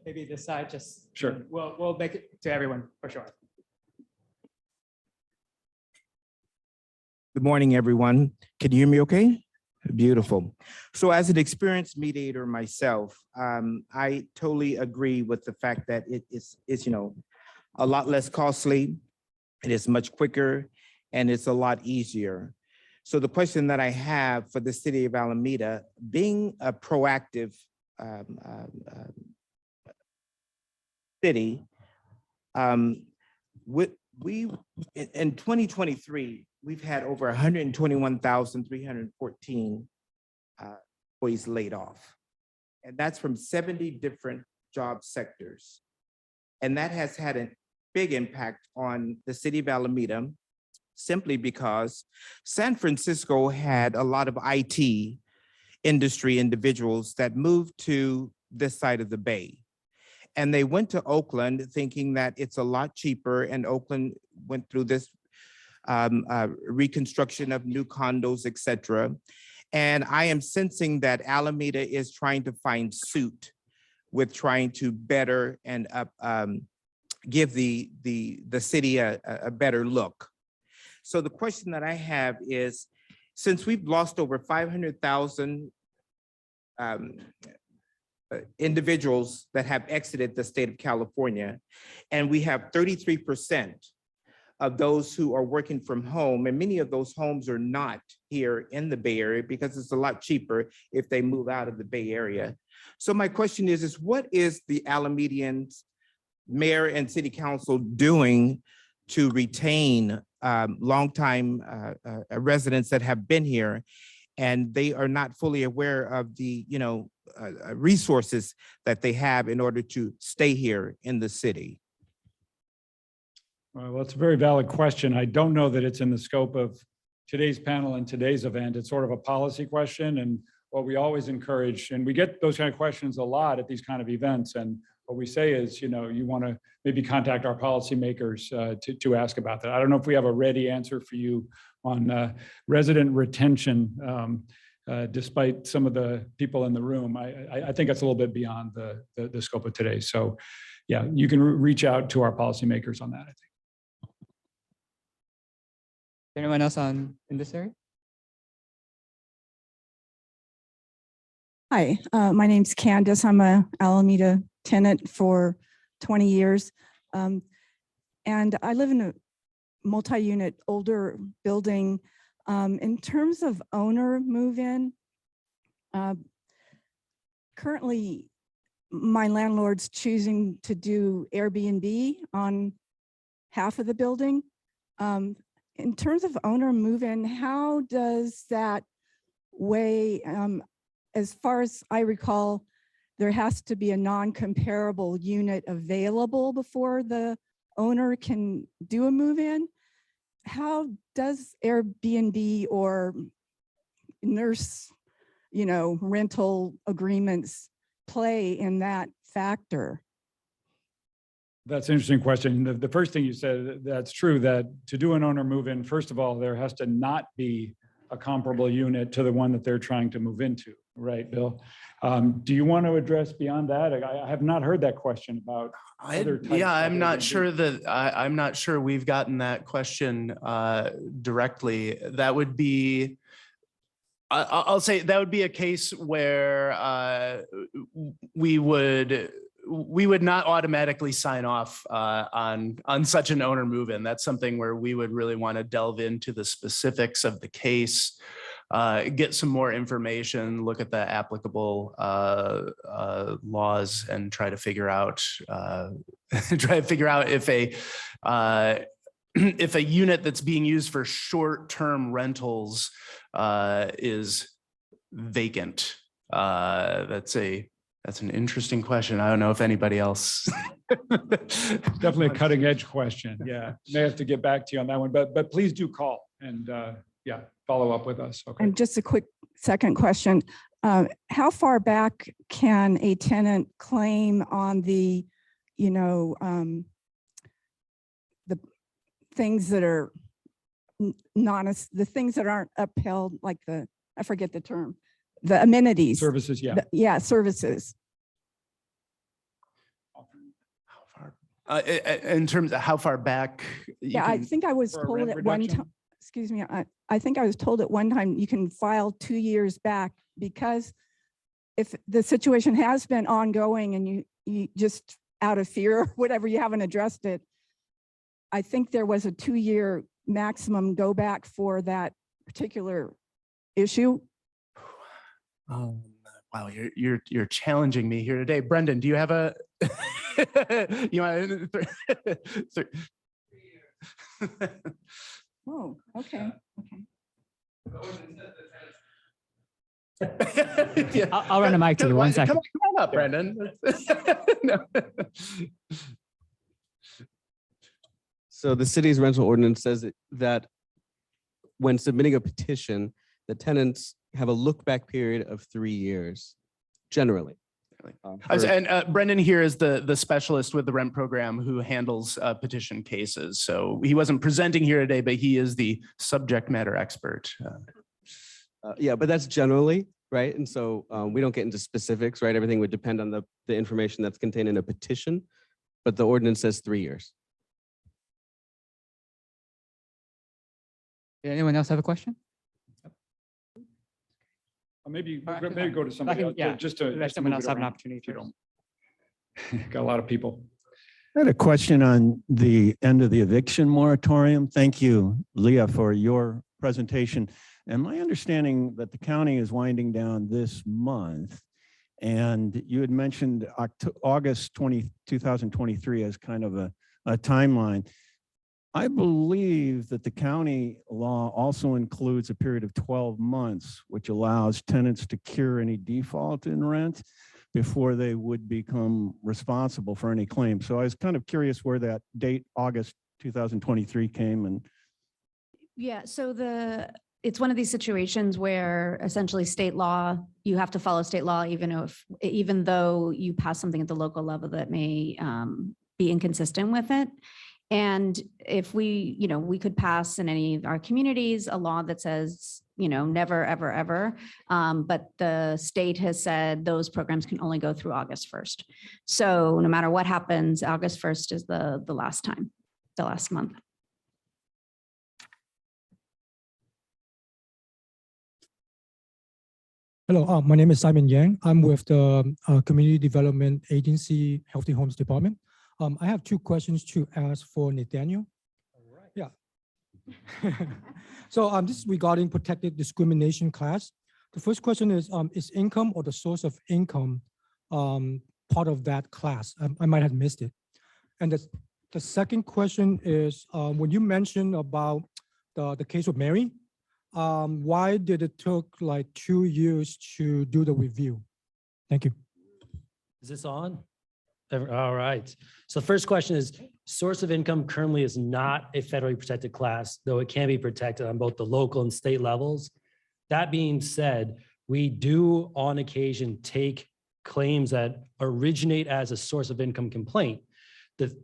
Maybe this side, just. Sure. We'll make it to everyone for sure. Good morning, everyone. Can you hear me okay? Beautiful. So as an experienced mediator myself, I totally agree with the fact that it is a lot less costly, it is much quicker, and it's a lot easier. So the question that I have for the city of Alameda, being a proactive city, we in 2023, we've had over 121,314 employees laid off. And that's from 70 different job sectors. And that has had a big impact on the city of Alameda, simply because San Francisco had a lot of IT industry individuals that moved to this side of the Bay. And they went to Oakland thinking that it's a lot cheaper, and Oakland went through this reconstruction of new condos, et cetera. And I am sensing that Alameda is trying to find suit with trying to better and give the city a better look. So the question that I have is, since we've lost over 500,000 individuals that have exited the state of California, and we have 33% of those who are working from home, and many of those homes are not here in the Bay Area because it's a lot cheaper if they move out of the Bay Area. So my question is what is the Alamedians, mayor and city council doing to retain longtime residents that have been here, and they are not fully aware of the resources that they have in order to stay here in the city? Well, it's a very valid question. I don't know that it's in the scope of today's panel and today's event. It's sort of a policy question, and what we always encourage, and we get those kind of questions a lot at these kind of events, and what we say is, you want to maybe contact our policymakers to ask about that. I don't know if we have a ready answer for you on resident retention, despite some of the people in the room. I think it's a little bit beyond the scope of today. So yeah, you can reach out to our policymakers on that, I think. Anyone else in this area? Hi, my name's Candace. I'm a Alameda tenant for 20 years. And I live in a multi-unit older building. In terms of owner move-in, currently my landlord's choosing to do Airbnb on half of the building. In terms of owner move-in, how does that weigh? As far as I recall, there has to be a non-comparable unit available before the owner can do a move-in. How does Airbnb or nurse, rental agreements play in that factor? That's an interesting question. The first thing you said, that's true, that to do an owner move-in, first of all, there has to not be a comparable unit to the one that they're trying to move into, right, Bill? Do you want to address beyond that? I have not heard that question about other types. Yeah, I'm of not Airbnb. sure that I'm not sure we've gotten that question directly. That would be, I'll say that would be a case where we would not automatically sign off on such an owner move-in. That's something where we would really want to delve into the specifics of the case, get some more information, look at the applicable laws, and try to figure out if a unit that's being used for short-term rentals is vacant. That's an interesting question. I don't know if anybody else Definitely a cutting edge question. Yeah, may have to get back to you on that one, but please do call and yeah, follow up with us. Okay. And just a quick second question. How far back can a tenant claim on the, the things that are the things that aren't upheld, like I forget the term, the amenities? Services, yeah. Yeah, services. In terms of how far back? Yeah, I think I was for a told rent at one reduction? time, excuse me, I think I was told at one time you can file 2 years back, because if the situation has been ongoing and you just out of fear or whatever, you haven't addressed it. I think there was a 2-year maximum go back for that particular issue. Wow, you're challenging me here today. Brendan, do you have a? You want? Oh, okay. Yeah. I'll run a mic to you, one second. Come on up, Brendan. No. So the city's rental ordinance says that when submitting a petition, the tenants have a look back period of 3 years, generally. And Brendan here is the specialist with the rent program who handles petition cases. So he wasn't presenting here today, but he is the subject matter expert. Yeah, but that's generally, right? And so we don't get into specifics, right? Everything would depend on the information that's contained in a petition, but the ordinance says 3 years. Anyone else have a question? Maybe All right, maybe go to somebody else, yeah, just to. let someone else have an opportunity If you first. don't. Got a lot of people. I had a question on the end of the eviction moratorium. Thank you, Leah, for your presentation. And my understanding that the county is winding down this month, and you had mentioned August 2023 as kind of a timeline. I believe that the county law also includes a period of 12 months, which allows tenants to cure any default in rent before they would become responsible for any claim. So I was kind of curious where that date, August 2023, came. And Yeah, so it's one of these situations where essentially state law, you have to follow state law, even though you pass something at the local level that may be inconsistent with it. And if we could pass in any of our communities a law that says, never, ever, ever. But the state has said those programs can only go through August 1st. So no matter what happens, August 1st is the last time, the last month. Hello, my name is Simon Yang. I'm with the Community Development Agency Healthy Homes Department. I have 2 questions to ask for Nathaniel. All right. Yeah. So this is regarding protected discrimination class. The first question is income or the source of income part of that class? I might have missed it. And the second question is when you mentioned about the case of Mary, why did it took like 2 years to do the review? Thank you. Is this on? All right. So the first question is, source of income currently is not a federally protected class, though it can be protected on both the local and state levels. That being said, we do on occasion take claims that originate as a source of income complaint. The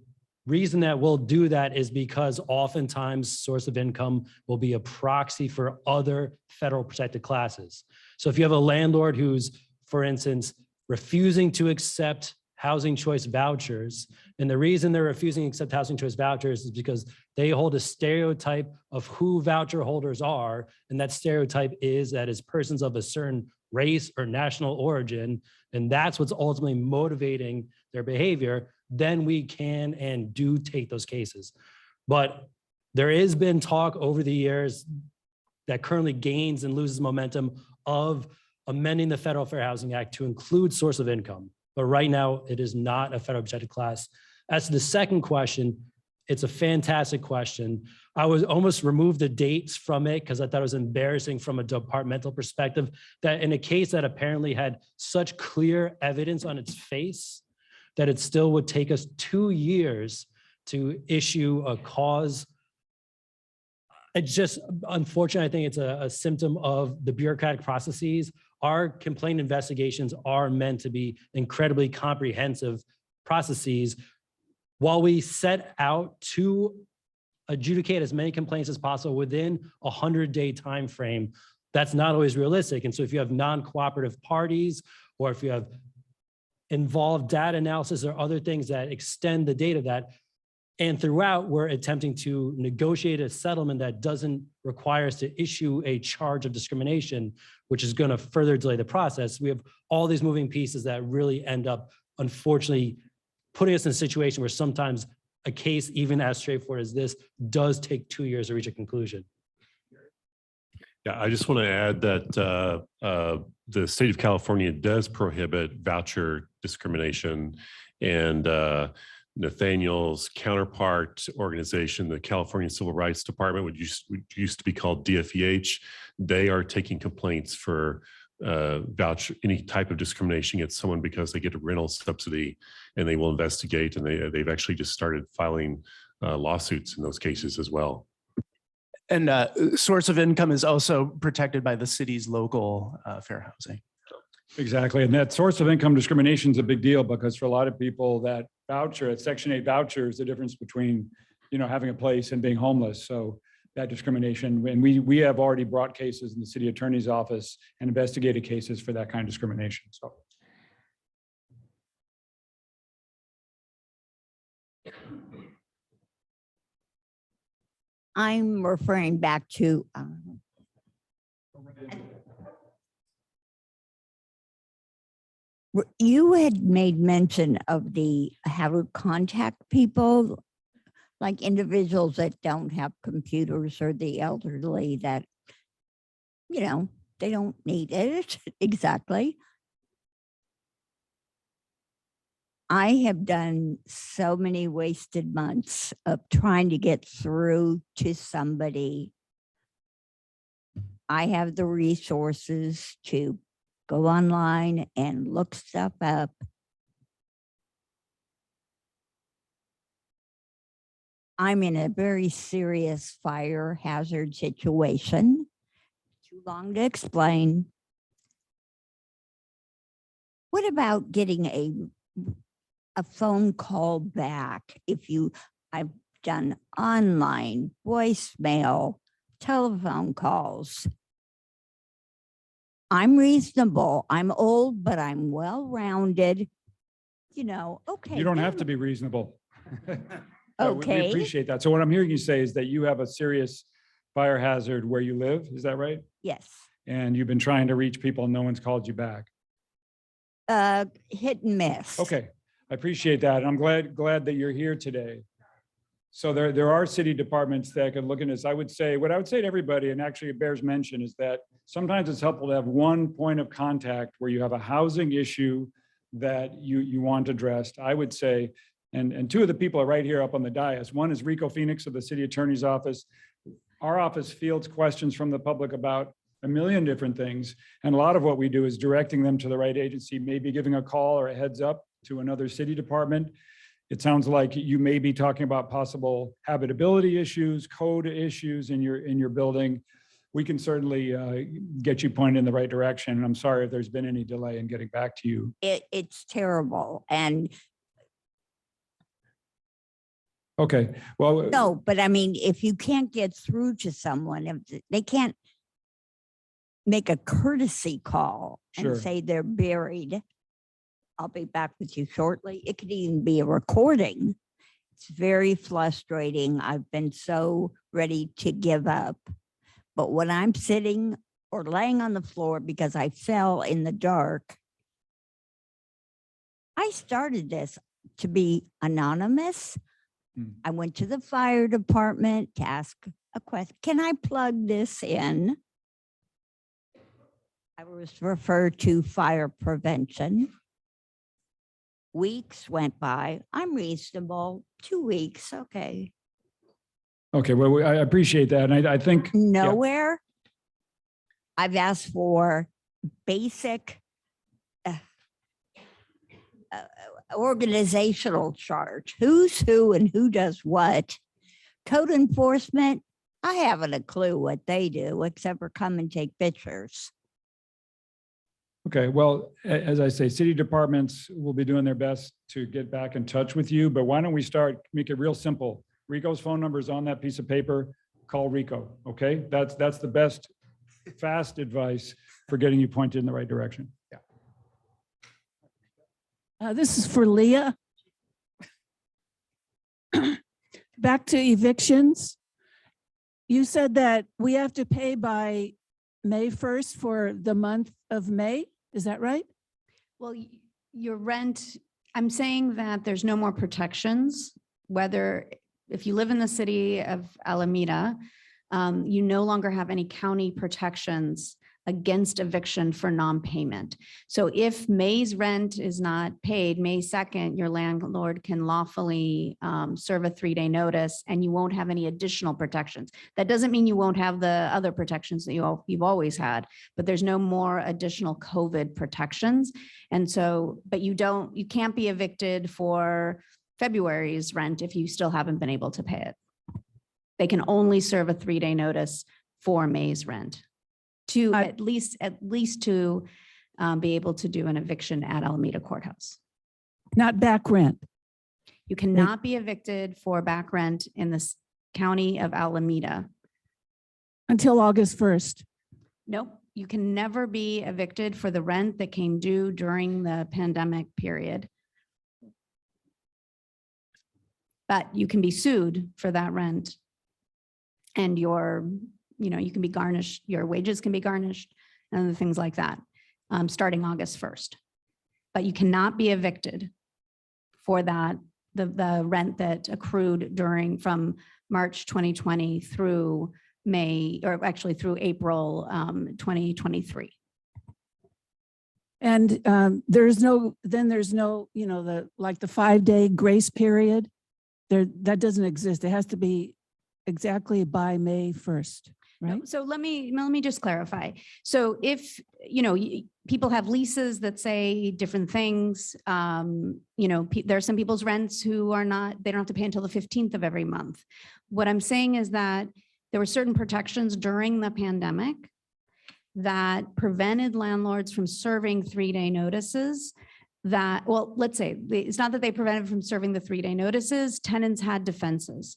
reason that we'll do that is because oftentimes source of income will be a proxy for other federal protected classes. So if you have a landlord who's, for instance, refusing to accept housing choice vouchers, and the reason they're refusing to accept housing choice vouchers is because they hold a stereotype of who voucher holders are, and that stereotype is that it's persons of a certain race or national origin, and that's what's ultimately motivating their behavior, then we can and do take those cases. But there has been talk over the years that currently gains and loses momentum of amending the Federal Fair Housing Act to include source of income. But right now, it is not a federal protected class. As to the second question, it's a fantastic question. I was almost removed the dates from it because I thought it was embarrassing from a departmental perspective that in a case that apparently had such clear evidence on its face, that it still would take us 2 years to issue a cause. It's just unfortunate. I think it's a symptom of the bureaucratic processes. Our complaint investigations are meant to be incredibly comprehensive processes. While we set out to adjudicate as many complaints as possible within a 100-day time frame, that's not always realistic. And so if you have non-cooperative parties, or if you have involved data analysis or other things that extend the data that, and throughout, we're attempting to negotiate a settlement that doesn't require us to issue a charge of discrimination, which is going to further delay the process. We have all these moving pieces that really end up, unfortunately, putting us in a situation where sometimes a case, even as straightforward as this, does take 2 years to reach a conclusion. Yeah, I just want to add that the state of California does prohibit voucher discrimination, and Nathaniel's counterpart organization, the California Civil Rights Department, which used to be called DFEH, they are taking complaints for any type of discrimination against someone because they get a rental subsidy, and they will investigate, and they've actually just started filing lawsuits in those cases as well. And source of income is also protected by the city's local fair housing. Exactly. And that source of income discrimination is a big deal, because for a lot of people, that voucher, that Section 8 voucher, is the difference between, having a place and being homeless. So that discrimination, and we have already brought cases in the city attorney's office and investigated cases for that kind of discrimination. So. I'm referring back to you had made mention of how to contact people, like individuals that don't have computers, or the elderly that, they don't need it. Exactly. I have done so many wasted months of trying to get through to somebody. I have the resources to go online and look stuff up. I'm in a very serious fire hazard situation. Too long to explain. What about getting a phone call back? I've done online, voicemail, telephone calls. I'm reasonable. I'm old, but I'm well-rounded. Okay. You don't have to be reasonable. Okay. We appreciate that. So what I'm hearing you say is that you have a serious fire hazard where you live. Is that right? Yes. And you've been trying to reach people and no one's called you back. Hit and miss. Okay. I appreciate that. And I'm glad that you're here today. So there are city departments that can look into this. What I would say to everybody, and actually it bears mention, is that sometimes it's helpful to have one point of contact where you have a housing issue that you want addressed. I would say, and two of the people are right here up on the dais. One is Rico Phoenix of the city attorney's office. Our office fields questions from the public about a million different things. And a lot of what we do is directing them to the right agency, maybe giving a call or a heads up to another city department. It sounds like you may be talking about possible habitability issues, code issues in your building. We can certainly get you pointed in the right direction. And I'm sorry if there's been any delay in getting back to you. It's terrible. And okay, well. No, but I mean, if you can't get through to someone, if they can't make a courtesy call Sure. and say they're buried, I'll be back with you shortly. It could even be a recording. It's very frustrating. I've been so ready to give up. But when I'm sitting or laying on the floor because I fell in the dark, I started this to be anonymous. I went to the fire department to ask a question. Can I plug this in? I was referred to fire prevention. Weeks went by. I'm reasonable. 2 weeks. Okay. Okay, well, I appreciate that. And I think. Nowhere. I've asked for basic organizational charts. Who's who and who does what? Code enforcement, I haven't a clue what they do except for come and take pictures. Okay, well, as I say, city departments will be doing their best to get back in touch with you, but why don't we make it real simple? Rico's phone number is on that piece of paper. Call Rico, okay? That's the best fast advice for getting you pointed in the right direction. Yeah. This is for Leah. Back to evictions. You said that we have to pay by May 1st for the month of May. Is that right? Well, your rent, I'm saying that there's no more protections, whether if you live in the city of Alameda, you no longer have any county protections against eviction for non-payment. So if May's rent is not paid, May 2nd, your landlord can lawfully serve a 3-day notice and you won't have any additional protections. That doesn't mean you won't have the other protections that you've always had, but there's no more additional COVID protections. And so, but you can't be evicted for February's rent if you still haven't been able to pay it. They can only serve a 3-day notice for May's rent to at least to be able to do an eviction at Alameda Courthouse. Not back rent. You cannot be evicted for back rent in the county of Alameda. Until August 1st. Nope, you can never be evicted for the rent that came due during the pandemic period. But you can be sued for that rent. And you can be garnished, your wages can be garnished and other things like that, starting August 1st. But you cannot be evicted for that, the rent that accrued from March 2020 through May, or actually through April 2023. And there's no, the 5-day grace period, that doesn't exist. It has to be exactly by May 1st. Right. No, so let me just clarify. So if, people have leases that say different things, there are some people's rents who they don't have to pay until the 15th of every month. What I'm saying is that there were certain protections during the pandemic that prevented landlords from serving 3-day notices let's say it's not that they prevented from serving the 3-day notices, tenants had defenses.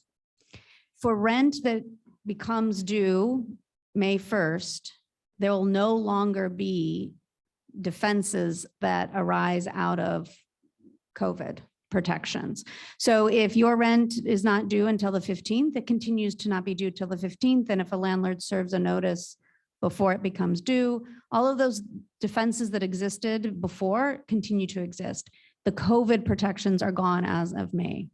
For rent that becomes due May 1st, there will no longer be defenses that arise out of COVID protections. So if your rent is not due until the 15th, it continues to not be due till the 15th. And if a landlord serves a notice before it becomes due, all of those defenses that existed before continue to exist. The COVID protections are gone as of May.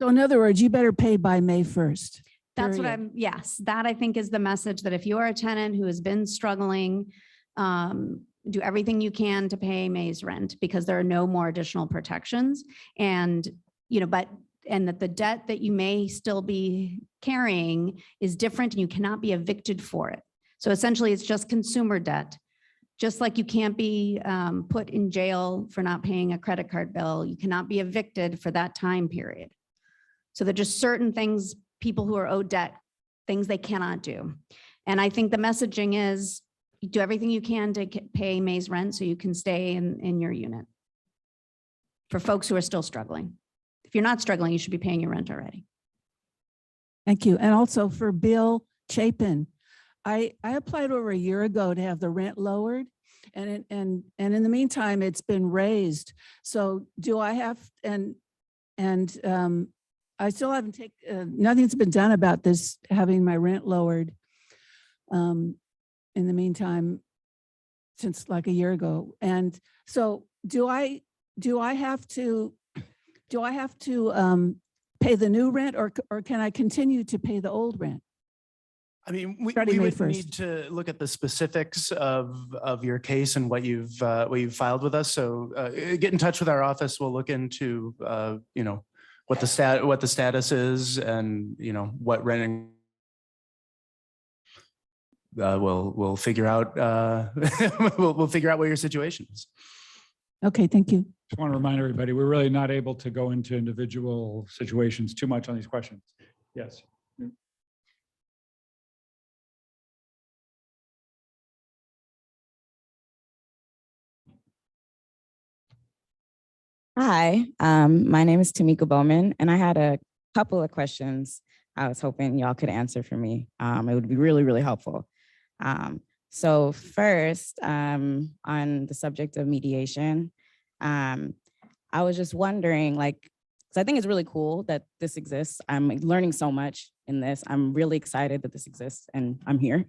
So in other words, you better pay by May 1st. That's what yes, that I think is the message, that if you are a tenant who has been struggling, do everything you can to pay May's rent, because there are no more additional protections. And, and that the debt that you may still be carrying is different and you cannot be evicted for it. So essentially it's just consumer debt. Just like you can't be put in jail for not paying a credit card bill, you cannot be evicted for that time period. So there are just certain things, people who are owed debt, things they cannot do. And I think the messaging is you do everything you can to pay May's rent so you can stay in your unit. For folks who are still struggling. If you're not struggling, you should be paying your rent already. Thank you. And also for Bill Chapin, I applied over a year ago to have the rent lowered, and in the meantime, it's been raised. So do I have, I still haven't nothing's been done about this, having my rent lowered in the meantime, since like a year ago. And so do I have to pay the new rent, or can I continue to pay the old rent? I mean, we Starting May would 1st. need to look at the specifics of your case and what you've filed with us. So get in touch with our office. We'll look into what the status is, and what renting. We'll figure out we'll figure out what your situation is. Okay, thank you. Just want to remind everybody, we're really not able to go into individual situations too much on these questions. Yes. Hi, my name is Tamika Bowman, and I had a couple of questions I was hoping y'all could answer for me. It would be really, really helpful. So first, on the subject of mediation, I was just wondering, like, because I think it's really cool that this exists. I'm learning so much in this. I'm really excited that this exists and I'm here.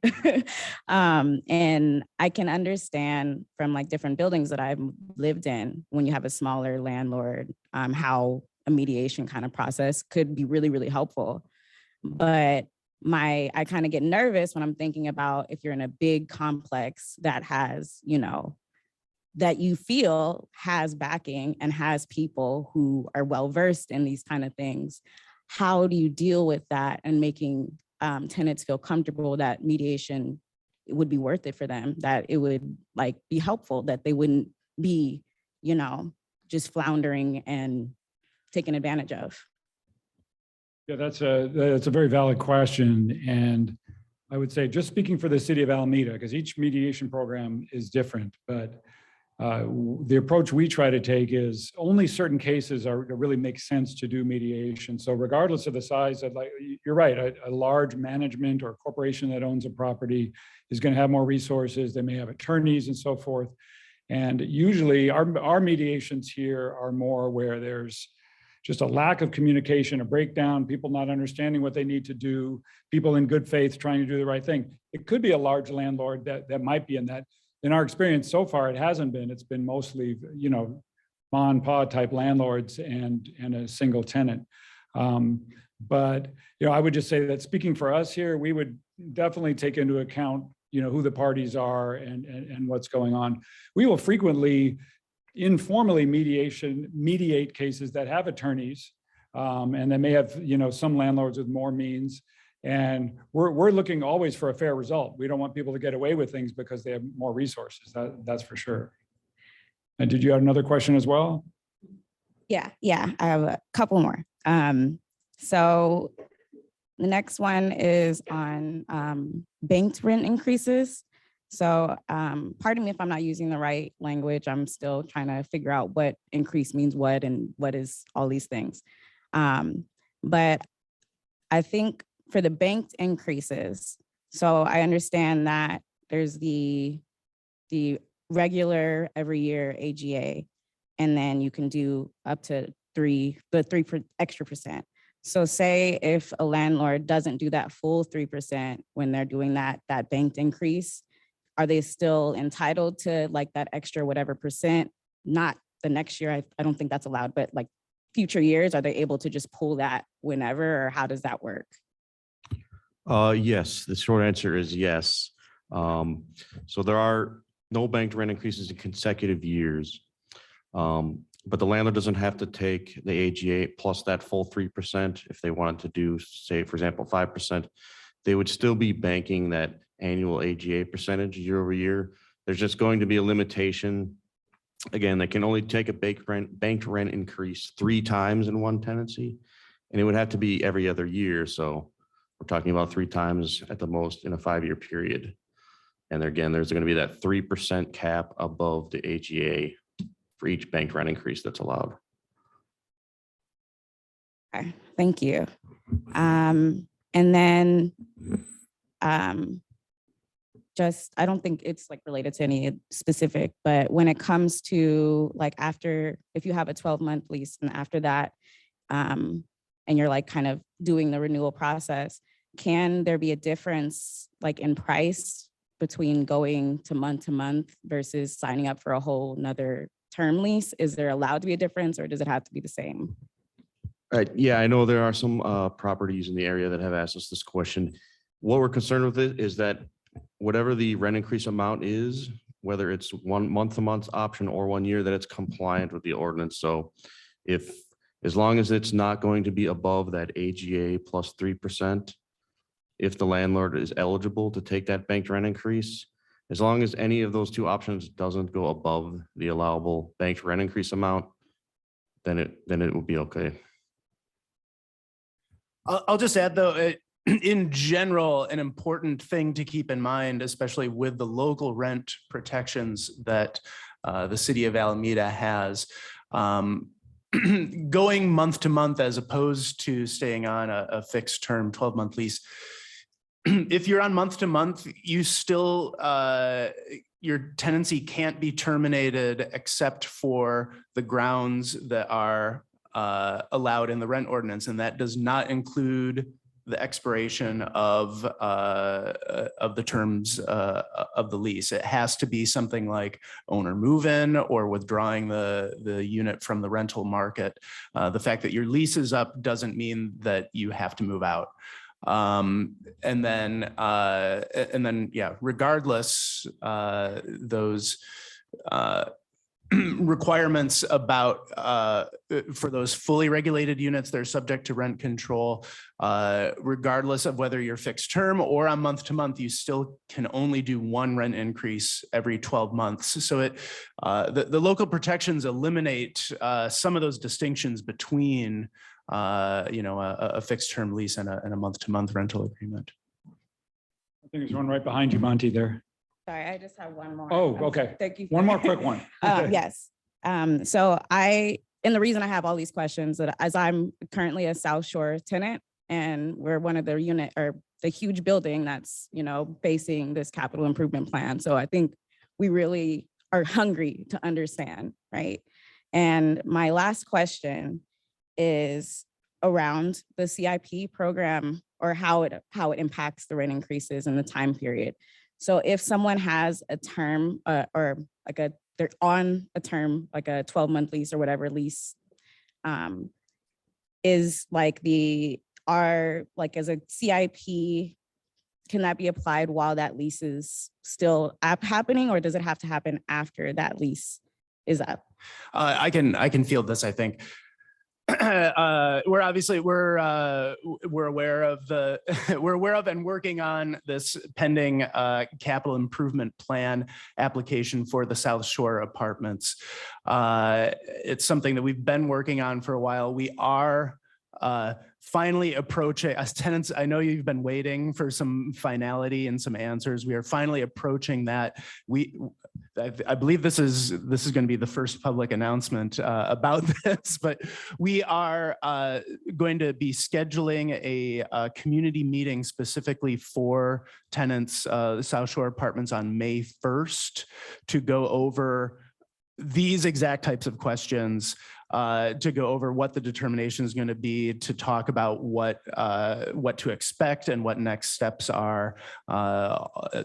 And I can understand from like different buildings that I've lived in, when you have a smaller landlord, how a mediation kind of process could be really, really helpful. But I kind of get nervous when I'm thinking about if you're in a big complex that has, you know, that you feel has backing and has people who are well-versed in these kind of things. How do you deal with that and making tenants feel comfortable that mediation would be worth it for them, that it would like be helpful, that they wouldn't be, you know, just floundering and taken advantage of? Yeah, that's a very valid question. And I would say, just speaking for the city of Alameda, because each mediation program is different, but the approach we try to take is only certain cases are really make sense to do mediation. So regardless of the size, like you're right, a large management or corporation that owns a property is going to have more resources. They may have attorneys and so forth. And usually our mediations here are more where there's just a lack of communication, a breakdown, people not understanding what they need to do, people in good faith trying to do the right thing. It could be a large landlord that might be in that. In our experience so far, it hasn't been. It's been mostly, you know, ma and pa type landlords and a single tenant. But, you know, I would just say that speaking for us here, we would definitely take into account, you know, who the parties are and what's going on. We will frequently informally mediate cases that have attorneys, and they may have, you know, some landlords with more means. And we're looking always for a fair result. We don't want people to get away with things because they have more resources. That's for sure. And did you have another question as well? Yeah, I have a couple more. So the next one is on banked rent increases. So pardon me if I'm not using the right language. I'm still trying to figure out what increase means what and what is all these things. But I think for the banked increases, so I understand that there's the regular every year AGA, and then you can do up to the 3 extra percent. So say if a landlord doesn't do that full 3% when they're doing that banked increase, are they still entitled to like that extra whatever percent? Not the next year, I don't think that's allowed, but like future years, are they able to just pull that whenever, or how does that work? Yes, the short answer is yes. So there are no banked rent increases in consecutive years. But the landlord doesn't have to take the AGA plus that full 3%. If they wanted to do, say, for example, 5%, they would still be banking that annual AGA percentage year over year. There's just going to be a limitation. Again, they can only take a banked rent increase 3 times in one tenancy, and it would have to be every other year. So we're talking about 3 times at the most in a 5-year period. And again, there's going to be that 3% cap above the AGA for each banked rent increase that's allowed. Okay, thank you. And then just, I don't think it's like related to any specific, but when it comes to like after, if you have a 12-month lease and after that, and you're like kind of doing the renewal process, can there be a difference like in price between going to month versus signing up for a whole nother term lease? Is there allowed to be a difference, or does it have to be the same? Yeah, I know there are some properties in the area that have asked us this question. What we're concerned with it is that whatever the rent increase amount is, whether it's 1 month-to-month option or 1 year, that it's compliant with the ordinance. So as long as it's not going to be above that AGA plus 3%, if the landlord is eligible to take that banked rent increase, As long as any of those two options doesn't go above the allowable banked rent increase amount, then it will be okay. I'll just add though, in general, an important thing to keep in mind, especially with the local rent protections that the city of Alameda has, going month to month as opposed to staying on a fixed term 12-month lease. If you're on month to month, you still, your tenancy can't be terminated except for the grounds that are allowed in the rent ordinance. And that does not include the expiration of the terms of the lease. It has to be something like owner move-in or withdrawing the unit from the rental market. The fact that your lease is up doesn't mean that you have to move out. And then, yeah, regardless, those requirements about for those fully regulated units, they're subject to rent control. Regardless of whether you're fixed term or on month to month, you still can only do one rent increase every 12 months. So the local protections eliminate some of those distinctions between a fixed term lease and a month to month rental agreement. I think there's one right behind you, Monty, there. Sorry, I just have one more. Oh, okay. Thank you. One more quick one. Yes. And the reason I have all these questions that as I'm currently a South Shore tenant and we're one of the unit or the huge building that's, facing this capital improvement plan. So I think we really are hungry to understand, right? And my last question is around the CIP program or how it impacts the rent increases in the time period. So if someone has a term or like they're on a term, like a 12-month lease or whatever lease, is like as a CIP, can that be applied while that lease is still happening, or does it have to happen after that lease is up? I can field this, I think. We're aware of and working on this pending capital improvement plan application for the South Shore apartments. It's something that we've been working on for a while. We are finally approaching, as tenants, I know you've been waiting for some finality and some answers. We are finally approaching that. I believe this is going to be the first public announcement about this, but we are going to be scheduling a community meeting specifically for tenants, South Shore Apartments, on May 1st to go over these exact types of questions, to go over what the determination is going to be, to talk about what to expect and what next steps are.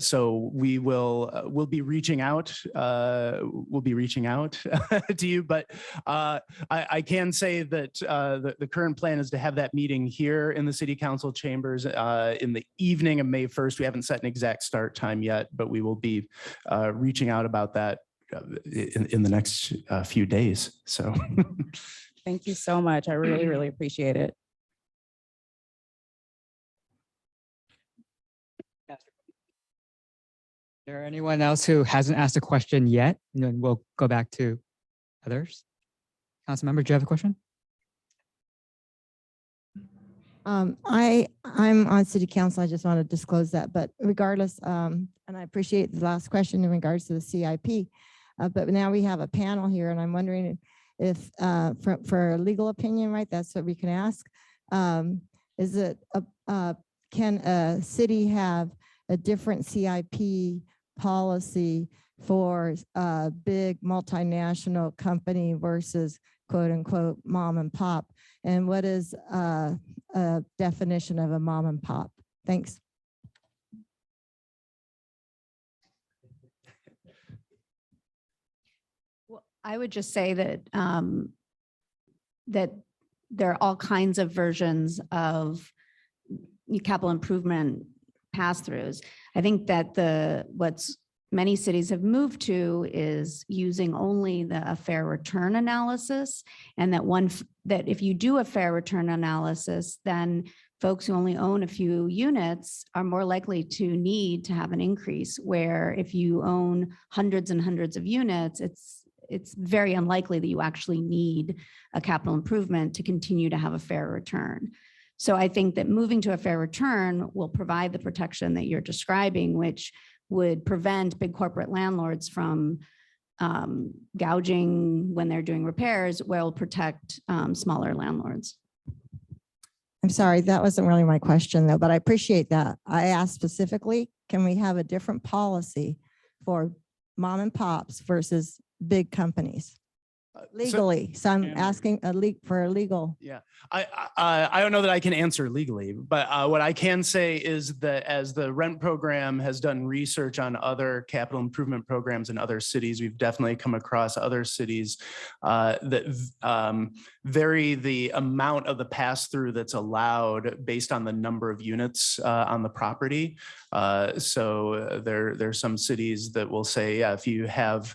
So we'll be reaching out. We'll be reaching out to you, but I can say that the current plan is to have that meeting here in the City Council chambers in the evening of May 1st. We haven't set an exact start time yet, but we will be reaching out about that in the next few days. So thank you so much. I really, really appreciate it. Is there anyone else who hasn't asked a question yet? And then we'll go back to others. Councilmember, do you have a question? I'm on city council. I just want to disclose that, but regardless, and I appreciate the last question in regards to the CIP. But now we have a panel here, and I'm wondering if, for a legal opinion, right? That's what we can ask. Is it can a city have a different CIP policy for a big multinational company versus quote unquote mom and pop? And what is a definition of a mom and pop? Thanks. Well, I would just say that that there are all kinds of versions of capital improvement pass-throughs. I think that what's many cities have moved to is using only a fair return analysis. And that if you do a fair return analysis, then folks who only own a few units are more likely to need to have an increase, where if you own hundreds and hundreds of units, it's very unlikely that you actually need a capital improvement to continue to have a fair return. So I think that moving to a fair return will provide the protection that you're describing, which would prevent big corporate landlords from gouging when they're doing repairs, will protect smaller landlords. I'm sorry, that wasn't really my question though, but I appreciate that. I asked specifically, can we have a different policy for mom and pops versus big companies legally? So I'm asking for a legal. Yeah, I don't know that I can answer legally, but what I can say is that as the rent program has done research on other capital improvement programs in other cities, we've definitely come across other cities that vary the amount of the pass-through that's allowed based on the number of units on the property. So there's some cities that will say, yeah, if you have,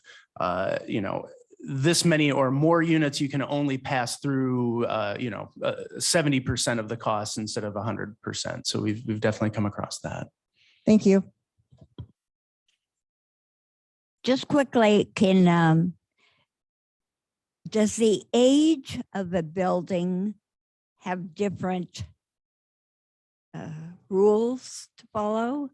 this many or more units, you can only pass through, 70% of the cost instead of 100%. So we've definitely come across that. Thank you. Just quickly, does the age of a building have different rules to follow?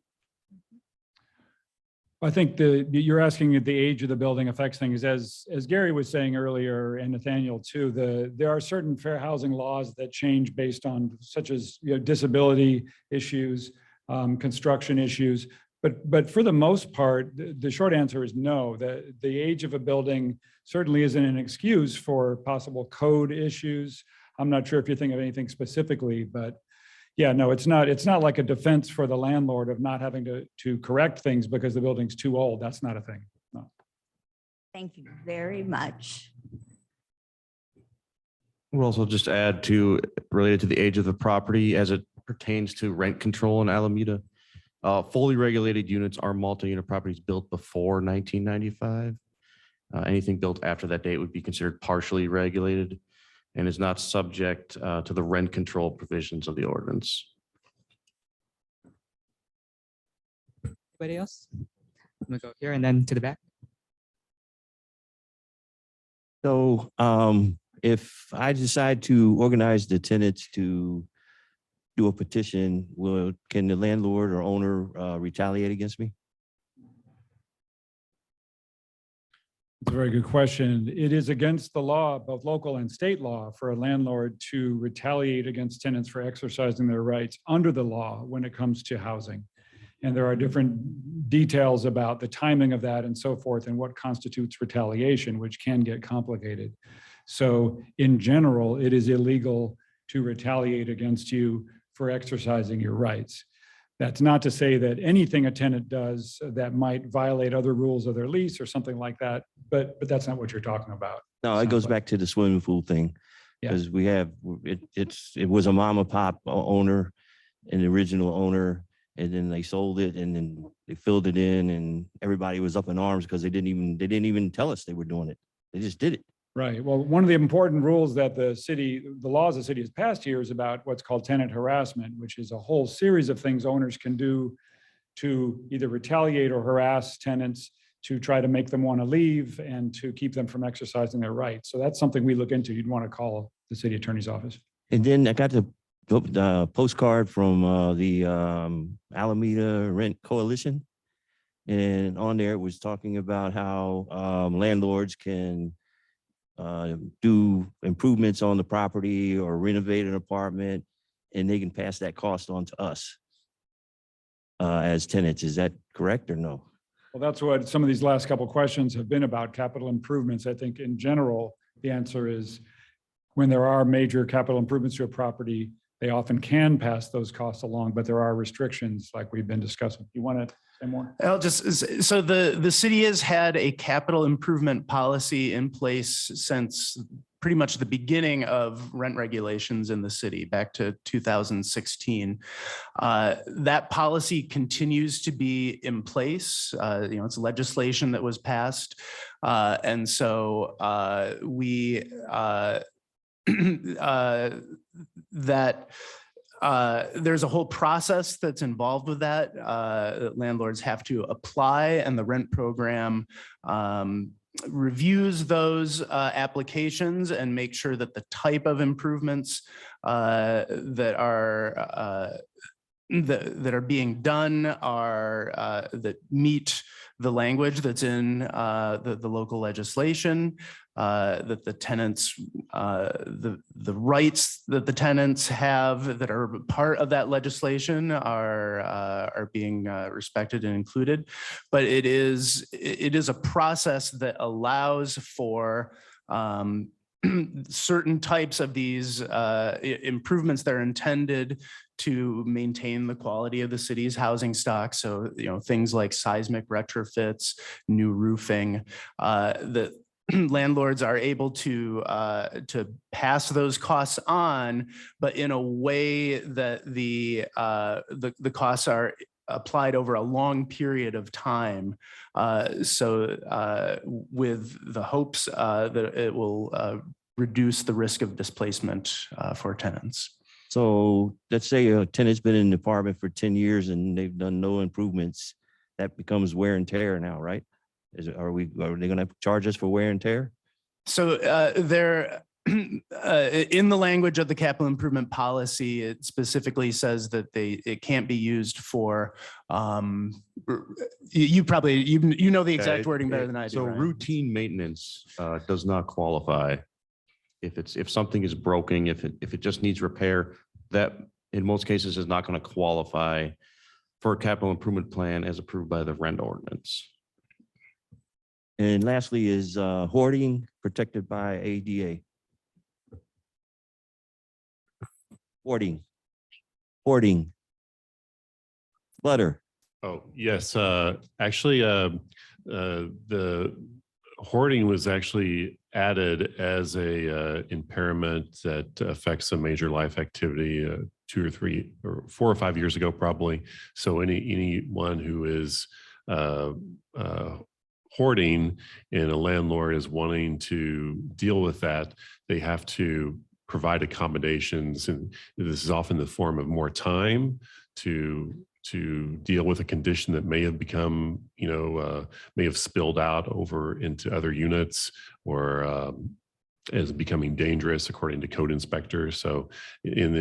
I think you're asking if the age of the building affects things. As Gary was saying earlier, and Nathaniel too, there are certain fair housing laws that change based on, such as disability issues, construction issues. But for the most part, the short answer is no. The age of a building certainly isn't an excuse for possible code issues. I'm not sure if you think of anything specifically, but yeah, no, it's not like a defense for the landlord of not having to correct things because the building's too old. That's not a thing. No. Thank you very much. We'll also just add to, related to the age of the property as it pertains to rent control in Alameda. Fully regulated units are multi-unit properties built before 1995. Anything built after that date would be considered partially regulated and is not subject to the rent control provisions of the ordinance. Anybody else? I'm gonna go here and then to the back. So if I decide to organize the tenants to do a petition, can the landlord or owner retaliate against me? It's a very good question. It is against the law, both local and state law, for a landlord to retaliate against tenants for exercising their rights under the law when it comes to housing. And there are different details about the timing of that and so forth and what constitutes retaliation, which can get complicated. So in general, it is illegal to retaliate against you for exercising your rights. That's not to say that anything a tenant does that might violate other rules of their lease or something like that, but that's not what you're talking about. No, it goes back to the swimming pool thing. Because we have, it was a mom and pop owner, an original owner, and then they sold it and then they filled it in and everybody was up in arms because they didn't even tell us they were doing it. They just did it. Right. Well, one of the important rules that the laws the city has passed here is about what's called tenant harassment, which is a whole series of things owners can do to either retaliate or harass tenants to try to make them want to leave and to keep them from exercising their rights. So that's something we look into. You'd want to call the city attorney's office. And then I got the postcard from the Alameda Rent Coalition. And on there it was talking about how landlords can do improvements on the property or renovate an apartment, and they can pass that cost on to us as tenants. Is that correct or no? Well, that's what some of these last couple of questions have been about, capital improvements. I think in general, the answer is when there are major capital improvements to a property, they often can pass those costs along, but there are restrictions like we've been discussing. You want to say more? So the city has had a capital improvement policy in place since pretty much the beginning of rent regulations in the city back to 2016. That policy continues to be in place. It's legislation that was passed. And so there's a whole process that's involved with that. Landlords have to apply, and the rent program reviews those applications and make sure that the type of improvements that are being done are that meet the language that's in the local legislation, that the tenants, the rights that the tenants have that are part of that legislation are being respected and included. But it is a process that allows for certain types of these improvements that are intended to maintain the quality of the city's housing stock. So, things like seismic retrofits, new roofing, that landlords are able to pass those costs on, but in a way that the costs are applied over a long period of time. With the hopes that it will reduce the risk of displacement for tenants. So let's say a tenant's been in the apartment for 10 years and they've done no improvements. That becomes wear and tear now, right? Are they going to charge us for wear and tear? So in the language of the capital improvement policy, it specifically says that it can't be used for. You know the exact wording better than I do. So Ryan. routine maintenance does not qualify. If something is broken, if it just needs repair, that in most cases is not going to qualify for a capital improvement plan as approved by the rent ordinance. And lastly is hoarding protected by ADA. Hoarding. Clutter. Oh, yes. Actually, the hoarding was actually added as a impairment that affects a major life activity 2 or 3 or 4 or 5 years ago, probably. So anyone who is hoarding and a landlord is wanting to deal with that, they have to provide accommodations, and this is often the form of more time to deal with a condition that may have become, may have spilled out over into other units or is becoming dangerous according to code inspectors. So in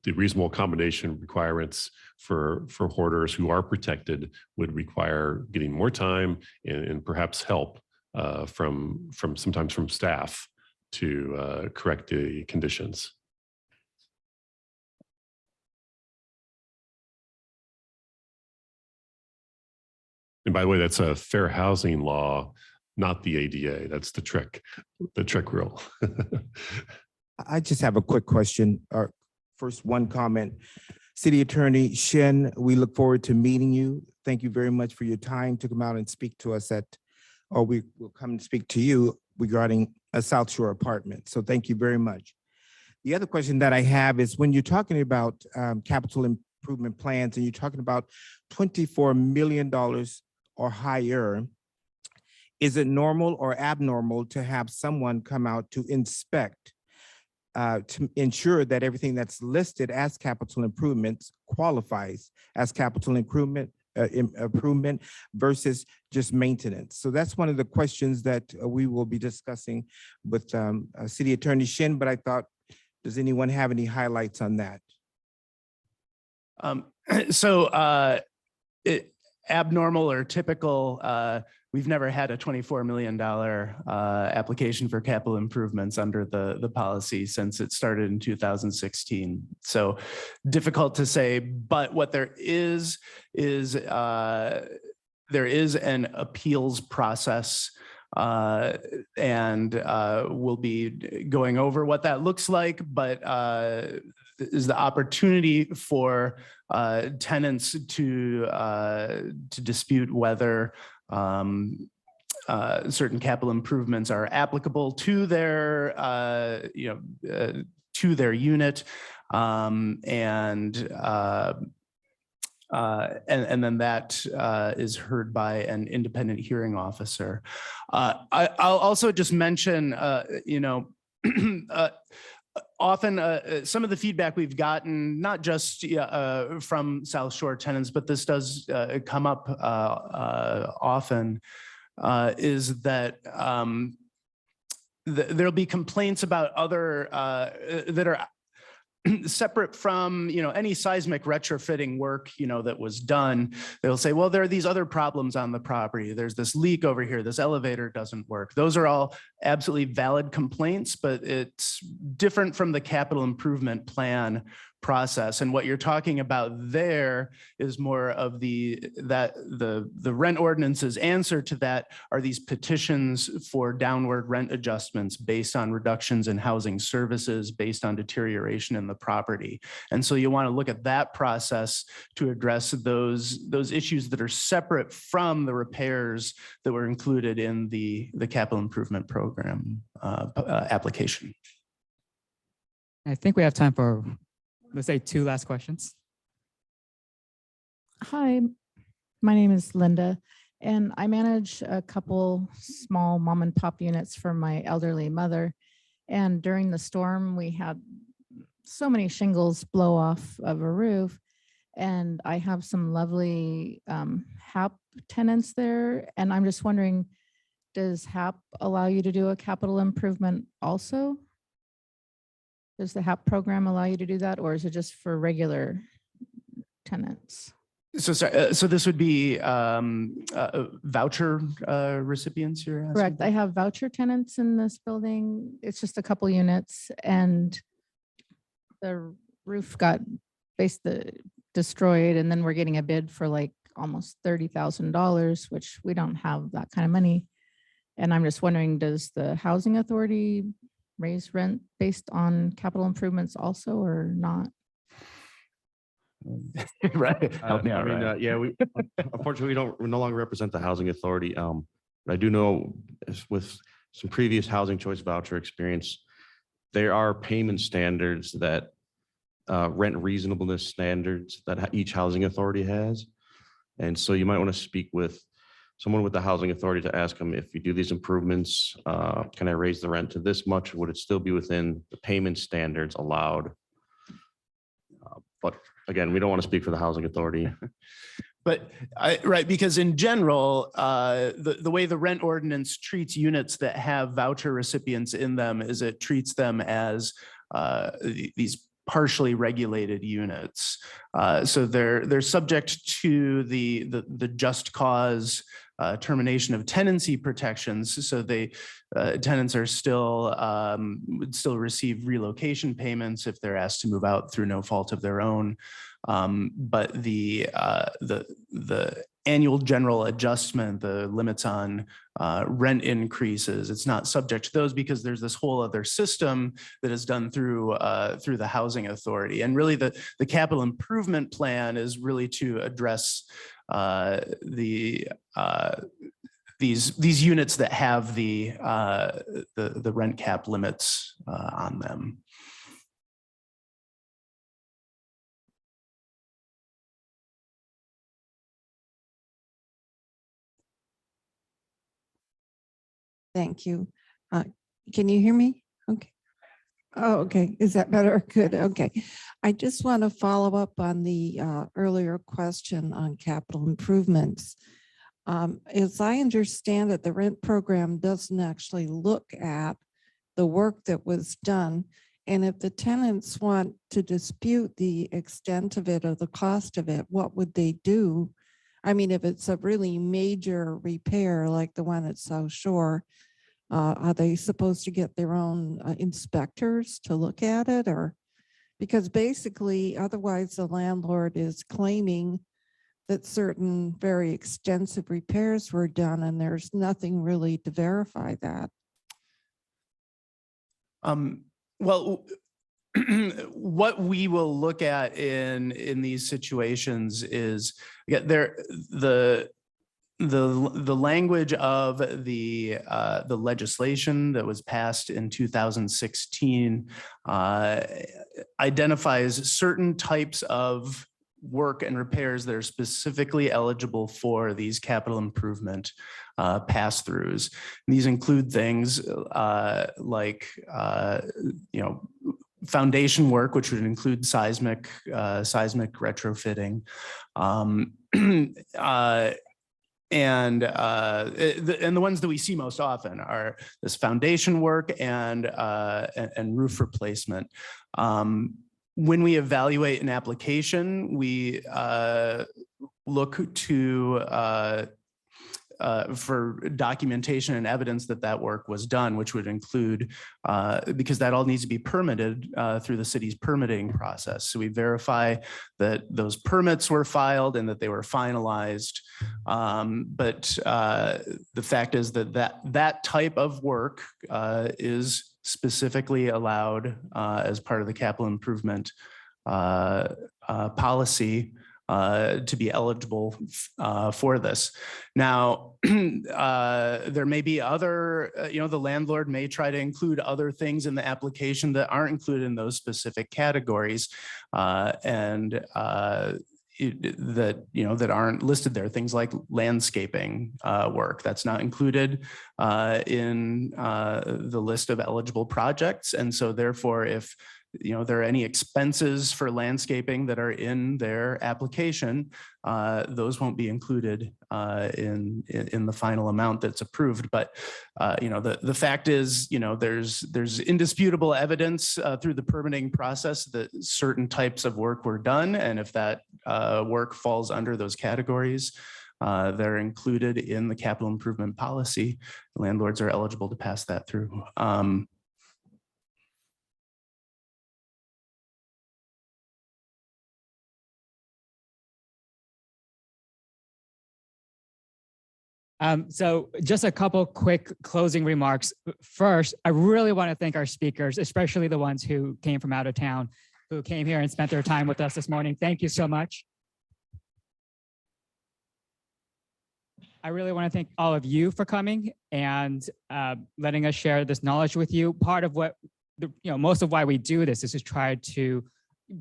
the reasonable accommodation requirements for hoarders who are protected would require getting more time and perhaps help sometimes from staff to correct the conditions. And by the way, that's a fair housing law, not the ADA. That's the trick rule. I just have a quick question. First, one comment. City Attorney Shin, we look forward to meeting you. Thank you very much for your time to come out and speak to us we will come and speak to you regarding a South Shore apartment. So thank you very much. The other question that I have is when you're talking about capital improvement plans and you're talking about $24 million or higher, is it normal or abnormal to have someone come out to inspect to ensure that everything that's listed as capital improvements qualifies as capital improvement versus just maintenance? So that's one of the questions that we will be discussing with City Attorney Shin, but I thought, does anyone have any highlights on that? Abnormal or typical, we've never had a $24 million application for capital improvements under the policy since it started in 2016. So difficult to say, but what there is an appeals process, and we'll be going over what that looks like, but is the opportunity for tenants to dispute whether certain capital improvements are applicable to their, to their unit. And then that is heard by an independent hearing officer. I'll also just mention, often some of the feedback we've gotten, not just from South Shore tenants, but this does come up often, is that there'll be complaints about other that are separate from any seismic retrofitting work that was done. They'll say, well, there are these other problems on the property. There's this leak over here, this elevator doesn't work. Those are all absolutely valid complaints, but it's different from the capital improvement plan process. And what you're talking about there is more of the rent ordinance's answer to that are these petitions for downward rent adjustments based on reductions in housing services, based on deterioration in the property. And so you want to look at that process to address those issues that are separate from the repairs that were included in the capital improvement program application. I think we have time for, let's say, 2 last questions. Hi, my name is Linda, and I manage a couple small mom and pop units for my elderly mother. And during the storm, we had so many shingles blow off of a roof. And I have some lovely HAP tenants there. And I'm just wondering, does HAP allow you to do a capital improvement also? Does the HAP program allow you to do that, or is it just for regular tenants? So this would be voucher recipients you're asking? Correct. I have voucher tenants in this building. It's just a couple units, and the roof got basically destroyed, and then we're getting a bid for like almost $30,000, which we don't have that kind of money. And I'm just wondering, does the housing authority raise rent based on capital improvements also, or not? Right. We unfortunately we no longer represent the housing authority. But I do know with some previous housing choice voucher experience, there are payment standards that rent reasonableness standards that each housing authority has. And so you might want to speak with someone with the housing authority to ask them, if you do these improvements, can I raise the rent to this much? Would it still be within the payment standards allowed? But again, we don't want to speak for the housing authority. But right, because in general, the way the rent ordinance treats units that have voucher recipients in them is it treats them as these partially regulated units. So they're subject to the just cause termination of tenancy protections. So tenants are still would still receive relocation payments if they're asked to move out through no fault of their own. But the annual general adjustment, the limits on rent increases, it's not subject to those because there's this whole other system that is done through the housing authority. And really the capital improvement plan is really to address these units that have the rent cap limits on them. Thank you. Can you hear me? Okay. Oh, okay. Is that better? Good. Okay. I just want to follow up on the earlier question on capital improvements. As I understand it, the rent program doesn't actually look at the work that was done. And if the tenants want to dispute the extent of it or the cost of it, what would they do? I mean, if it's a really major repair like the one at South Shore, are they supposed to get their own inspectors to look at it? Or because basically otherwise the landlord is claiming that certain very extensive repairs were done and there's nothing really to verify that. Well, what we will look at in these situations is the language of the legislation that was passed in 2016 identifies certain types of work and repairs that are specifically eligible for these capital improvement pass-throughs. These include things like foundation work, which would include seismic retrofitting. And the ones that we see most often are this foundation work and roof replacement. When we evaluate an application, we look to for documentation and evidence that that work was done, which would include, because that all needs to be permitted through the city's permitting process. So we verify that those permits were filed and that they were finalized. But the fact is that type of work is specifically allowed as part of the capital improvement policy to be eligible for this. Now, there may be other, the landlord may try to include other things in the application that aren't included in those specific categories that aren't listed there. Things like landscaping work that's not included in the list of eligible projects, and so therefore, if there are any expenses for landscaping that are in their application, those won't be included in the final amount that's approved. But the fact is, there's indisputable evidence through the permitting process that certain types of work were done, and if that work falls under those categories, they're included in the capital improvement policy. Landlords are eligible to pass that through. So just a couple quick closing remarks. First, I really want to thank our speakers, especially the ones who came from out of town, who came here and spent their time with us this morning. Thank you so much. I really want to thank all of you for coming and letting us share this knowledge with you. Part of what, most of why we do this is to try to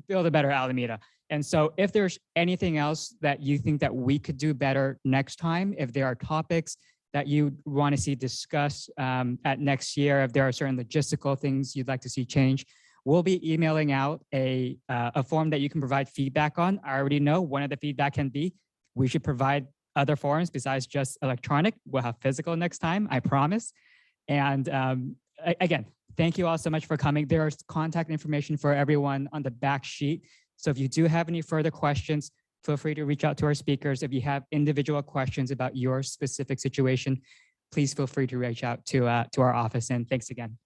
build a better Alameda. And so if there's anything else that you think that we could do better next time, if there are topics that you want to see discussed at next year, if there are certain logistical things you'd like to see change, we'll be emailing out a form that you can provide feedback on. I already know one of the feedback can be, we should provide other forms besides just electronic. We'll have physical next time, I promise. And again, thank you all so much for coming. There's contact information for everyone on the back sheet. So if you do have any further questions, feel free to reach out to our speakers. If you have individual questions about your specific situation, please feel free to reach out to our office. And thanks again.